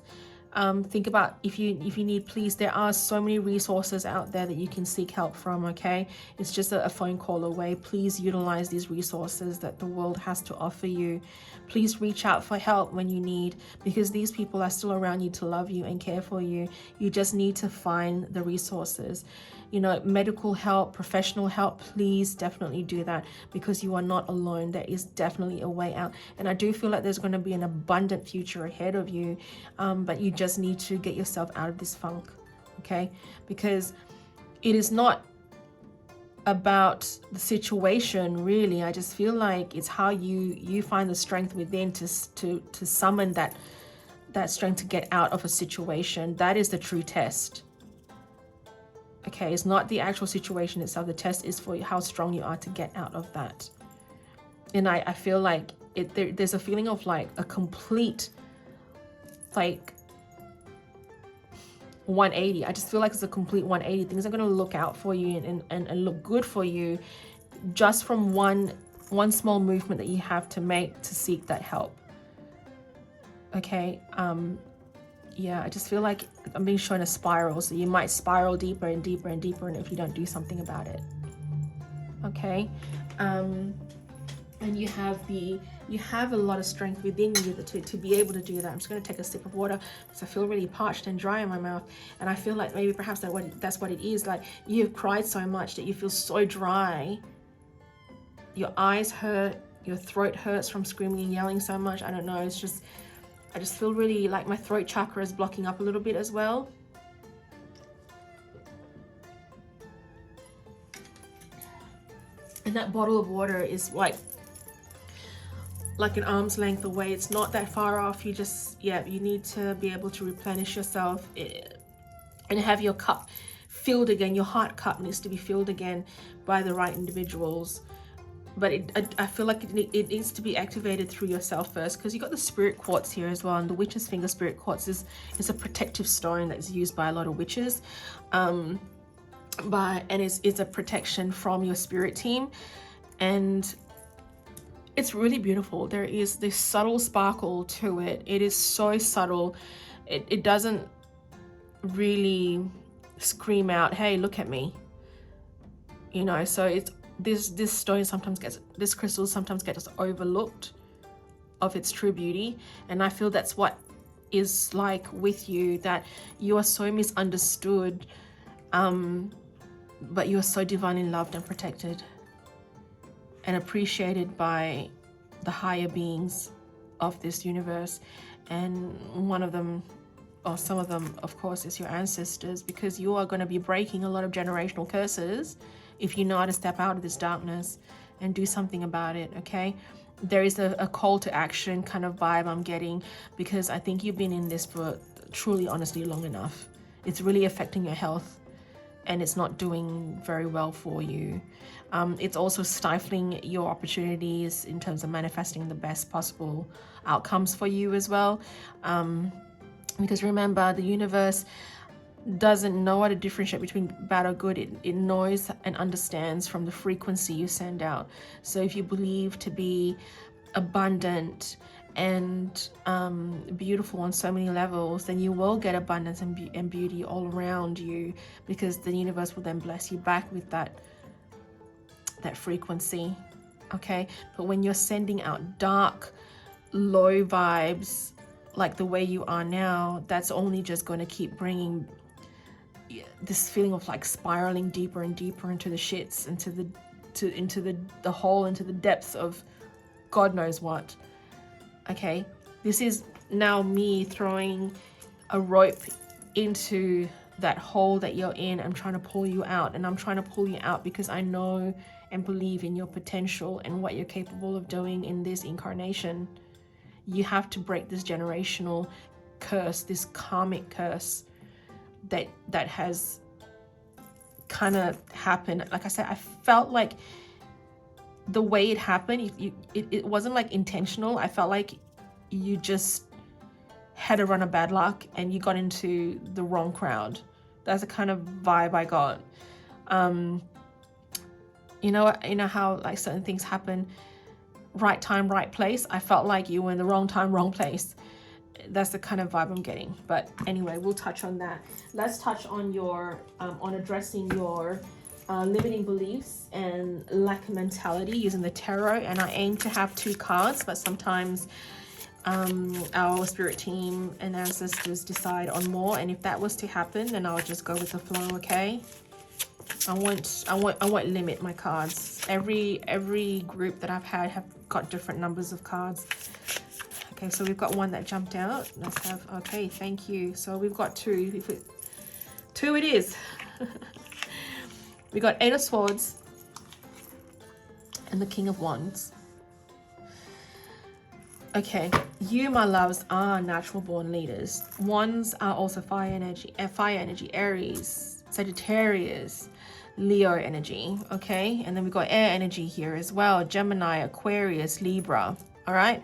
B: Think about if you need, please, there are so many resources out there that you can seek help from. Okay, it's just a phone call away. Please utilize these resources that the world has to offer you. Please reach out for help when you need, because these people are still around you to love you and care for you. You just need to find the resources. You know, medical help, professional help, please definitely do that, because you are not alone. There is definitely a way out. And I do feel like there's going to be an abundant future ahead of you, but you just need to get yourself out of this funk, okay? Because it is not about the situation, really. I just feel like it's how you find the strength within to summon that strength to get out of a situation. That is the true test. Okay, it's not the actual situation itself. The test is for how strong you are to get out of that. And I feel like there's a feeling of like a complete, like, 180. I just feel like it's a complete 180. Things are going to look out for you and look good for you just from one small movement that you have to make to seek that help. Okay, yeah, I just feel like I'm being shown a spiral, so you might spiral deeper and deeper and deeper, and if you don't do something about it. Okay, and you have a lot of strength within you to be able to do that. I'm just going to take a sip of water because I feel really parched and dry in my mouth, and I feel like maybe perhaps that's what it is. Like, you've cried so much that you feel so dry. Your eyes hurt, your throat hurts from screaming and yelling so much. I don't know, it's just, I just feel really like my throat chakra is blocking up a little bit as well. And that bottle of water is like an arm's length away. It's not that far off. You just, yeah, you need to be able to replenish yourself and have your cup filled again. Your heart cup needs to be filled again by the right individuals. But I feel like it needs to be activated through yourself first, because you got the spirit quartz here as well, and the witch's finger spirit quartz is a protective stone that is used by a lot of witches, and it's a protection from your spirit team, and it's really beautiful. There is this subtle sparkle to it. It is so subtle. It doesn't really scream out, hey, look at me, you know. So it's this crystal sometimes gets overlooked of its true beauty, and I feel that's what is like with you, that you are so misunderstood, but you are so divinely loved and protected and appreciated by the higher beings of this universe. And one of them, or some of them, of course, is your ancestors, because you are going to be breaking a lot of generational curses if you know how to step out of this darkness and do something about it. Okay, there is a call to action kind of vibe I'm getting, because I think you've been in this for truly, honestly, long enough. It's really affecting your health, and it's not doing very well for you. It's also stifling your opportunities in terms of manifesting the best possible outcomes for you as well, because remember, the universe doesn't know how to differentiate between bad or good. It knows and understands from the frequency you send out. So if you believe to be abundant and beautiful on so many levels, then you will get abundance and beauty all around you, because the universe will then bless you back with that frequency. Okay, but when you're sending out dark, low vibes like the way you are now, that's only just going to keep bringing this feeling of like spiraling deeper and deeper into the shits, into the hole, into the depths of God knows what. Okay, this is now me throwing a rope into that hole that you're in. I'm trying to pull you out, and I'm trying to pull you out because I know and believe in your potential and what you're capable of doing in this incarnation. You have to break this generational curse, this karmic curse that has kind of happened. Like I said, I felt like the way it happened, it wasn't like intentional. I felt like you just had a run of bad luck and you got into the wrong crowd. That's the kind of vibe I got. You know how like certain things happen, right time, right place. I felt like you were in the wrong time, wrong place. That's the kind of vibe I'm getting. But anyway, we'll touch on that. Let's touch on your on addressing your limiting beliefs and lack of mentality using the tarot. And I aim to have 2 cards, but sometimes our spirit team and ancestors decide on more, and if that was to happen, then I'll just go with the flow. Okay, I won't limit my cards. Every group that I've had have got different numbers of cards. Okay, so we've got one that jumped out. Let's have, okay, thank you. So we've got 2. Two it is. We got 8 of Swords and the King of Wands. Okay, you, my loves, are natural born leaders. Wands are also fire energy, Aries, Sagittarius, Leo energy, okay? And then we've got air energy here as well, Gemini, Aquarius, Libra, all right?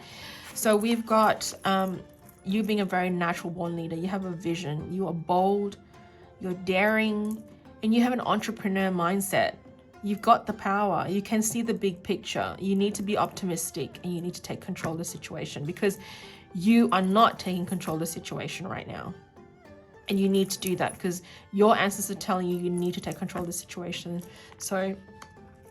B: So we've got you being a very natural born leader. You have a vision, you are bold, you're daring, and you have an entrepreneur mindset. You've got the power. You can see the big picture. You need to be optimistic and you need to take control of the situation, because you are not taking control of the situation right now. And you need to do that because your ancestors are telling you you need to take control of the situation. So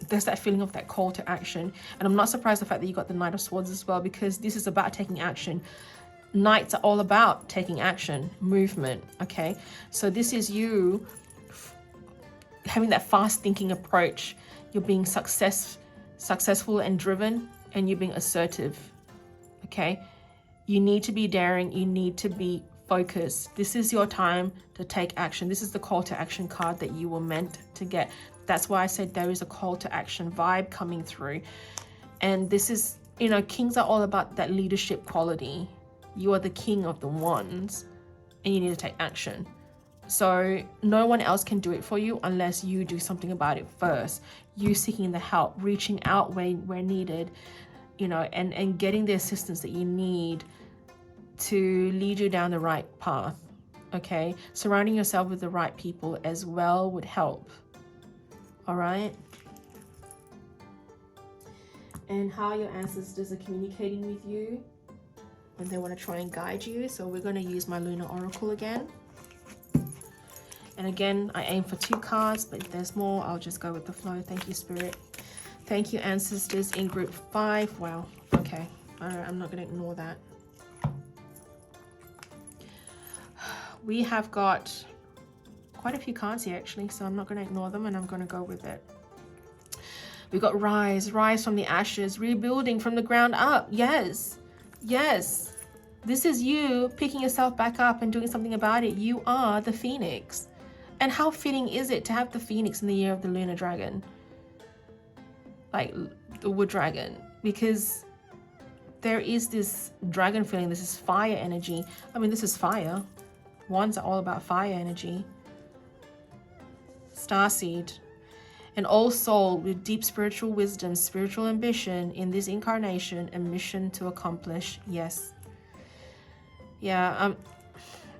B: there's that feeling of that call to action. And I'm not surprised the fact that you got the Knight of Swords as well, because this is about taking action. Knights are all about taking action, movement, okay? So this is you having that fast thinking approach. You're being successful and driven, and you're being assertive, okay? You need to be daring, you need to be focused. This is your time to take action. This is the call to action card that you were meant to get. That's why I said there is a call to action vibe coming through. And this is, you know, kings are all about that leadership quality. You are the king of the wands and you need to take action. So no one else can do it for you unless you do something about it first. You seeking the help, reaching out where needed, you know, and getting the assistance that you need to lead you down the right path, okay? Surrounding yourself with the right people as well would help, all right? And how your ancestors are communicating with you when they want to try and guide you. So we're going to use my Lunar Oracle again. And again, I aim for 2 cards, but if there's more, I'll just go with the flow. Thank you, Spirit. Thank you, ancestors in group 5. Wow, okay. All right, I'm not going to ignore that. We have got quite a few cards here, actually, so I'm not going to ignore them, and I'm going to go with it. We've got rise from the ashes, rebuilding from the ground up. Yes, yes. This is you picking yourself back up and doing something about it. You are the phoenix. And how fitting is it to have the phoenix in the year of the lunar dragon? Like the wood dragon. Because there is this dragon feeling, this is fire energy. I mean, this is fire. Wands are all about fire energy. Starseed. An old soul with deep spiritual wisdom, spiritual ambition in this incarnation, and mission to accomplish. Yes. Yeah,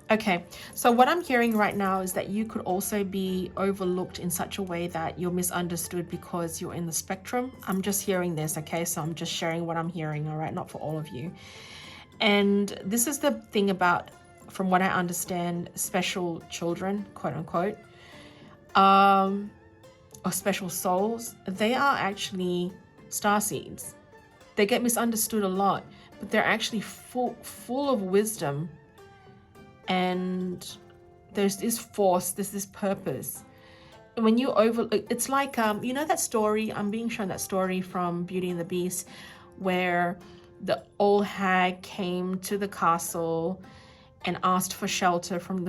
B: okay. So what I'm hearing right now is that you could also be overlooked in such a way that you're misunderstood because you're in the spectrum. I'm just hearing this, okay? So I'm just sharing what I'm hearing, all right? Not for all of you. And this is the thing about, from what I understand, special children, quote unquote, or special souls. They are actually starseeds. They get misunderstood a lot, but they're actually full of wisdom, and there's this force, there's this purpose. And when you it's like you know that story, I'm being shown that story from Beauty and the Beast, where the old hag came to the castle and asked for shelter from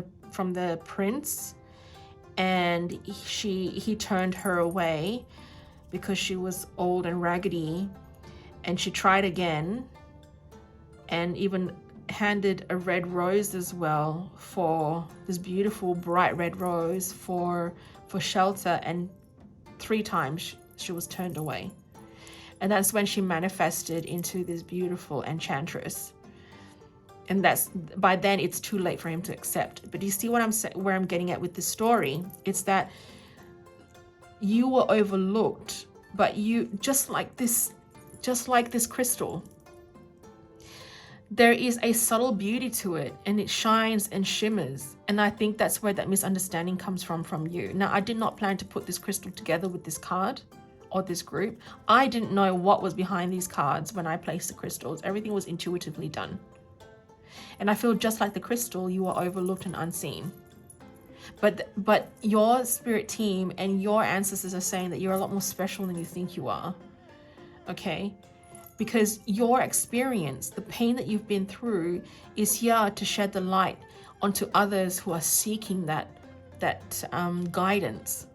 B: the prince, and he turned her away because she was old and raggedy, and she tried again, and even handed a red rose as well, for this beautiful bright red rose for shelter, and 3 times she was turned away. And that's when she manifested into this beautiful enchantress. And that's, by then it's too late for him to accept. But you see what where I'm getting at with this story? It's that you were overlooked, but you, just like this crystal, there is a subtle beauty to it, and it shines and shimmers. And I think that's where that misunderstanding comes from you. Now, I did not plan to put this crystal together with this card or this group. I didn't know what was behind these cards when I placed the crystals. Everything was intuitively done. And I feel just like the crystal, you are overlooked and unseen. But your spirit team and your ancestors are saying that you're a lot more special than you think you are. Okay? Because your experience, the pain that you've been through, is here to shed the light onto others who are seeking that guidance.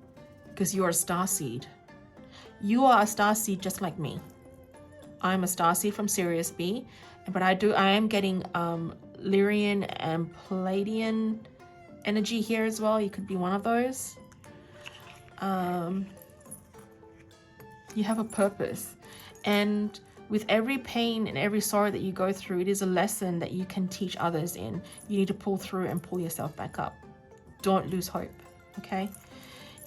B: Because you're a starseed. You are a starseed just like me. I'm a starseed from Sirius B, but I am getting Lyrian and Palladian energy here as well. You could be one of those. You have a purpose, and with every pain and every sorrow that you go through, it is a lesson that you can teach others in. You need to pull through and pull yourself back up. Don't lose hope, okay?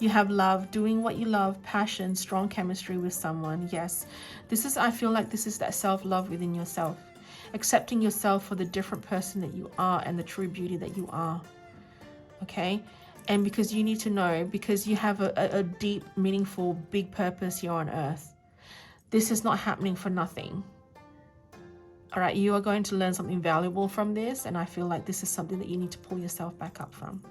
B: You have love, doing what you love, passion, strong chemistry with someone. Yes, I feel like this is that self-love within yourself. Accepting yourself for the different person that you are and the true beauty that you are, okay? And because you need to know, because you have a deep, meaningful, big purpose here on earth. This is not happening for nothing. All right, you are going to learn something valuable from this, and I feel like this is something that you need to pull yourself back up from.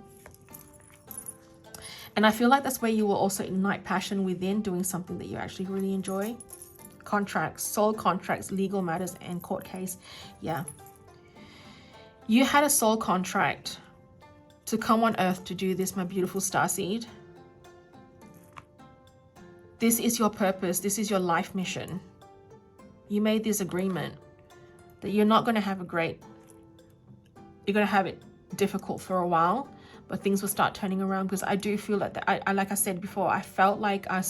B: And I feel like that's where you will also ignite passion within doing something that you actually really enjoy. Contracts, soul contracts, legal matters, and court case. Yeah. You had a soul contract to come on earth to do this, my beautiful starseed. This is your purpose. This is your life mission. You made this agreement that you're not going to have you're going to have it difficult for a while, but things will start turning around, because I do feel like like I said before, I felt like I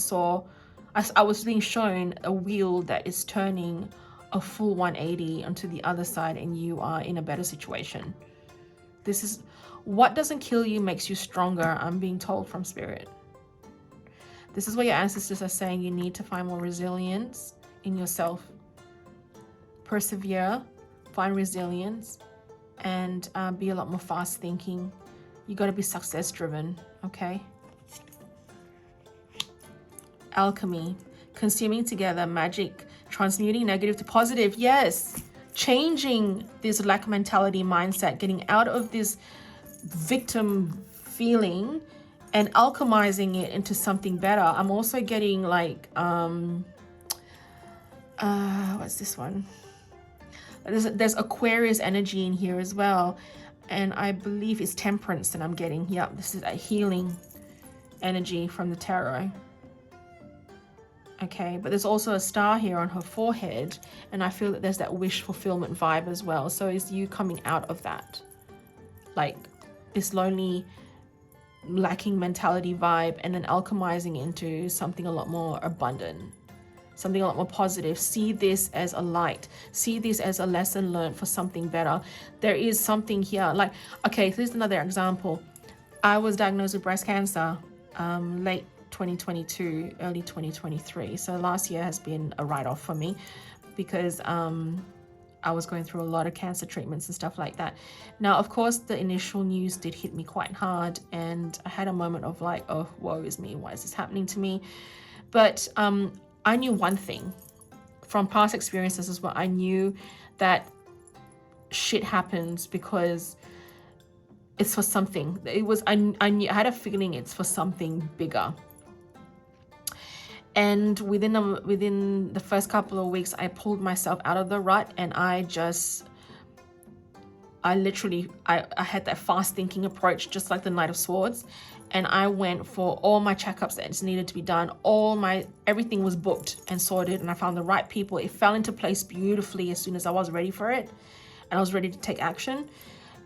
B: was being shown a wheel that is turning a full 180 onto the other side, and you are in a better situation. This is what doesn't kill you makes you stronger, I'm being told from spirit. This is what your ancestors are saying. You need to find more resilience in yourself. Persevere, find resilience, and be a lot more fast thinking. You got to be success driven, okay? Alchemy, consuming together, magic, transmuting negative to positive. Yes, changing this lack mentality mindset, getting out of this victim feeling and alchemizing it into something better. I'm also getting like, what's this one? There's Aquarius energy in here as well. And I believe it's temperance that I'm getting. Yeah, this is a healing energy from the tarot. Okay, but there's also a star here on her forehead. And I feel that there's that wish fulfillment vibe as well. So is you coming out of that, like this lonely, lacking mentality vibe, and then alchemizing into something a lot more abundant, something a lot more positive. See this as a light. See this as a lesson learned for something better. There is something here. Like, okay, here's another example. I was diagnosed with breast cancer late 2022, early 2023. So last year has been a write-off for me, because I was going through a lot of cancer treatments and stuff like that. Now, of course, the initial news did hit me quite hard, and I had a moment of like, oh, woe is me. Why is this happening to me? But I knew one thing from past experiences as well. I knew that shit happens because it's for something. I knew, I had a feeling it's for something bigger. And within the first couple of weeks, I pulled myself out of the rut, and I literally had that fast thinking approach, just like the Knight of Swords. And I went for all my checkups that just needed to be done. Everything was booked and sorted, and I found the right people. It fell into place beautifully as soon as I was ready for it, and I was ready to take action.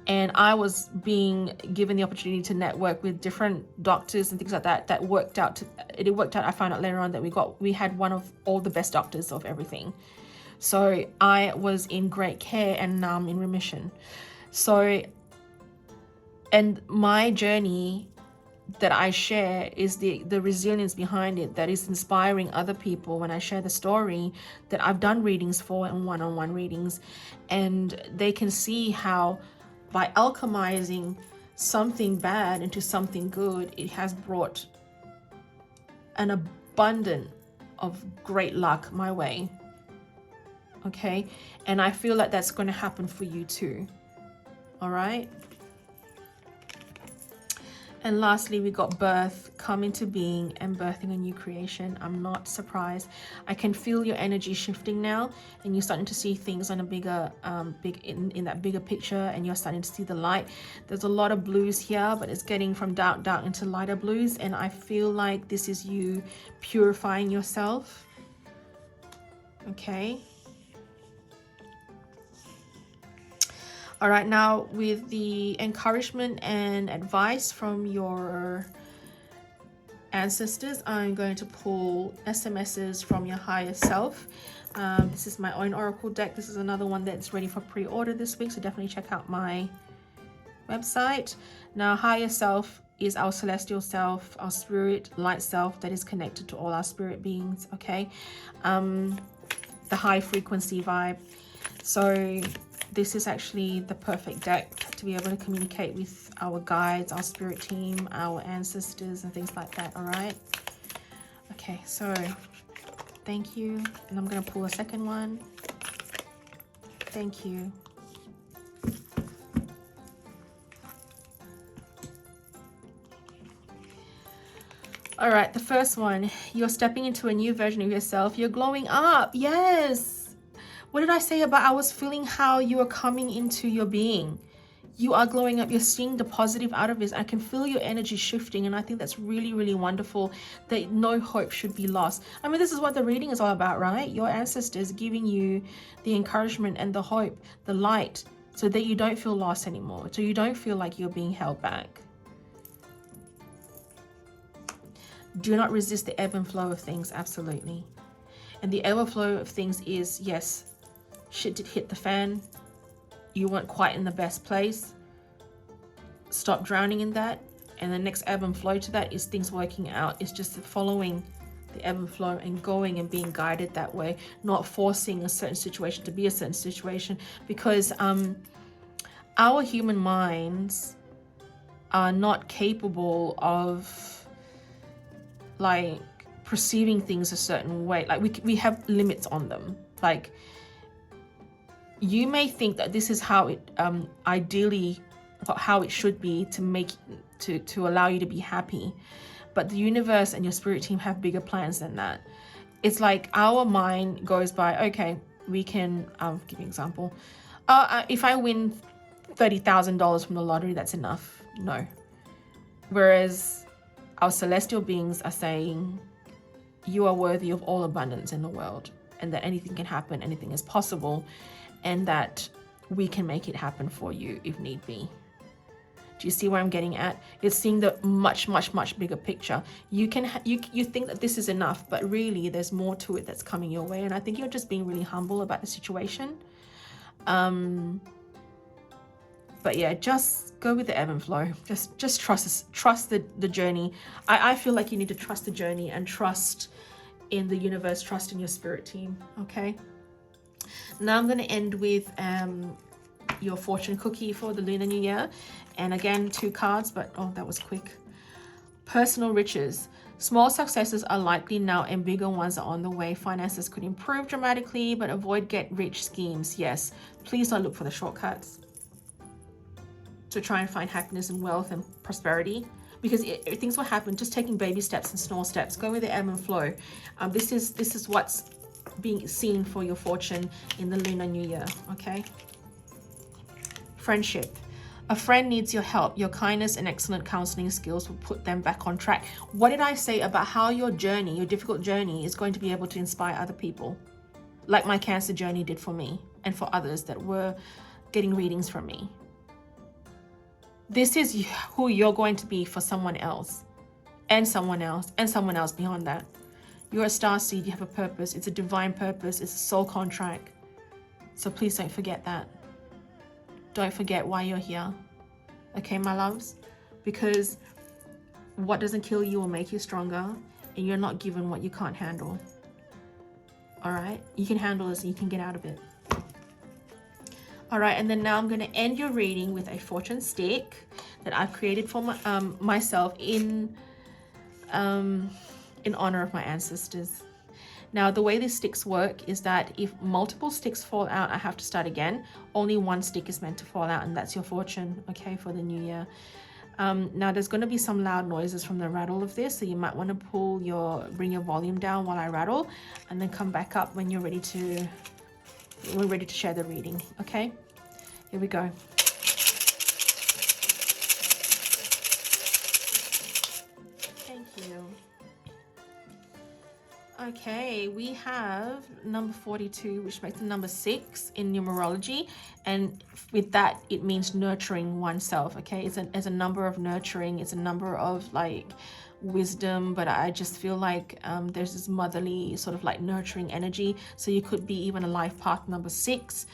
B: And I was being given the opportunity to network with different doctors and things like that. It worked out. I found out later on that we had one of all the best doctors of everything. So I was in great care, and now I'm in remission. So, and my journey that I share is the resilience behind it that is inspiring other people when I share the story that I've done readings for and one-on-one readings, and they can see how by alchemizing something bad into something good, it has brought an abundance of great luck my way. Okay, and I feel like that's going to happen for you too. All right. And lastly, we got birth, come into being, and birthing a new creation. I'm not surprised. I can feel your energy shifting now, and you're starting to see things on a bigger, in that bigger picture, and you're starting to see the light. There's a lot of blues here, but it's getting from dark into lighter blues, and I feel like this is you purifying yourself. Okay. All right, now with the encouragement and advice from your ancestors, I'm going to pull SMSs from your higher self. This is my own oracle deck. This is another one that's ready for pre-order this week, so definitely check out my website. Now, higher self is our celestial self, our spirit, light self that is connected to all our spirit beings, okay? The high frequency vibe. So this is actually the perfect deck to be able to communicate with our guides, our spirit team, our ancestors, and things like that. All right. Okay, so thank you. And I'm going to pull a second one. Thank you. All right, the first one, you're stepping into a new version of yourself. You're glowing up. Yes. What did I say about I was feeling how you are coming into your being? You are glowing up. You're seeing the positive out of this. I can feel your energy shifting, and I think that's really, really wonderful, that no hope should be lost. I mean, this is what the reading is all about, right? Your ancestors giving you the encouragement and the hope, the light, so that you don't feel lost anymore, so you don't feel like you're being held back. Do not resist the ebb and flow of things, absolutely. And the ebb and flow of things is, yes, shit did hit the fan. You weren't quite in the best place. Stop drowning in that. And the next ebb and flow to that is things working out. It's just following the ebb and flow and going and being guided that way, not forcing a certain situation to be a certain situation, because our human minds are not capable of like perceiving things a certain way. Like we have limits on them. Like, you may think that this is how it ideally, how it should be to allow you to be happy, but the universe and your spirit team have bigger plans than that. It's like our mind goes by, okay, we can, I'll give you an example. If I win $30,000 from the lottery, that's enough. No. Whereas our celestial beings are saying, you are worthy of all abundance in the world, and that anything can happen, anything is possible, and that we can make it happen for you if need be. Do you see where I'm getting at? It's seeing the much, much, much bigger picture. You can you think that this is enough, but really there's more to it that's coming your way. And I think you're just being really humble about the situation. But yeah, just go with the ebb and flow. Just trust the journey. I feel like you need to trust the journey and trust in the universe, trust in your spirit team. Okay. Now I'm going to end with your fortune cookie for the Lunar New Year. And again, 2 cards, but oh, that was quick. Personal riches. Small successes are likely now and bigger ones are on the way. Finances could improve dramatically, but avoid get-rich schemes. Yes, please don't look for the shortcuts to try and find happiness and wealth and prosperity, because things will happen just taking baby steps and small steps. Go with the ebb and flow. This is what's being seen for your fortune in the Lunar New Year. Okay. Friendship. A friend needs your help. Your kindness and excellent counseling skills will put them back on track. What did I say about how your journey, your difficult journey, is going to be able to inspire other people, like my cancer journey did for me and for others that were getting readings from me? This is who you're going to be for someone else, and someone else, and someone else beyond that. You're a star seed. You have a purpose. It's a divine purpose. It's a soul contract. So please don't forget that. Don't forget why you're here. Okay, my loves? Because what doesn't kill you will make you stronger, and you're not given what you can't handle. All right, you can handle this and you can get out of it. All right, and then now I'm going to end your reading with a fortune stick that I've created for myself in honor of my ancestors. Now, the way these sticks work is that if multiple sticks fall out, I have to start again. Only one stick is meant to fall out, and that's your fortune, okay, for the new year. Now, there's going to be some loud noises from the rattle of this, so you might want to bring your volume down while I rattle, and then come back up when we're ready to share the reading, okay? Here we go. Thank you. Okay, we have number 42, which makes the number 6 in numerology, and with that it means nurturing oneself. Okay, it's a number of nurturing, it's a number of like wisdom, but I just feel like there's this motherly sort of like nurturing energy. So you could be even a life path number 6.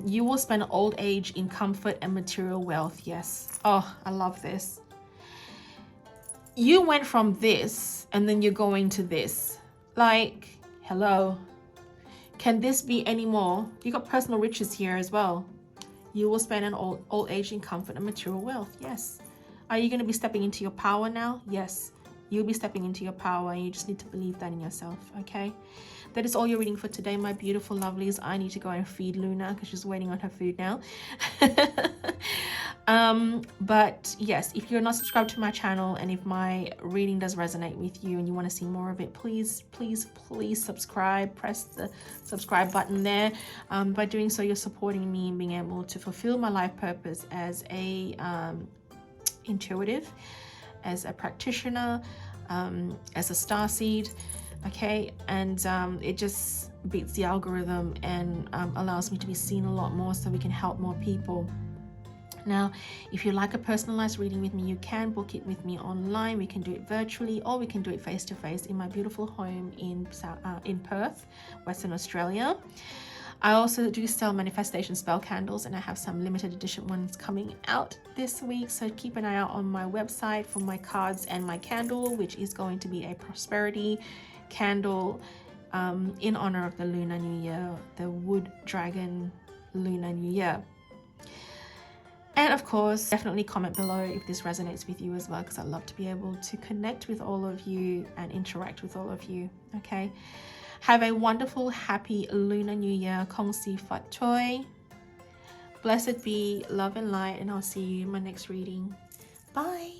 B: You will spend old age in comfort and material wealth. Yes. Oh, I love this. You went from this and then you're going to this. Like, hello. Can this be any more? You got personal riches here as well. You will spend an old age in comfort and material wealth. Yes. Are you going to be stepping into your power now? Yes. You'll be stepping into your power, and you just need to believe that in yourself, okay? That is all your reading for today, my beautiful lovelies. I need to go and feed Luna because she's waiting on her food now. But yes, if you're not subscribed to my channel, and if my reading does resonate with you and you want to see more of it, please subscribe. Press the subscribe button there. By doing so, you're supporting me in being able to fulfill my life purpose as a intuitive, as a practitioner, as a starseed, okay? And it just beats the algorithm and allows me to be seen a lot more so we can help more people. Now, if you like a personalized reading with me, you can book it with me online. We can do it virtually, or we can do it face-to-face in my beautiful home in Perth, Western Australia. I also do sell manifestation spell candles, and I have some limited edition ones coming out this week. So keep an eye out on my website for my cards and my candle, which is going to be a prosperity candle in honor of the Lunar New Year, the Wood Dragon Lunar New Year. And of course, definitely comment below if this resonates with you as well, because I love to be able to connect with all of you and interact with all of you, okay? Have a wonderful, happy Lunar New Year. Kongsi Fat Choi. Blessed be love and light, and I'll see you in my next reading. Bye.